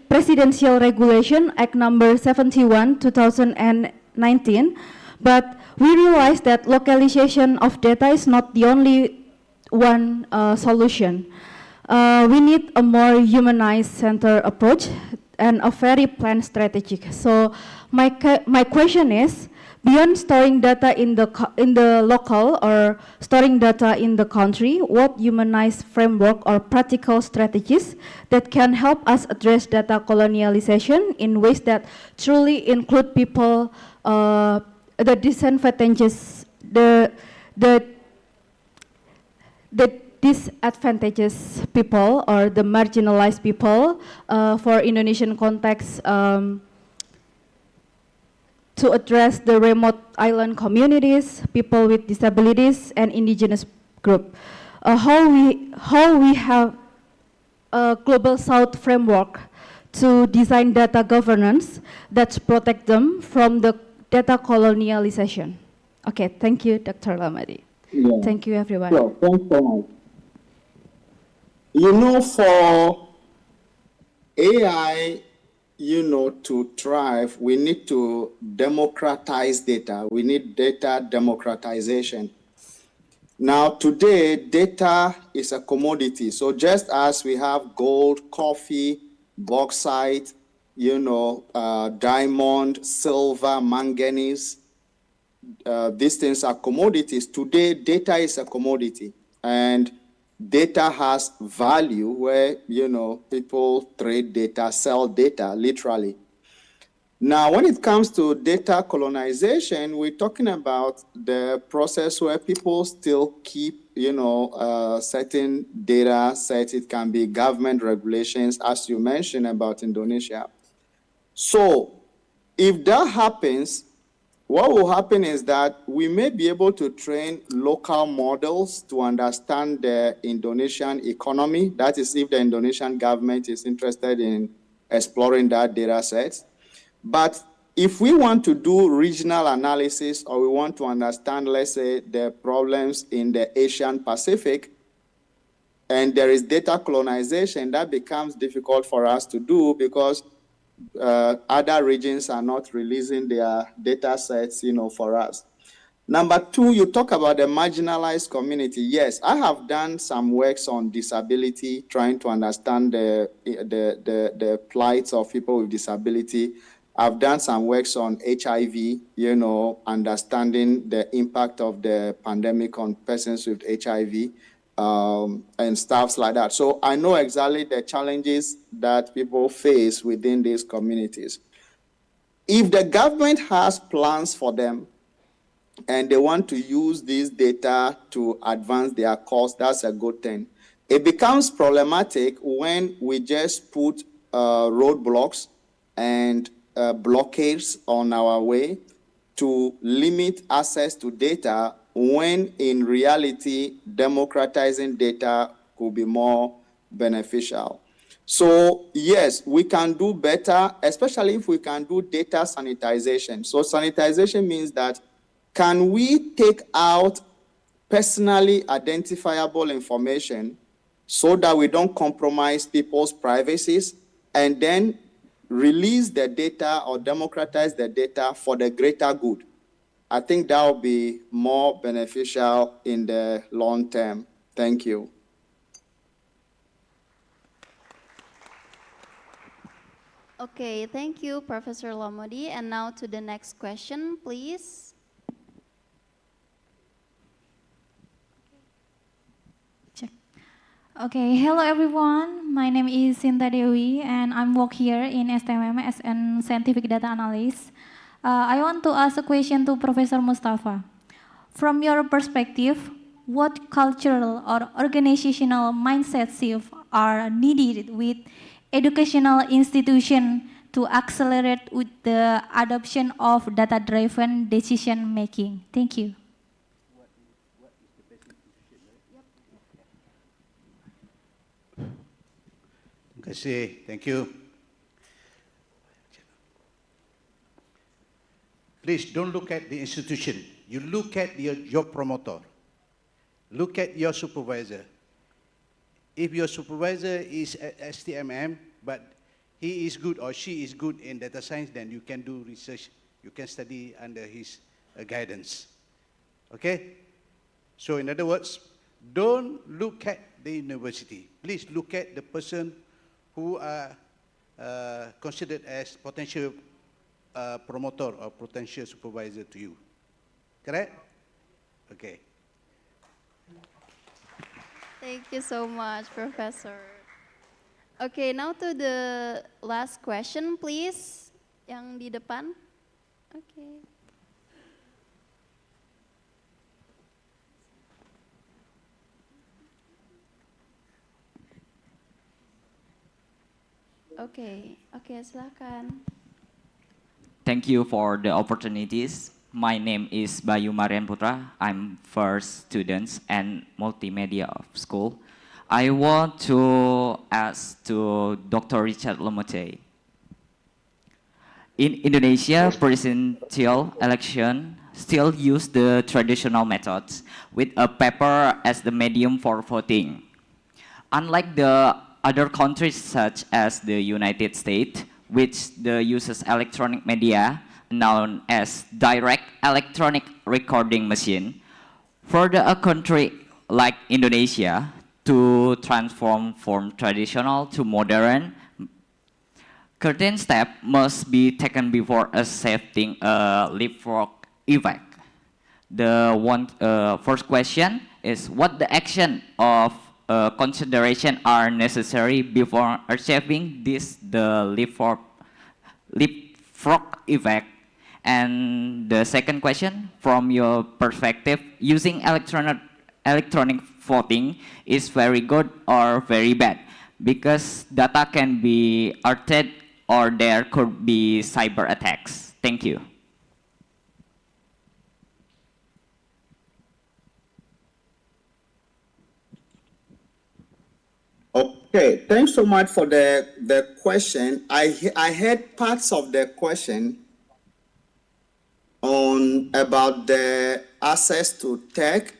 Presidential Regulation Act number 71, 2019, but we realize that localization of data is not the only one solution. We need a more humanized center approach and a very planned strategy. So my question is, beyond storing data in the local or storing data in the country, what humanized framework or practical strategies that can help us address data colonialization in ways that truly include people, the disadvantages, the disadvantageous people or the marginalized people for Indonesian context, to address the remote island communities, people with disabilities, and indigenous group. How we have a global south framework to design data governance that protect them from the data colonialization. Okay, thank you, Dr. Lamadi. Yeah. Thank you, everyone. Sure, thanks so much. You know, for AI, to thrive, we need to democratize data. We need data democratization. Now, today, data is a commodity. So just as we have gold, coffee, bauxite, diamond, silver, manganese, these things are commodities. Today, data is a commodity. And data has value where, people trade data, sell data, literally. Now, when it comes to data colonization, we're talking about the process where people still keep, certain data sets. It can be government regulations, as you mentioned about Indonesia. So if that happens, what will happen is that we may be able to train local models to understand the Indonesian economy. That is, if the Indonesian government is interested in exploring that data set. But if we want to do regional analysis, or we want to understand, let's say, the problems in the Asian Pacific, and there is data colonization, that becomes difficult for us to do, because other regions are not releasing their data sets, for us. Number two, you talk about the marginalized community. Yes, I have done some works on disability, trying to understand the plights of people with disability. I've done some works on HIV, understanding the impact of the pandemic on persons with HIV, and stuff like that. So I know exactly the challenges that people face within these communities. If the government has plans for them, and they want to use this data to advance their cause, that's a good thing. It becomes problematic when we just put roadblocks and blockades on our way to limit access to data, when in reality, democratizing data could be more beneficial. So yes, we can do better, especially if we can do data sanitization. So sanitization means that, can we take out personally identifiable information so that we don't compromise people's privacies, and then release the data or democratize the data for the greater good? I think that will be more beneficial in the long term. Thank you. Okay, thank you, Professor Lomodi. And now to the next question, please. Okay, hello everyone. My name is Sinta Dewi and I'm work here in STMM as a scientific data analyst. I want to ask a question to Professor Mustafa. From your perspective, what cultural or organizational mindset shifts are needed with educational institutions to accelerate with the adoption of data-driven decision making? Thank you. Thank you. Please don't look at the institution. You look at your promoter. Look at your supervisor. If your supervisor is at STMM, but he is good or she is good in data science, then you can do research. You can study under his guidance. Okay? So in other words, don't look at the university. Please look at the person who are considered as potential promoter or potential supervisor to you. Correct? Okay. Thank you so much, Professor. Okay, now to the last question, please. Yang di depan. Okay. Okay, silakan. Thank you for the opportunities. My name is Bayu Marian Putra. I'm first student and multimedia of school. I want to ask to Dr. Richard Lomoti. In Indonesia, presidential election still use the traditional methods with a paper as the medium for voting. Unlike the other countries such as the United States, which uses electronic media known as direct electronic recording machine, for a country like Indonesia to transform from traditional to modern, certain steps must be taken before accepting a leapfrog effect. The first question is, what the action of consideration are necessary before achieving the leapfrog effect? And the second question, from your perspective, using electronic voting is very good or very bad, because data can be altered or there could be cyber attacks. Thank you. Okay, thanks so much for the question. I heard parts of the question on about the access to tech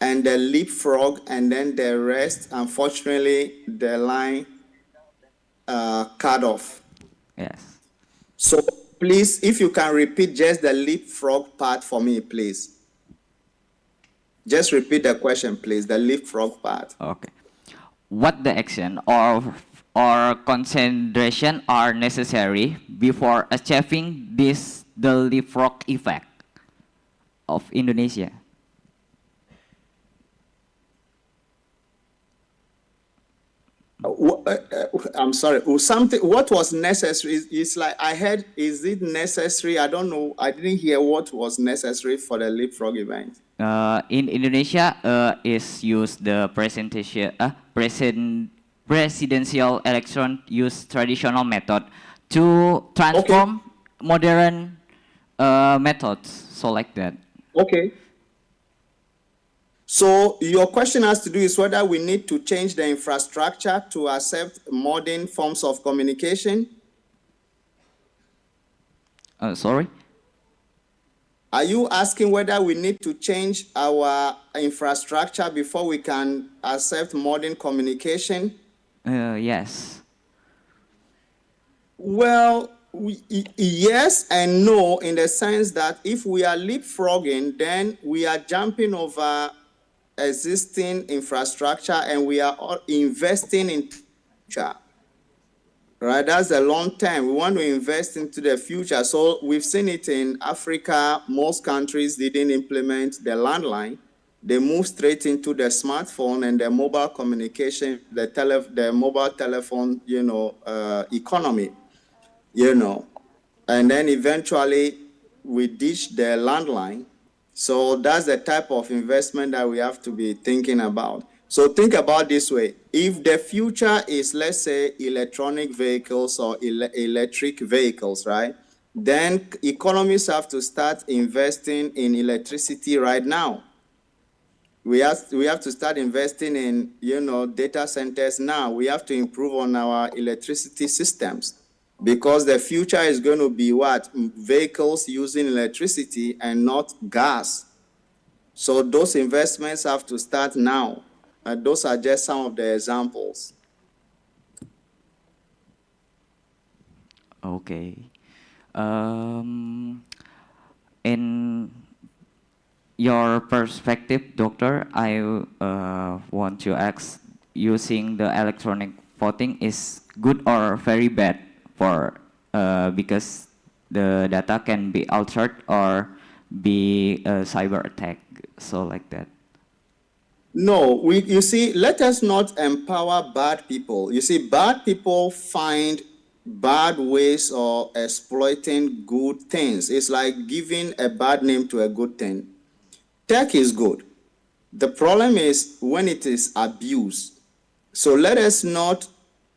and the leapfrog, and then the rest. Unfortunately, the line cut off. Yes. So please, if you can repeat just the leapfrog part for me, please. Just repeat the question, please, the leapfrog part. Okay. What the action or concentration are necessary before achieving this the leapfrog effect of Indonesia? I'm sorry. What was necessary? It's like I heard. Is it necessary? I don't know. I didn't hear what was necessary for the leapfrog event. In Indonesia, is use the presidential election use traditional method to transform modern methods. So like that. Okay. So your question has to do is whether we need to change the infrastructure to accept modern forms of communication. Sorry? Are you asking whether we need to change our infrastructure before we can accept modern communication? Yes. Well, yes and no, in the sense that if we are leapfrogging, then we are jumping over existing infrastructure and we are investing in future. Right, that's a long time. We want to invest into the future. So we've seen it in Africa. Most countries didn't implement the landline. They moved straight into the smartphone and the mobile communication, the mobile telephone, economy, and then eventually we ditched the landline. So that's the type of investment that we have to be thinking about. So think about this way. If the future is, let's say, electronic vehicles or electric vehicles, right? Then economies have to start investing in electricity right now. We have to start investing in, data centers now. We have to improve on our electricity systems because the future is going to be what? Vehicles using electricity and not gas. So those investments have to start now. Those are just some of the examples. Okay. In your perspective, doctor, I want to ask, using the electronic voting is good or very bad for because the data can be altered or be a cyber attack, so like that. No, you see, let us not empower bad people. You see, bad people find bad ways of exploiting good things. It's like giving a bad name to a good thing. Tech is good. The problem is when it is abused. So let us not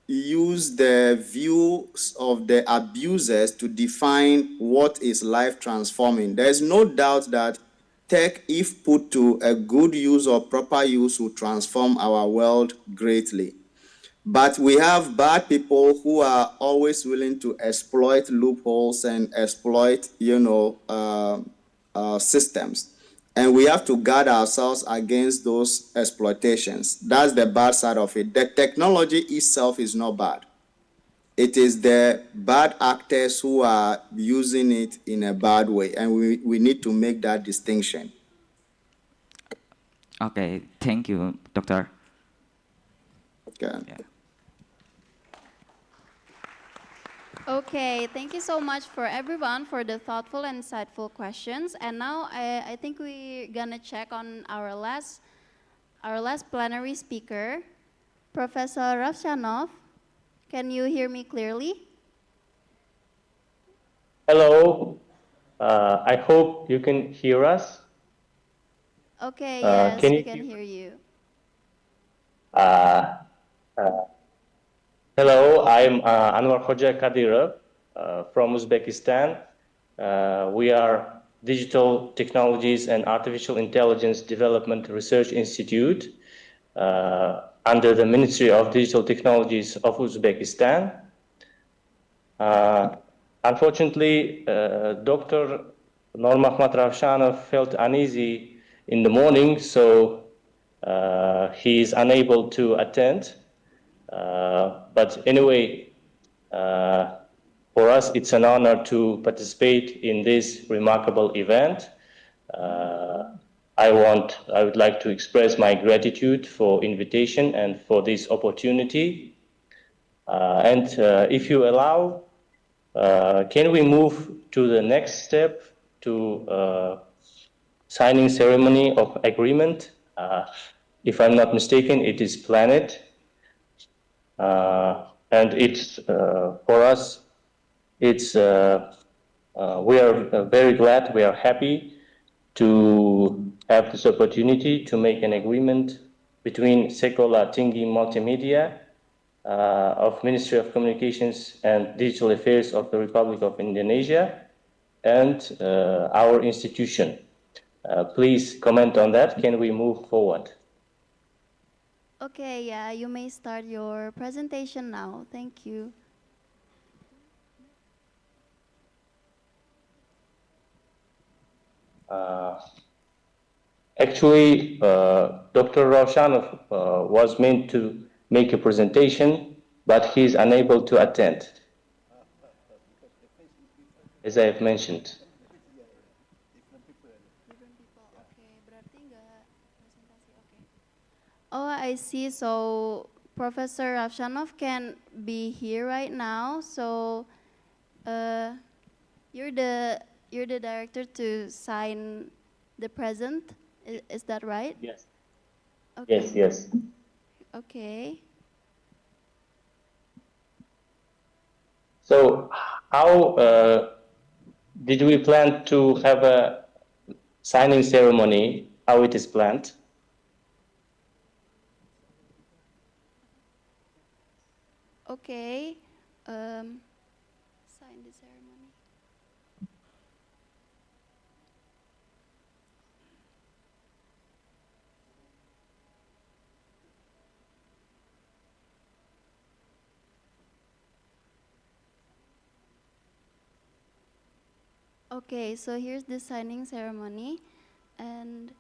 use the views of the abusers to define what is life transforming. There's no doubt that tech, if put to a good use or proper use, will transform our world greatly. But we have bad people who are always willing to exploit loopholes and exploit, systems. And we have to guard ourselves against those exploitations. That's the bad side of it. The technology itself is not bad. It is the bad actors who are using it in a bad way, and we need to make that distinction. Okay, thank you, doctor. Okay. Yeah. Okay, thank you so much for everyone for the thoughtful and insightful questions. And now I think we're gonna check on our last plenary speaker, Professor Ravshanov. Can you hear me clearly? Hello, I hope you can hear us. Okay, yes, can we you can hear you. Hello, I'm Anwar Khoja Kadirov from Uzbekistan. We are Digital Technologies and Artificial Intelligence Development Research Institute under the Ministry of Digital Technologies of Uzbekistan. Unfortunately, Dr. Nur Mahmad Ravshanov felt uneasy in the morning, so he is unable to attend. But anyway, For us, it's an honor to participate in this remarkable event. I would like to express my gratitude for invitation and for this opportunity. If you allow, can we move to the next step, to signing ceremony of agreement? If I'm not mistaken, it is planned. And it's, for us, it's, we are very glad, we are happy to have this opportunity to make an agreement between Sekolah Tinggi Multimedia of Ministry of Communications and Digital Affairs of the Republic of Indonesia and our institution. Please comment on that. Can we move forward? Okay, yeah, you may start your presentation now. Thank you. Actually, Dr. Ravshanov was meant to make a presentation, but he is unable to attend, as I have mentioned. Oh, I see. So Professor Ravshanov can be here right now. So you're the director to sign the present. Is that right? Yes. Okay. Yes, yes. Okay. So how did we plan to have a signing ceremony? How it is planned? Okay. Sign the ceremony. Okay, so here's the signing ceremony, and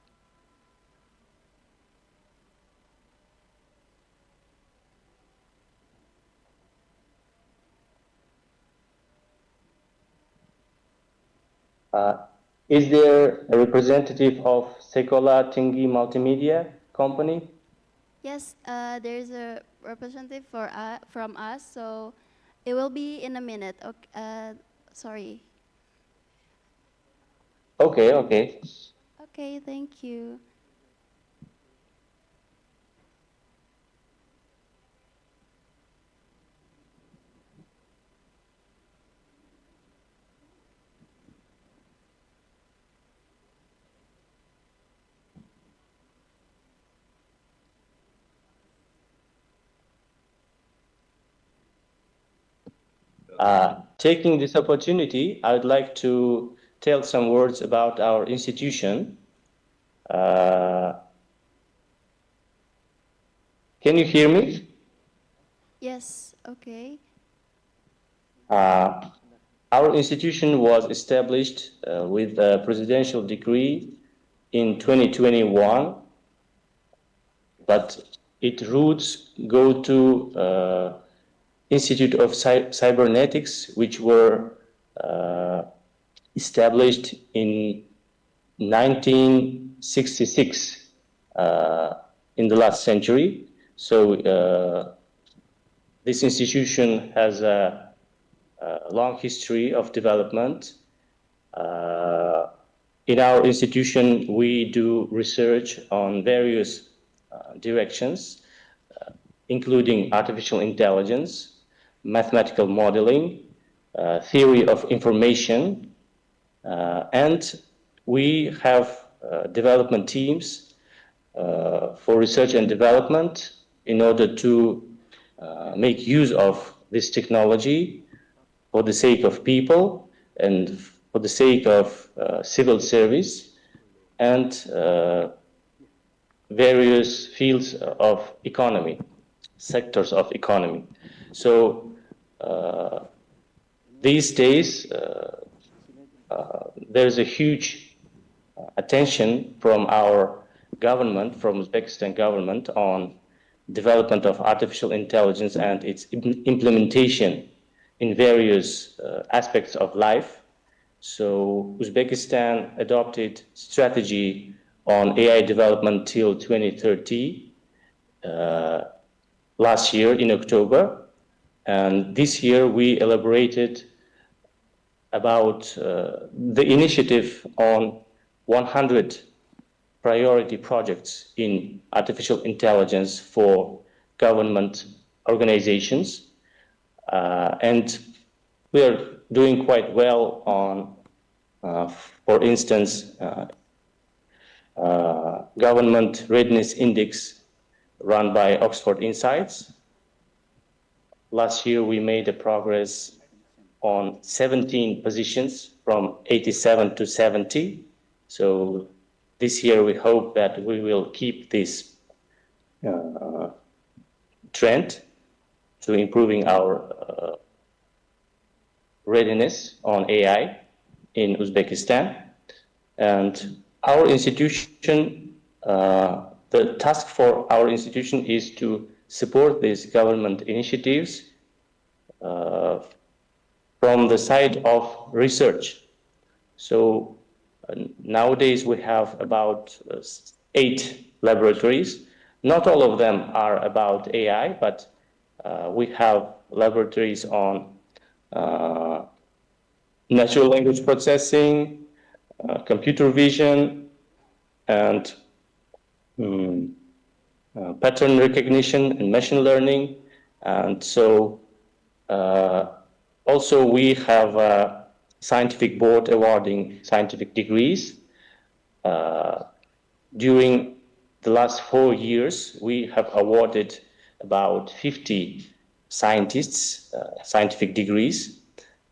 is there a representative of Sekolah Tinggi Multimedia company? yes, there's a representative from us, so it will be in a minute. Okay, sorry. Okay, okay. Okay, thank you. Taking this opportunity, I would like to tell some words about our institution. Can you hear me? Yes, okay. Our institution was established with a presidential decree in 2021, but its roots go to Institute of Cybernetics, which were established in 1966 in the last century. So this institution has a long history of development. In our institution, we do research on various directions, including artificial intelligence, mathematical modeling, theory of information, and we have development teams for research and development in order to make use of this technology for the sake of people and for the sake of civil service and various fields of economy, sectors of economy. So these days, there's a huge attention from our government, from Uzbekistan government, on development of artificial intelligence and its implementation in various aspects of life. So Uzbekistan adopted strategy on AI development till 2030 last year in October. And this year we elaborated about the initiative on 100 priority projects in artificial intelligence for government organizations. And we are doing quite well on, for instance, Government Readiness Index run by Oxford Insights. Last year we made a progress on 17 positions from 87 to 70. So this year we hope that we will keep this trend to improving our readiness on AI in Uzbekistan. And our institution, the task for our institution is to support these government initiatives from the side of research. So nowadays we have about 8 laboratories. Not all of them are about AI, but we have laboratories on natural language processing, computer vision, and pattern recognition and machine learning. And so also we have a scientific board awarding scientific degrees. During the last 4 years, we have awarded about 50 scientists scientific degrees.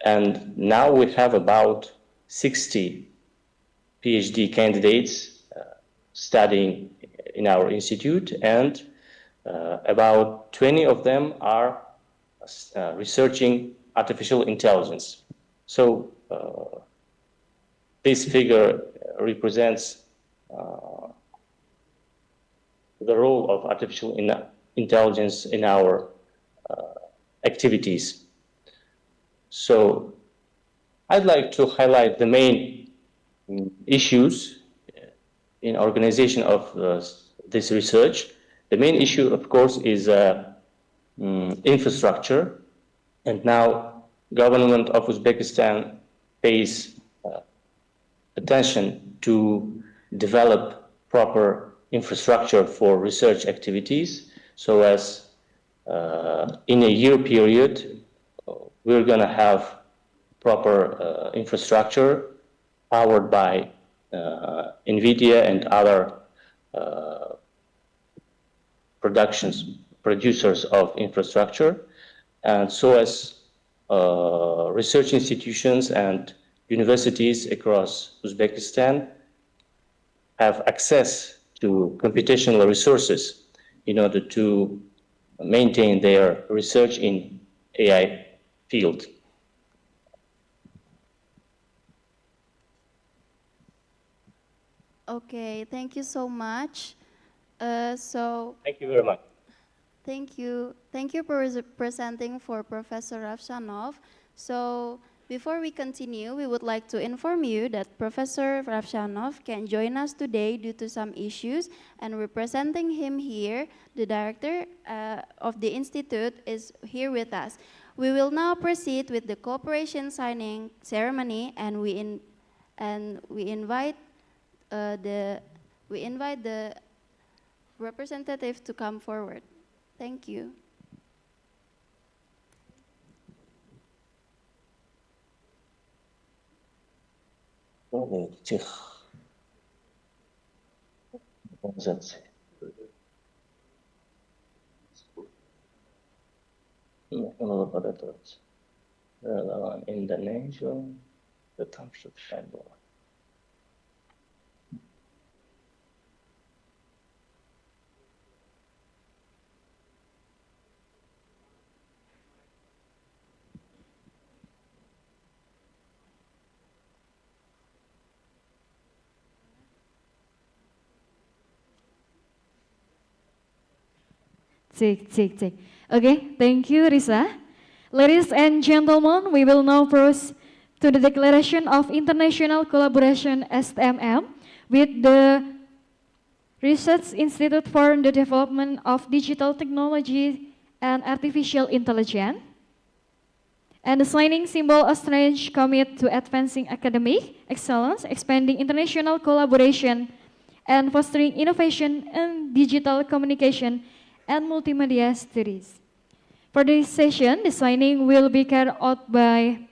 And now we have about 60 PhD candidates studying in our institute, and about 20 of them are researching artificial intelligence. So this figure represents the role of artificial intelligence in our activities. So I'd like to highlight the main issues in organization of this research. The main issue, of course, is infrastructure. And now government of Uzbekistan pays attention to develop proper infrastructure for research activities, so as in a year period, we're going to have proper infrastructure powered by NVIDIA and other producers of infrastructure, and so as research institutions and universities across Uzbekistan have access to computational resources in order to maintain their research in AI field. Okay, thank you so much. Thank you very much. Thank you. Thank you for presenting for Professor Ravshanov. So before we continue, we would like to inform you that Professor Ravshanov can join us today due to some issues, and representing him here, the director of the institute is here with us. We will now proceed with the cooperation signing ceremony, and we invite the representative to come forward. Thank you. Indonesia, the township Shandor. Cek. Okay, thank you, Risa. Ladies and gentlemen, we will now proceed to the Declaration of International Collaboration STMM with the Research Institute for the Development of Digital Technology and Artificial Intelligence, and the signing symbol of strange commit to advancing academic excellence, expanding international collaboration, and fostering innovation in digital communication and multimedia studies. For this session, the signing will be carried out by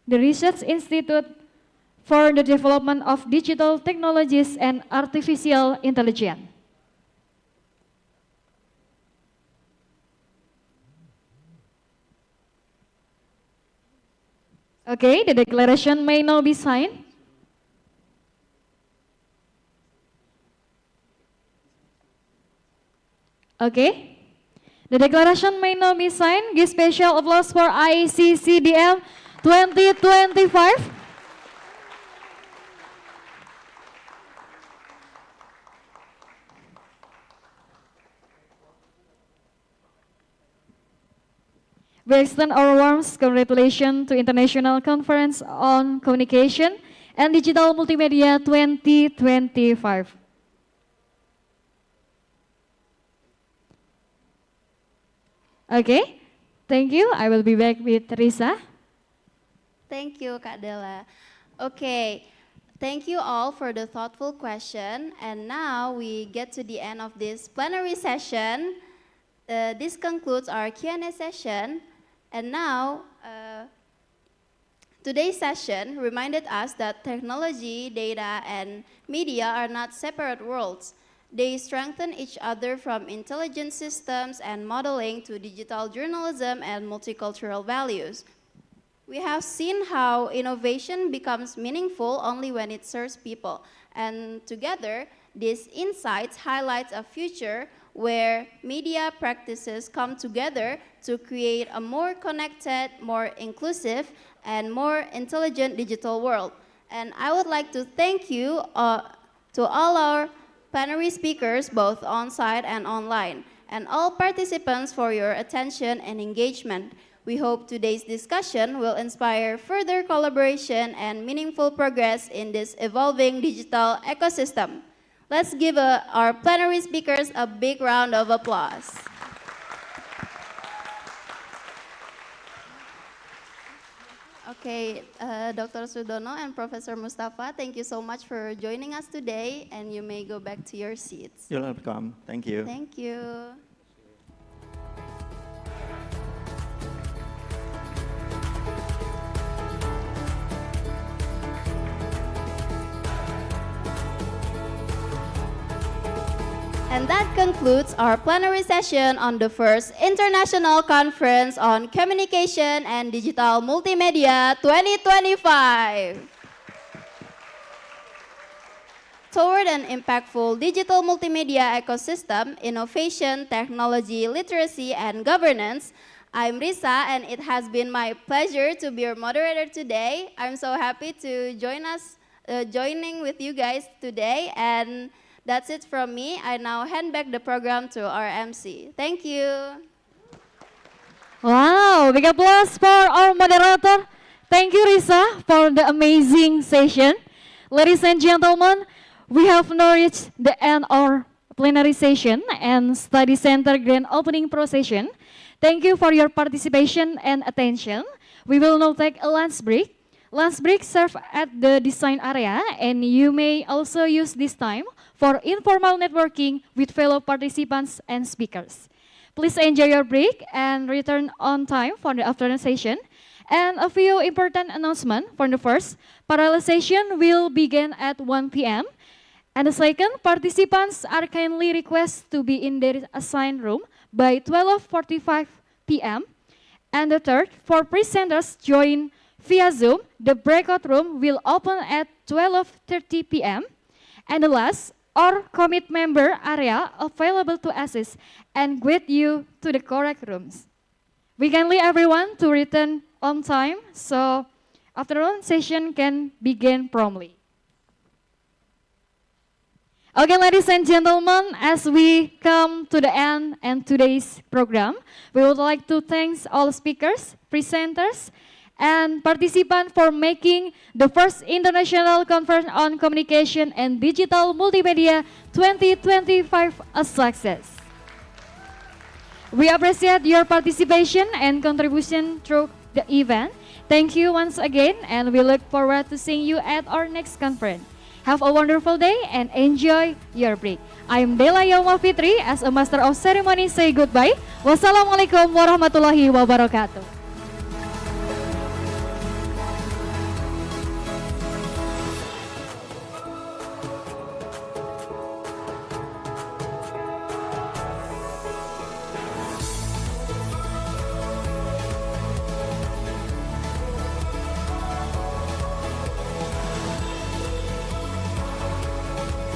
the Research Institute for the Development of Digital Technologies and Artificial Intelligence. Okay, the declaration may now be signed. Okay. The declaration may now be signed. Give special applause for Iccdm 2025. We extend our warmest congratulations to International Conference on Communication and Digital Multimedia 2025. Okay, thank you. I will be back with Risa. Thank you, Kak Della. Okay, thank you all for the thoughtful question. And now we get to the end of this plenary session. This concludes our Q&A session. And now, today's session reminded us that technology, data, and media are not separate worlds. They strengthen each other, from intelligent systems and modeling to digital journalism and multicultural values. We have seen how innovation becomes meaningful only when it serves people. And together, these insights highlight a future where media practices come together to create a more connected, more inclusive, and more intelligent digital world. And I would like to thank you to all our plenary speakers, both on-site and online, and all participants for your attention and engagement. We hope today's discussion will inspire further collaboration and meaningful progress in this evolving digital ecosystem. Let's give our plenary speakers a big round of applause. Okay, Dr. Sudono and Professor Mustafa, thank you so much for joining us today, and you may go back to your seats. You're welcome. Thank you. Thank you. And that concludes our plenary session on the first International Conference on Communication and Digital Multimedia 2025. Toward an impactful digital multimedia ecosystem, innovation, technology, literacy, and governance, I'm Risa, and it has been my pleasure to be your moderator today. I'm so happy to joining with you guys today, and that's it from me. I now hand back the program to our MC. Thank you. Wow, big applause for our moderator. Thank you, Risa, for the amazing session. Ladies and gentlemen, we have now reached the end of our plenary session and study center grand opening procession. Thank you for your participation and attention. We will now take a lunch break. Lunch break served at the design area, and you may also use this time for informal networking with fellow participants and speakers. Please enjoy your break and return on time for the afternoon session. And a few important announcements. For the first, parallel session will begin at 1 p.m. And the second, participants are kindly requested to be in their assigned room by 12:45 p.m. And the third, for presenters join via Zoom, the breakout room will open at 12:30 p.m. And the last, our commit member area available to assist and guide you to the correct rooms. We kindly everyone to return on time so afternoon session can begin promptly. Okay, ladies and gentlemen, as we come to the end and today's program, we would like to thank all speakers, presenters, and participants for making the first International Conference on Communication and Digital Multimedia 2025 a success. We appreciate your participation and contribution through the event. Thank you once again, and we look forward to seeing you at our next conference. Have a wonderful day and enjoy your break. I'm Dela Yoma Fitri, as a Master of Ceremony, say goodbye. Wassalamualaikum warahmatullahi wabarakatuh.